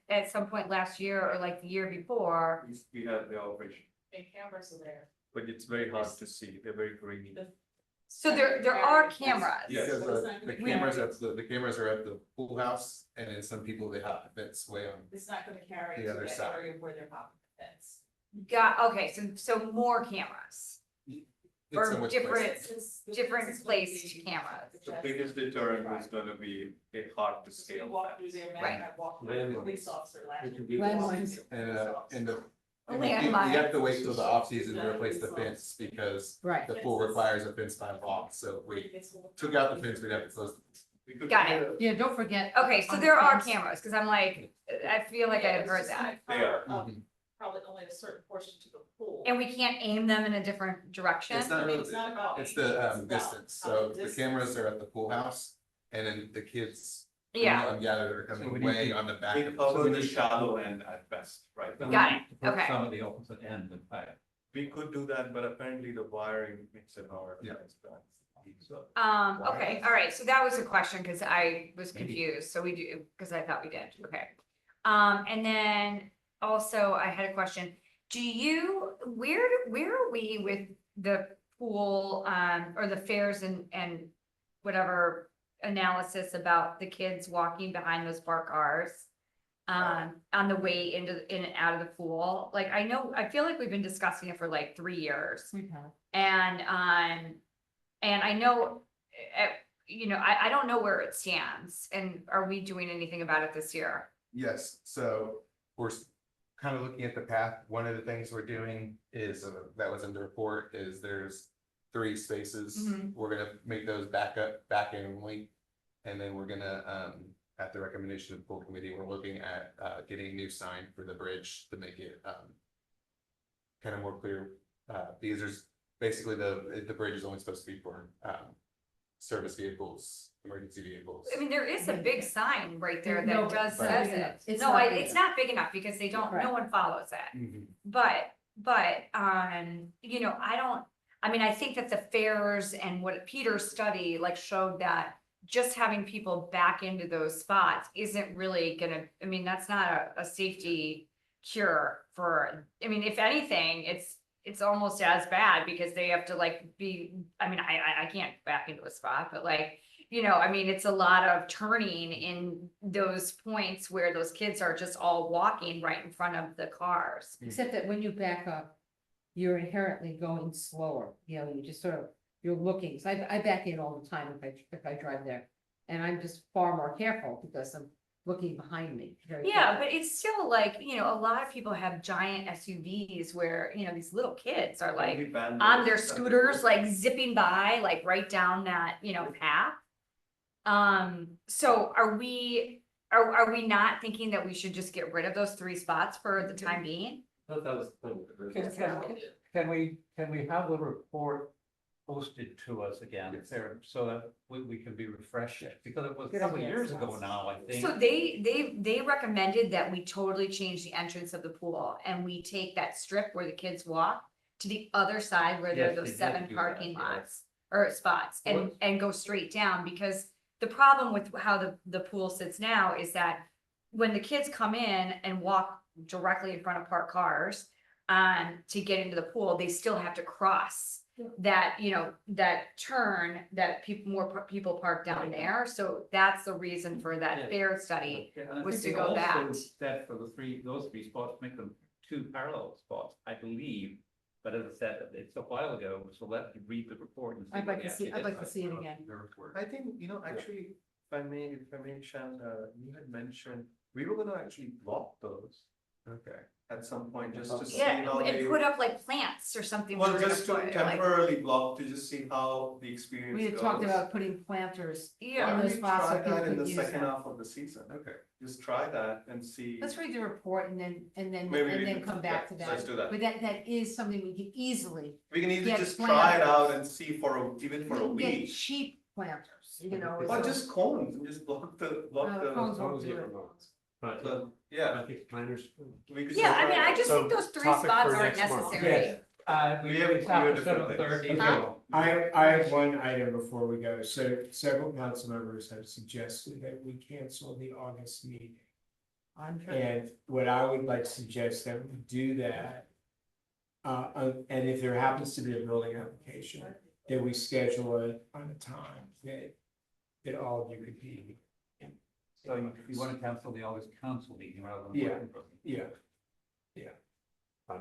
Speaker 5: at some point last year or like the year before.
Speaker 3: We have the operation,
Speaker 12: The cameras are there.
Speaker 3: but it's very hard to see. They're very grainy.
Speaker 5: So there are cameras.
Speaker 2: Because the cameras the cameras are at the pool house, and then some people they have the fence way on.
Speaker 12: It's not gonna carry
Speaker 2: The
Speaker 12: to
Speaker 2: other
Speaker 12: that
Speaker 2: side.
Speaker 12: area where they're popping the fence.
Speaker 5: Okay, so more cameras,
Speaker 2: in
Speaker 5: or
Speaker 2: so much
Speaker 5: different,
Speaker 2: places.
Speaker 5: different placed cameras.
Speaker 3: The biggest deterrent was gonna be a hard to
Speaker 12: So you
Speaker 3: scale.
Speaker 12: walk through there,
Speaker 5: Right.
Speaker 12: man, I walked with a police officer last
Speaker 9: It can
Speaker 12: year.
Speaker 9: be
Speaker 4: Landmines.
Speaker 2: And you have to wait till the off season to replace the fence, because
Speaker 4: Right.
Speaker 2: the pool requires a fence by law, so if we took out the fence, we'd have to close.
Speaker 5: Got it.
Speaker 4: Yeah, don't forget.
Speaker 5: Okay, so
Speaker 4: on the
Speaker 5: there are
Speaker 4: fence-
Speaker 5: cameras, cause I'm like, I feel like I had heard that.
Speaker 3: They are.
Speaker 12: Probably only a certain portion to the pool.
Speaker 5: And we can't aim them in a different direction?
Speaker 2: It's not
Speaker 12: I mean,
Speaker 2: really,
Speaker 12: it's not about.
Speaker 2: it's
Speaker 12: age,
Speaker 2: the
Speaker 12: about
Speaker 2: distance,
Speaker 12: how
Speaker 2: so
Speaker 12: the
Speaker 2: the
Speaker 12: distance
Speaker 2: cameras
Speaker 12: is.
Speaker 2: are at the pool house, and then the kids.
Speaker 5: Yeah,
Speaker 2: Yeah, they're
Speaker 1: So we
Speaker 2: coming
Speaker 1: need
Speaker 2: way
Speaker 1: to-
Speaker 2: on the back. of
Speaker 3: So
Speaker 2: the
Speaker 3: the shallow end at best, right?
Speaker 5: Got it, okay.
Speaker 1: Some of the opposite end, in fact.
Speaker 3: We could do that, but apparently the wiring makes it hard.
Speaker 2: Yeah.
Speaker 1: So,
Speaker 5: okay, all right, so that was a question, cause I was
Speaker 1: Maybe.
Speaker 5: confused, so we do, cause I thought we did, okay. And then also I had a question, where are we with the pool, or the fairs and whatever analysis about the kids walking behind those parked cars? On the way in and out of the pool, like, I feel like we've been discussing it for like 3 years.
Speaker 4: We have.
Speaker 5: And I know, I don't know where it stands, and are we doing anything about it this year?
Speaker 2: Yes, so we're kind of looking at the path. One of the things we're doing is, that was in the report, is there's 3 spaces.
Speaker 5: Mhm.
Speaker 2: We're gonna make those back in only. And then we're gonna, at the recommendation of the pool committee, we're looking at, getting a new sign for the bridge to make it, kind of more clear. Because there's basically the bridge is only supposed to be for, service vehicles, emergency vehicles.
Speaker 5: I mean, there is a big sign right there
Speaker 4: No,
Speaker 5: that does
Speaker 4: it's not
Speaker 5: says
Speaker 4: big enough.
Speaker 5: it.
Speaker 4: It's
Speaker 5: No,
Speaker 4: not big
Speaker 5: it's not big enough because they don't, no
Speaker 4: Right.
Speaker 5: one follows it.
Speaker 2: Mhm.
Speaker 5: But, I think that the fairs and what Peter's study like showed that just having people back into those spots isn't really gonna, I mean, that's not a safety cure for, I mean, if anything, it's almost as bad because they have to like be, I mean, I can't back into a spot, but like, you know, I mean, it's a lot of turning in those points where those kids are just all walking right in front of the cars.
Speaker 4: Except that when you back up, you're inherently going slower, you know, you just sort of, you're looking, so I back in all the time if I drive there. And I'm just far more careful because I'm looking behind me. very
Speaker 5: Yeah,
Speaker 4: quickly.
Speaker 5: but it's still like, you know, a lot of people have giant SUVs where, you know, these little kids are like on their scooters, like zipping by, like right down that, you know, path. So are we not thinking that we should just get rid of those 3 spots for the time being?
Speaker 9: That was.
Speaker 1: Can we have the report posted to us again, if there, so that we can be refreshed, because it was a
Speaker 4: Good
Speaker 1: couple of
Speaker 4: idea.
Speaker 1: years ago now, I think.
Speaker 5: So they recommended that we totally change the entrance of the pool and we take that strip where the kids walk to the other side where there are
Speaker 1: Yes, they
Speaker 5: those
Speaker 1: did
Speaker 5: 7
Speaker 1: do that,
Speaker 5: parking
Speaker 1: yes.
Speaker 5: lots or spots and go straight down, because the problem with how the pool sits now is that when the kids come in and walk directly in front of parked cars to get into the pool, they still have to cross that, you know, that turn that more people park down there. So that's the reason for that
Speaker 1: Yeah.
Speaker 5: fair study.
Speaker 1: Yeah, and I
Speaker 5: was
Speaker 1: think
Speaker 5: to
Speaker 1: they
Speaker 5: go back.
Speaker 1: also said for those three spots, make them 2 parallel spots, I believe. But as I said, it's a while ago, so let me read the report and see.
Speaker 4: I'd
Speaker 1: what
Speaker 4: like
Speaker 1: they
Speaker 4: to see,
Speaker 1: actually
Speaker 4: I'd like to
Speaker 1: did.
Speaker 4: see it again.
Speaker 3: I think, you know, actually, if I may, Shan, you had mentioned, we were gonna actually block those. Okay. At some point, just to see
Speaker 5: Yeah,
Speaker 3: how they.
Speaker 5: and put up like plants or something. we
Speaker 3: Well,
Speaker 5: were gonna
Speaker 3: just to
Speaker 5: put, like-
Speaker 3: temporarily block to just see how the experience
Speaker 4: We had
Speaker 3: goes.
Speaker 4: talked about putting planters.
Speaker 3: Why
Speaker 5: Yeah,
Speaker 3: don't
Speaker 4: those
Speaker 3: we
Speaker 4: spots so
Speaker 3: try
Speaker 4: people
Speaker 3: that in
Speaker 4: could
Speaker 3: the
Speaker 4: use
Speaker 3: second
Speaker 4: them.
Speaker 3: half of the season? Okay. Just try that and see.
Speaker 4: Let's read the report
Speaker 3: Maybe we can-
Speaker 4: come back to
Speaker 3: yeah,
Speaker 4: that.
Speaker 3: let's do that.
Speaker 4: But that is something we can easily.
Speaker 3: We can either
Speaker 4: get
Speaker 3: just try it out
Speaker 4: planters.
Speaker 3: and see even for a
Speaker 4: We can get
Speaker 3: week.
Speaker 4: cheap planters, you know.
Speaker 3: Or
Speaker 4: so-
Speaker 3: just cones and just block the.
Speaker 4: cones won't do it.
Speaker 9: But
Speaker 3: So, yeah.
Speaker 9: I think planners.
Speaker 3: we could
Speaker 5: yeah,
Speaker 3: just
Speaker 5: I mean,
Speaker 3: try
Speaker 5: I
Speaker 3: it.
Speaker 5: just
Speaker 9: So,
Speaker 5: think those 3
Speaker 9: topic
Speaker 5: spots
Speaker 9: for
Speaker 5: aren't
Speaker 9: next month.
Speaker 5: necessary.
Speaker 1: We
Speaker 3: We have
Speaker 1: have
Speaker 3: two
Speaker 1: to set
Speaker 3: different
Speaker 1: a third.
Speaker 3: things.
Speaker 5: Huh?
Speaker 10: I have one item before we go. So several council members have suggested that we cancel the August meeting. And what I would like to suggest that we do that. And if there happens to be a building application, that we schedule it on a time that all of you could be.
Speaker 1: So you want to cancel the August council meeting rather than.
Speaker 10: Yeah. Yeah.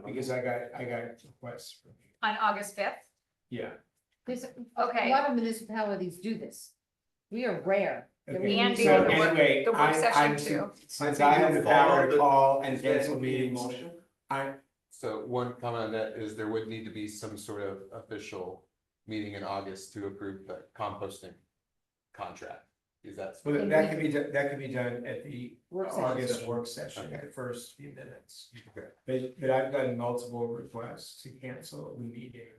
Speaker 10: Because I got requests from you.
Speaker 5: On August 5th.
Speaker 10: Yeah.
Speaker 4: There's,
Speaker 5: Okay.
Speaker 4: a lot of municipalities do this. We are rare. that we
Speaker 10: Okay.
Speaker 5: And
Speaker 4: do
Speaker 5: do
Speaker 10: So
Speaker 5: the work-
Speaker 10: anyway,
Speaker 5: the work
Speaker 10: I'm
Speaker 5: session too.
Speaker 10: since I have the power to call and cancel
Speaker 2: Yeah.
Speaker 10: meetings,
Speaker 2: So one comment on that is there would need to be some sort of official meeting in August to approve the composting contract. Is that?
Speaker 10: well, that could be, that could be done at the
Speaker 4: Work session.
Speaker 10: August work session,
Speaker 2: Okay.
Speaker 10: the first few minutes.
Speaker 2: Okay.
Speaker 10: But I've gotten multiple requests to cancel the meeting,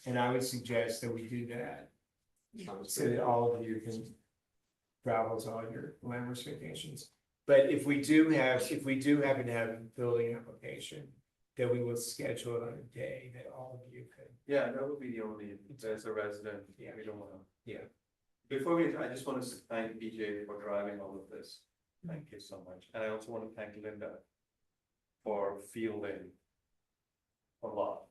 Speaker 10: and I would suggest that we do that. So that all of you can travel to all your glamorous vacations. But if we do happen to have a building application, then we will schedule it on a day that all of you could.
Speaker 3: Yeah, that would be the only, as a resident,
Speaker 10: Yeah.
Speaker 3: we don't wanna.
Speaker 10: Yeah.
Speaker 3: Before we, I just want to thank BJ for driving all of this. Thank you so much. And I also want to thank Linda for fielding a lot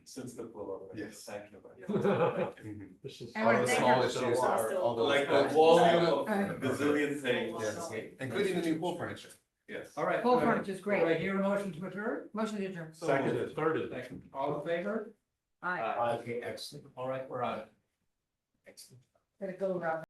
Speaker 3: since the blow up.
Speaker 2: Yes.
Speaker 3: Thank you.
Speaker 9: This is.
Speaker 4: I wanna
Speaker 2: All the
Speaker 4: thank
Speaker 2: small
Speaker 4: her.
Speaker 2: issues are, all those.
Speaker 3: Like the volume of
Speaker 4: Alright.
Speaker 3: gazillion things.
Speaker 2: Yes, including the new pool furniture.
Speaker 3: Yes.
Speaker 1: All right.
Speaker 4: Full
Speaker 1: do I-
Speaker 4: furniture is
Speaker 1: do I
Speaker 4: great.
Speaker 1: hear a motion to adjourn?
Speaker 4: Motion to adjourn.
Speaker 9: Seconded, thirded.
Speaker 1: Second. All in favor?
Speaker 4: Aye.
Speaker 10: Okay, excellent.
Speaker 1: All right, we're out.
Speaker 10: Excellent.
Speaker 4: Gotta go, Rob.